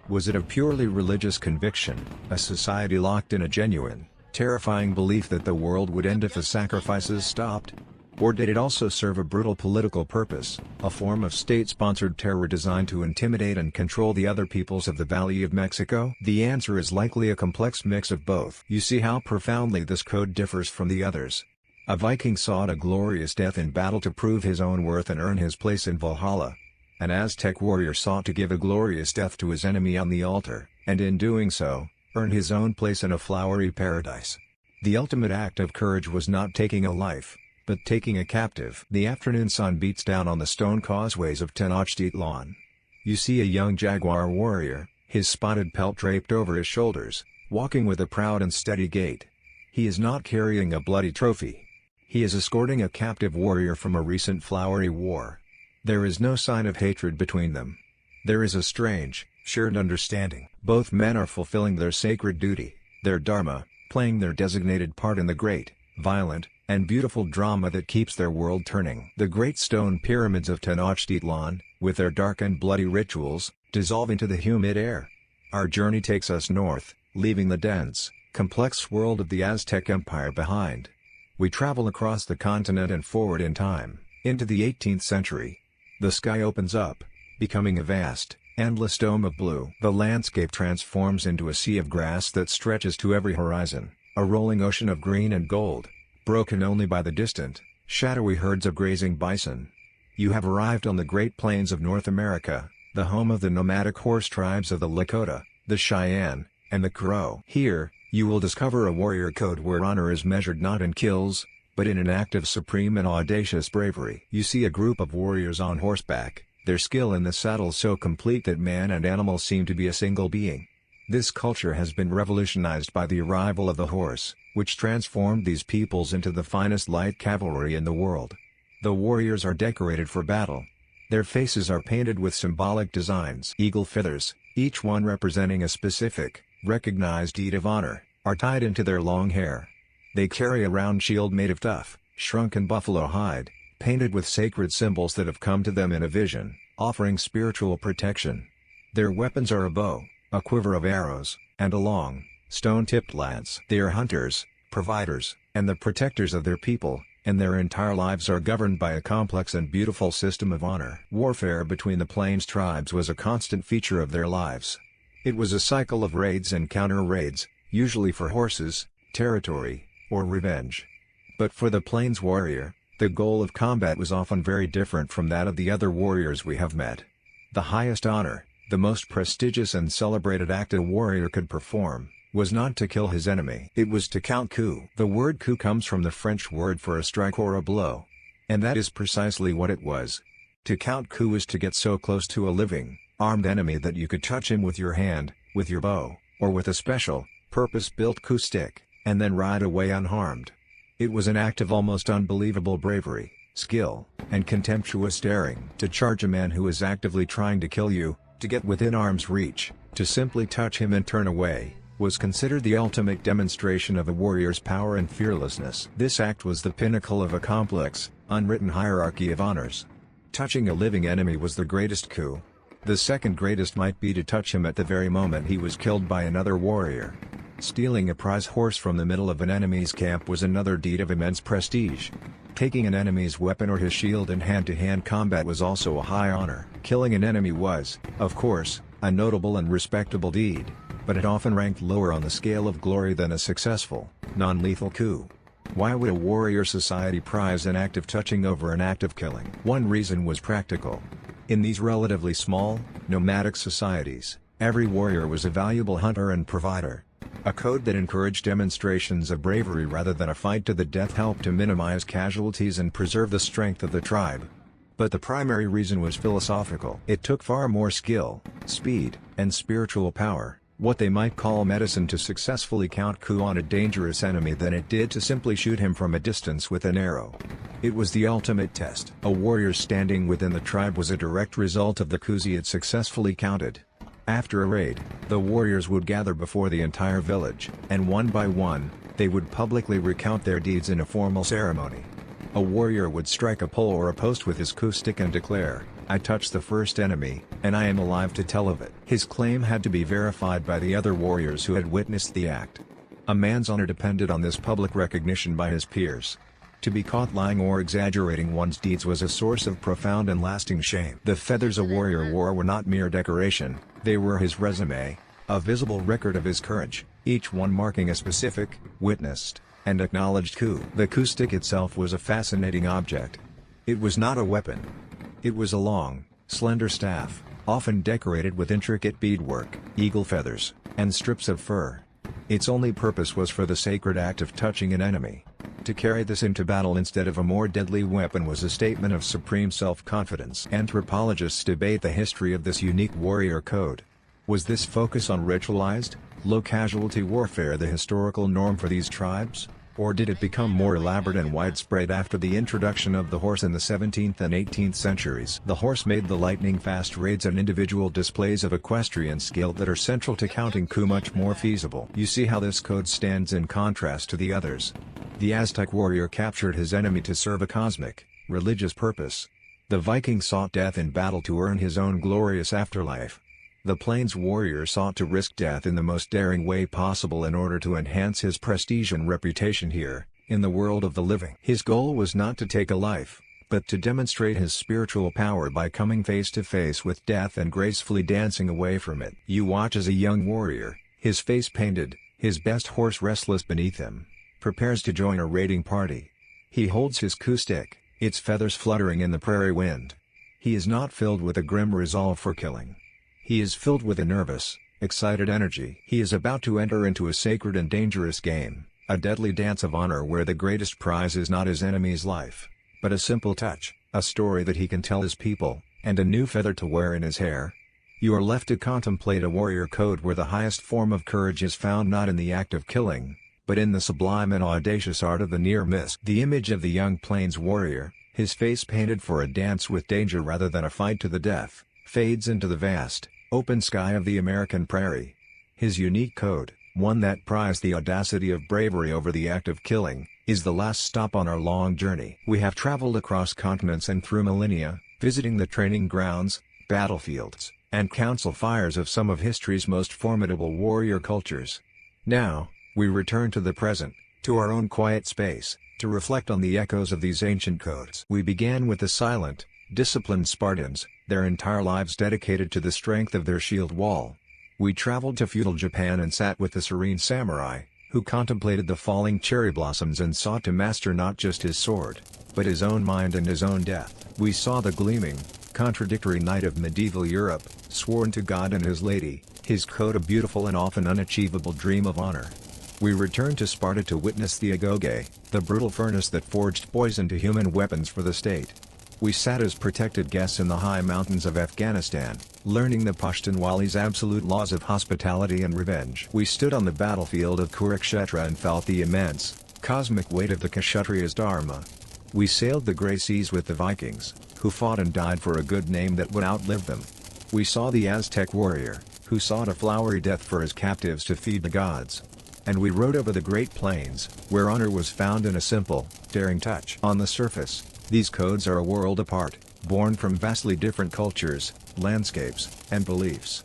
Was it a purely religious conviction, a society locked in a genuine, terrifying belief that the world would end if the sacrifices stopped? Or did it also serve a brutal political purpose, a form of state-sponsored terror designed to intimidate and control the other peoples of the Valley of Mexico? The answer is likely a complex mix of both. You see how profoundly this code differs from the others. A Viking sought a glorious death in battle to prove his own worth and earn his place in Valhalla. An Aztec warrior sought to give a glorious death to his enemy on the altar, and in doing so, earn his own place in a flowery paradise. The ultimate act of courage was not taking a life, but taking a captive. The afternoon sun beats down on the stone causeways of Tenochtitlan. You see a young jaguar warrior, his spotted pelt draped over his shoulders, walking with a proud and steady gait. He is not carrying a bloody trophy. He is escorting a captive warrior from a recent flowery war. There is no sign of hatred between them. There is a strange, shared understanding. Both men are fulfilling their sacred duty, their dharma, playing their designated part in the great, violent, and beautiful drama that keeps their world turning. The great stone pyramids of Tenochtitlan, with their dark and bloody rituals, dissolve into the humid air. Our journey takes us north, leaving the dense, complex world of the Aztec Empire behind. We travel across the continent and forward in time, into the 18th century. The sky opens up, becoming a vast, endless dome of blue. The landscape transforms into a sea of grass that stretches to every horizon, a rolling ocean of green and gold, broken only by the distant, shadowy herds of grazing bison. You have arrived on the Great Plains of North America, the home of the nomadic horse tribes of the Lakota, the Cheyenne, and the Crow. Here, you will discover a warrior code where honor is measured not in kills, but in an act of supreme and audacious bravery. You see a group of warriors on horseback, their skill in the saddle so complete that man and animal seem to be a single being. This culture has been revolutionized by the arrival of the horse, which transformed these peoples into the finest light cavalry in the world. The warriors are decorated for battle. Their faces are painted with symbolic designs. Eagle feathers, each one representing a specific, recognized deed of honor, are tied into their long hair. They carry a round shield made of tough, shrunken buffalo hide, painted with sacred symbols that have come to them in a vision, offering spiritual protection. Their weapons are a bow, a quiver of arrows, and a long, stone-tipped lance. They are hunters, providers, and the protectors of their people, and their entire lives are governed by a complex and beautiful system of honor. Warfare between the Plains tribes was a constant feature of their lives. It was a cycle of raids and counter-raids, usually for horses, territory, or revenge. But for the Plains warrior, the goal of combat was often very different from that of the other warriors we have met. The highest honor, the most prestigious and celebrated act a warrior could perform, was not to kill his enemy. It was to count coup. The word coup comes from the French word for a strike or a blow. And that is precisely what it was. To count coup is to get so close to a living, armed enemy that you could touch him with your hand, with your bow, or with a special, purpose-built coup stick, and then ride away unharmed. It was an act of almost unbelievable bravery, skill, and contemptuous daring. To charge a man who is actively trying to kill you, to get within arm's reach, to simply touch him and turn away, was considered the ultimate demonstration of a warrior's power and fearlessness. This act was the pinnacle of a complex, unwritten hierarchy of honors. Touching a living enemy was the greatest coup. The second greatest might be to touch him at the very moment he was killed by another warrior. Stealing a prize horse from the middle of an enemy's camp was another deed of immense prestige. Taking an enemy's weapon or his shield in hand-to-hand combat was also a high honor. Killing an enemy was, of course, a notable and respectable deed, but it often ranked lower on the scale of glory than a successful, non-lethal coup. Why would a warrior society prize an act of touching over an act of killing? One reason was practical. In these relatively small, nomadic societies, every warrior was a valuable hunter and provider. A code that encouraged demonstrations of bravery rather than a fight to the death helped to minimize casualties and preserve the strength of the tribe. But the primary reason was philosophical. It took far more skill, speed, and spiritual power, what they might call medicine, to successfully count coup on a dangerous enemy than it did to simply shoot him from a distance with an arrow. It was the ultimate test. A warrior's standing within the tribe was a direct result of the coups he had successfully counted. After a raid, the warriors would gather before the entire village, and one by one, they would publicly recount their deeds in a formal ceremony. A warrior would strike a pole or a post with his coup stick and declare, "I touched the first enemy, and I am alive to tell of it." His claim had to be verified by the other warriors who had witnessed the act. A man's honor depended on this public recognition by his peers. To be caught lying or exaggerating one's deeds was a source of profound and lasting shame. The feathers a warrior wore were not mere decoration, they were his resume, a visible record of his courage, each one marking a specific, witnessed, and acknowledged coup. The coup stick itself was a fascinating object. It was not a weapon. It was a long, slender staff, often decorated with intricate beadwork, eagle feathers, and strips of fur. Its only purpose was for the sacred act of touching an enemy. To carry this into battle instead of a more deadly weapon was a statement of supreme self-confidence. Anthropologists debate the history of this unique warrior code. Was this focus on ritualized, low-casualty warfare the historical norm for these tribes? Or did it become more elaborate and widespread after the introduction of the horse in the 17th and 18th centuries? The horse made the lightning-fast raids and individual displays of equestrian skill that are central to counting coup much more feasible. You see how this code stands in contrast to the others. The Aztec warrior captured his enemy to serve a cosmic, religious purpose. The Viking sought death in battle to earn his own glorious afterlife. The Plains warrior sought to risk death in the most daring way possible in order to enhance his prestige and reputation here, in the world of the living. His goal was not to take a life, but to demonstrate his spiritual power by coming face to face with death and gracefully dancing away from it. You watch as a young warrior, his face painted, his best horse restless beneath him, prepares to join a raiding party. He holds his coup stick, its feathers fluttering in the prairie wind. He is not filled with a grim resolve for killing. He is filled with a nervous, excited energy. He is about to enter into a sacred and dangerous game, a deadly dance of honor where the greatest prize is not his enemy's life, but a simple touch, a story that he can tell his people, and a new feather to wear in his hair. You are left to contemplate a warrior code where the highest form of courage is found not in the act of killing, but in the sublime and audacious art of the near miss. The image of the young plains warrior, his face painted for a dance with danger rather than a fight to the death, fades into the vast, open sky of the American prairie. His unique code, one that prized the audacity of bravery over the act of killing, is the last stop on our long journey. We have traveled across continents and through millennia, visiting the training grounds, battlefields, and council fires of some of history's most formidable warrior cultures. Now, we return to the present, to our own quiet space, to reflect on the echoes of these ancient codes. We began with the silent, disciplined Spartans, their entire lives dedicated to the strength of their shield wall. We traveled to feudal Japan and sat with the serene samurai, who contemplated the falling cherry blossoms and sought to master not just his sword, but his own mind and his own death. We saw the gleaming, contradictory knight of medieval Europe, sworn to God and his lady, his code a beautiful and often unachievable dream of honor. We returned to Sparta to witness the agoge, the brutal furnace that forged poison to human weapons for the state. We sat as protected guests in the high mountains of Afghanistan, learning the Pashtunwali's absolute laws of hospitality and revenge. We stood on the battlefield of Kurukshetra and felt the immense, cosmic weight of the Kshatriya's dharma. We sailed the grey seas with the Vikings, who fought and died for a good name that would outlive them. We saw the Aztec warrior, who sought a flowery death for his captives to feed the gods. And we rode over the Great Plains, where honor was found in a simple, daring touch. On the surface, these codes are a world apart, born from vastly different cultures, landscapes, and beliefs.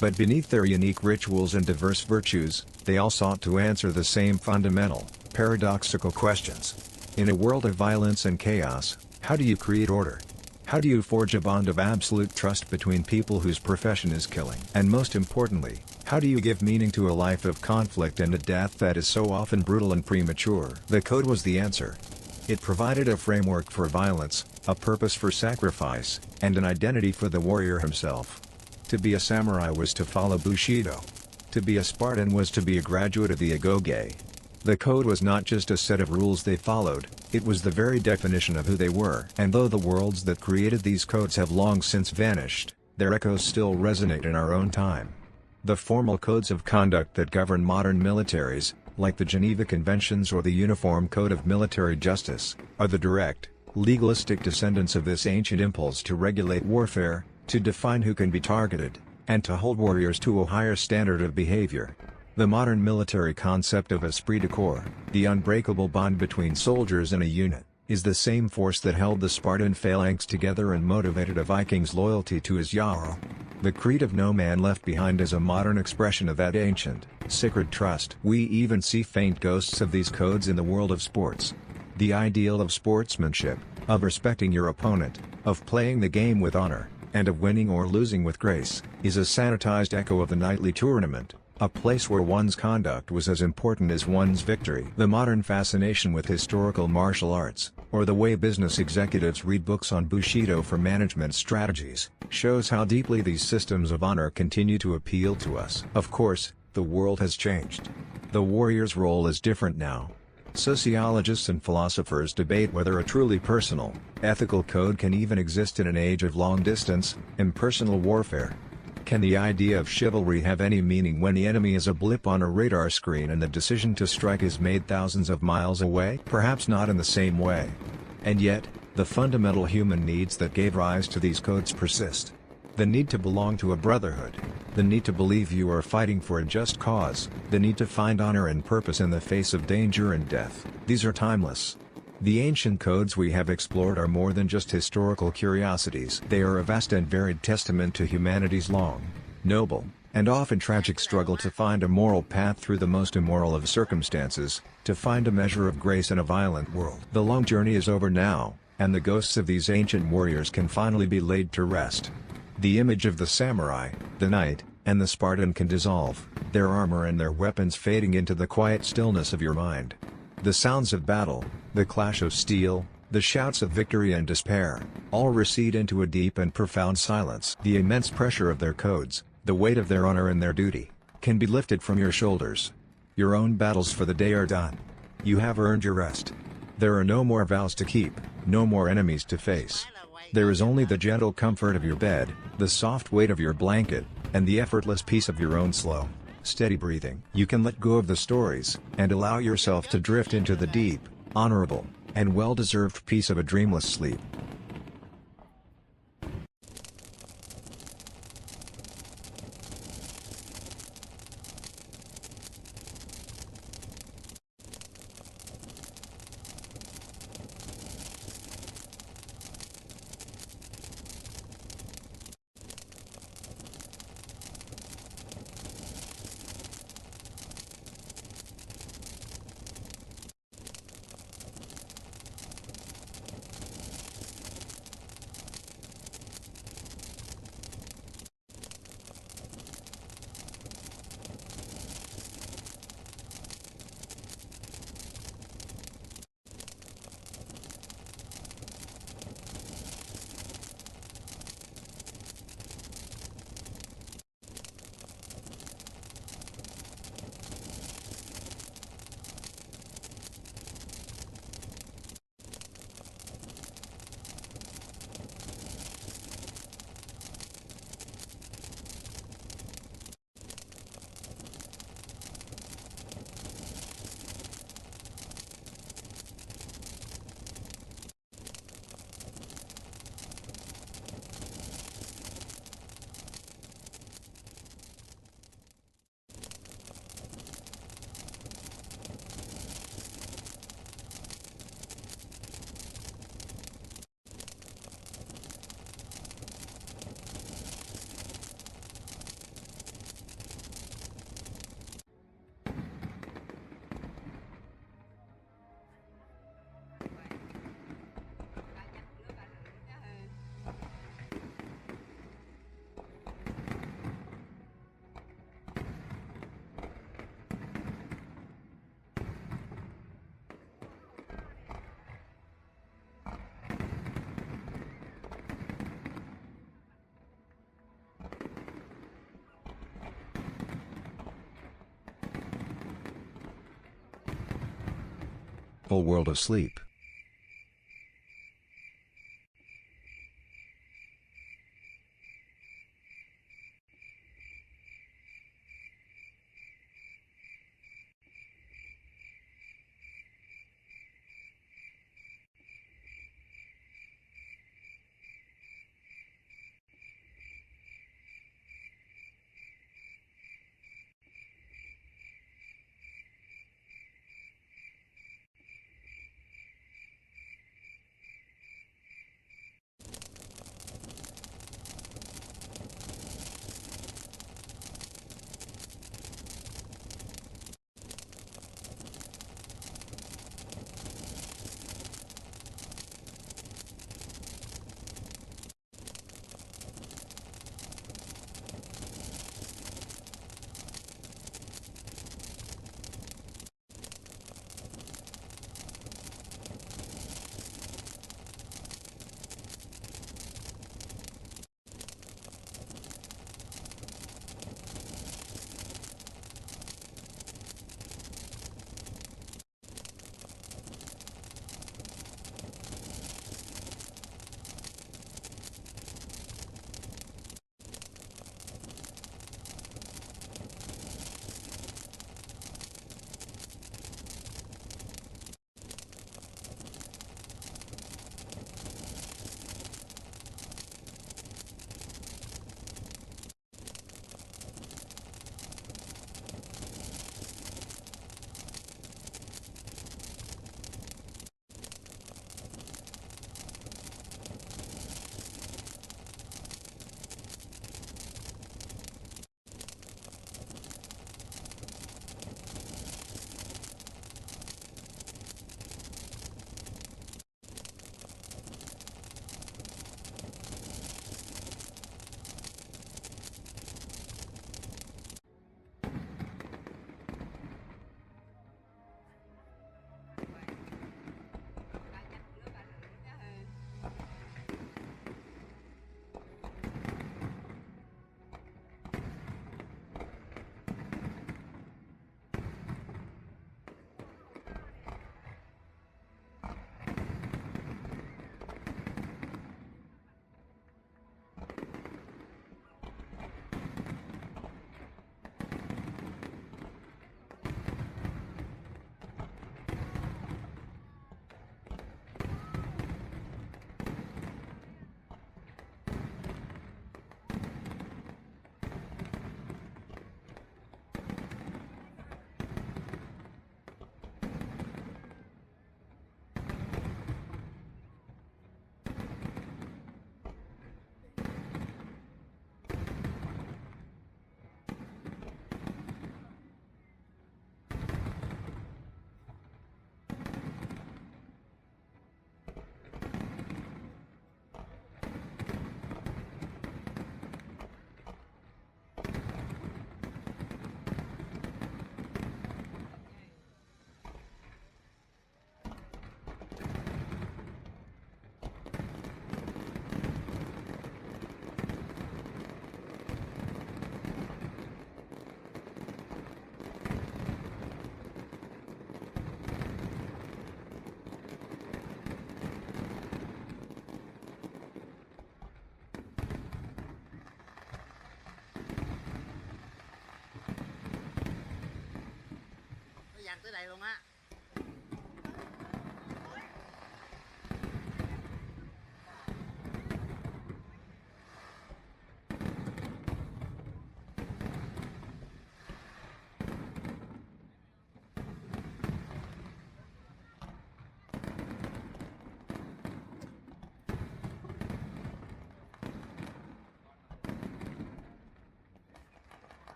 But beneath their unique rituals and diverse virtues, they all sought to answer the same fundamental, paradoxical questions. In a world of violence and chaos, how do you create order? How do you forge a bond of absolute trust between people whose profession is killing? And most importantly, how do you give meaning to a life of conflict and a death that is so often brutal and premature? The code was the answer. It provided a framework for violence, a purpose for sacrifice, and an identity for the warrior himself. To be a samurai was to follow Bushido. To be a Spartan was to be a graduate of the agoge. The code was not just a set of rules they followed, it was the very definition of who they were. And though the worlds that created these codes have long since vanished, their echoes still resonate in our own time. The formal codes of conduct that govern modern militaries, like the Geneva Conventions or the Uniform Code of Military Justice, are the direct, legalistic descendants of this ancient impulse to regulate warfare, to define who can be targeted, and to hold warriors to a higher standard of behavior. The modern military concept of esprit de corps, the unbreakable bond between soldiers and a unit, is the same force that held the Spartan phalanx together and motivated a Viking's loyalty to his jarl. The creed of no man left behind is a modern expression of that ancient, sacred trust. We even see faint ghosts of these codes in the world of sports. The ideal of sportsmanship, of respecting your opponent, of playing the game with honor, and of winning or losing with grace, is a sanitized echo of the knightly tournament, a place where one's conduct was as important as one's victory. The modern fascination with historical martial arts, or the way business executives read books on Bushido for management strategies, shows how deeply these systems of honor continue to appeal to us. Of course, the world has changed. The warrior's role is different now. Sociologists and philosophers debate whether a truly personal, ethical code can even exist in an age of long-distance, impersonal warfare. Can the idea of chivalry have any meaning when the enemy is a blip on a radar screen and the decision to strike is made thousands of miles away? Perhaps not in the same way. And yet, the fundamental human needs that gave rise to these codes persist. The need to belong to a brotherhood. The need to believe you are fighting for a just cause. The need to find honor and purpose in the face of danger and death. These are timeless. The ancient codes we have explored are more than just historical curiosities. They are a vast and varied testament to humanity's long, noble, and often tragic struggle to find a moral path through the most immoral of circumstances, to find a measure of grace in a violent world. The long journey is over now, and the ghosts of these ancient warriors can finally be laid to rest. The image of the samurai, the knight, and the Spartan can dissolve, their armor and their weapons fading into the quiet stillness of your mind. The sounds of battle, the clash of steel, the shouts of victory and despair, all recede into a deep and profound silence. The immense pressure of their codes, the weight of their honor and their duty, can be lifted from your shoulders. Your own battles for the day are done. You have earned your rest. There are no more vows to keep, no more enemies to face. There is only the gentle comfort of your bed, the soft weight of your blanket, and the effortless peace of your own slow, steady breathing. You can let go of the stories, and allow yourself to drift into the deep, honorable, and well-deserved peace of a dreamless sleep. Whole world asleep.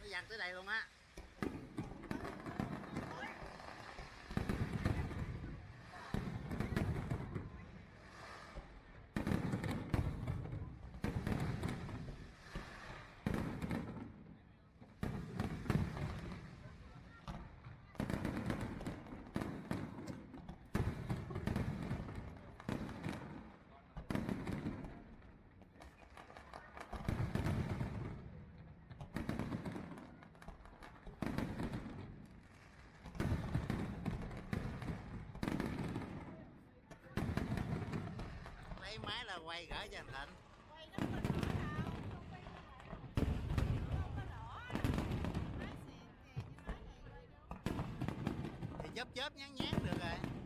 Nó dằn tới đây luôn á. Lấy máy là quay gửi cho anh Thịnh. Quay nó không có đỏ đâu, không quay nó không có đỏ. Nói xịn kìa chứ nói vậy rồi đâu. Thì chớp chớp nhán nhán được rồi.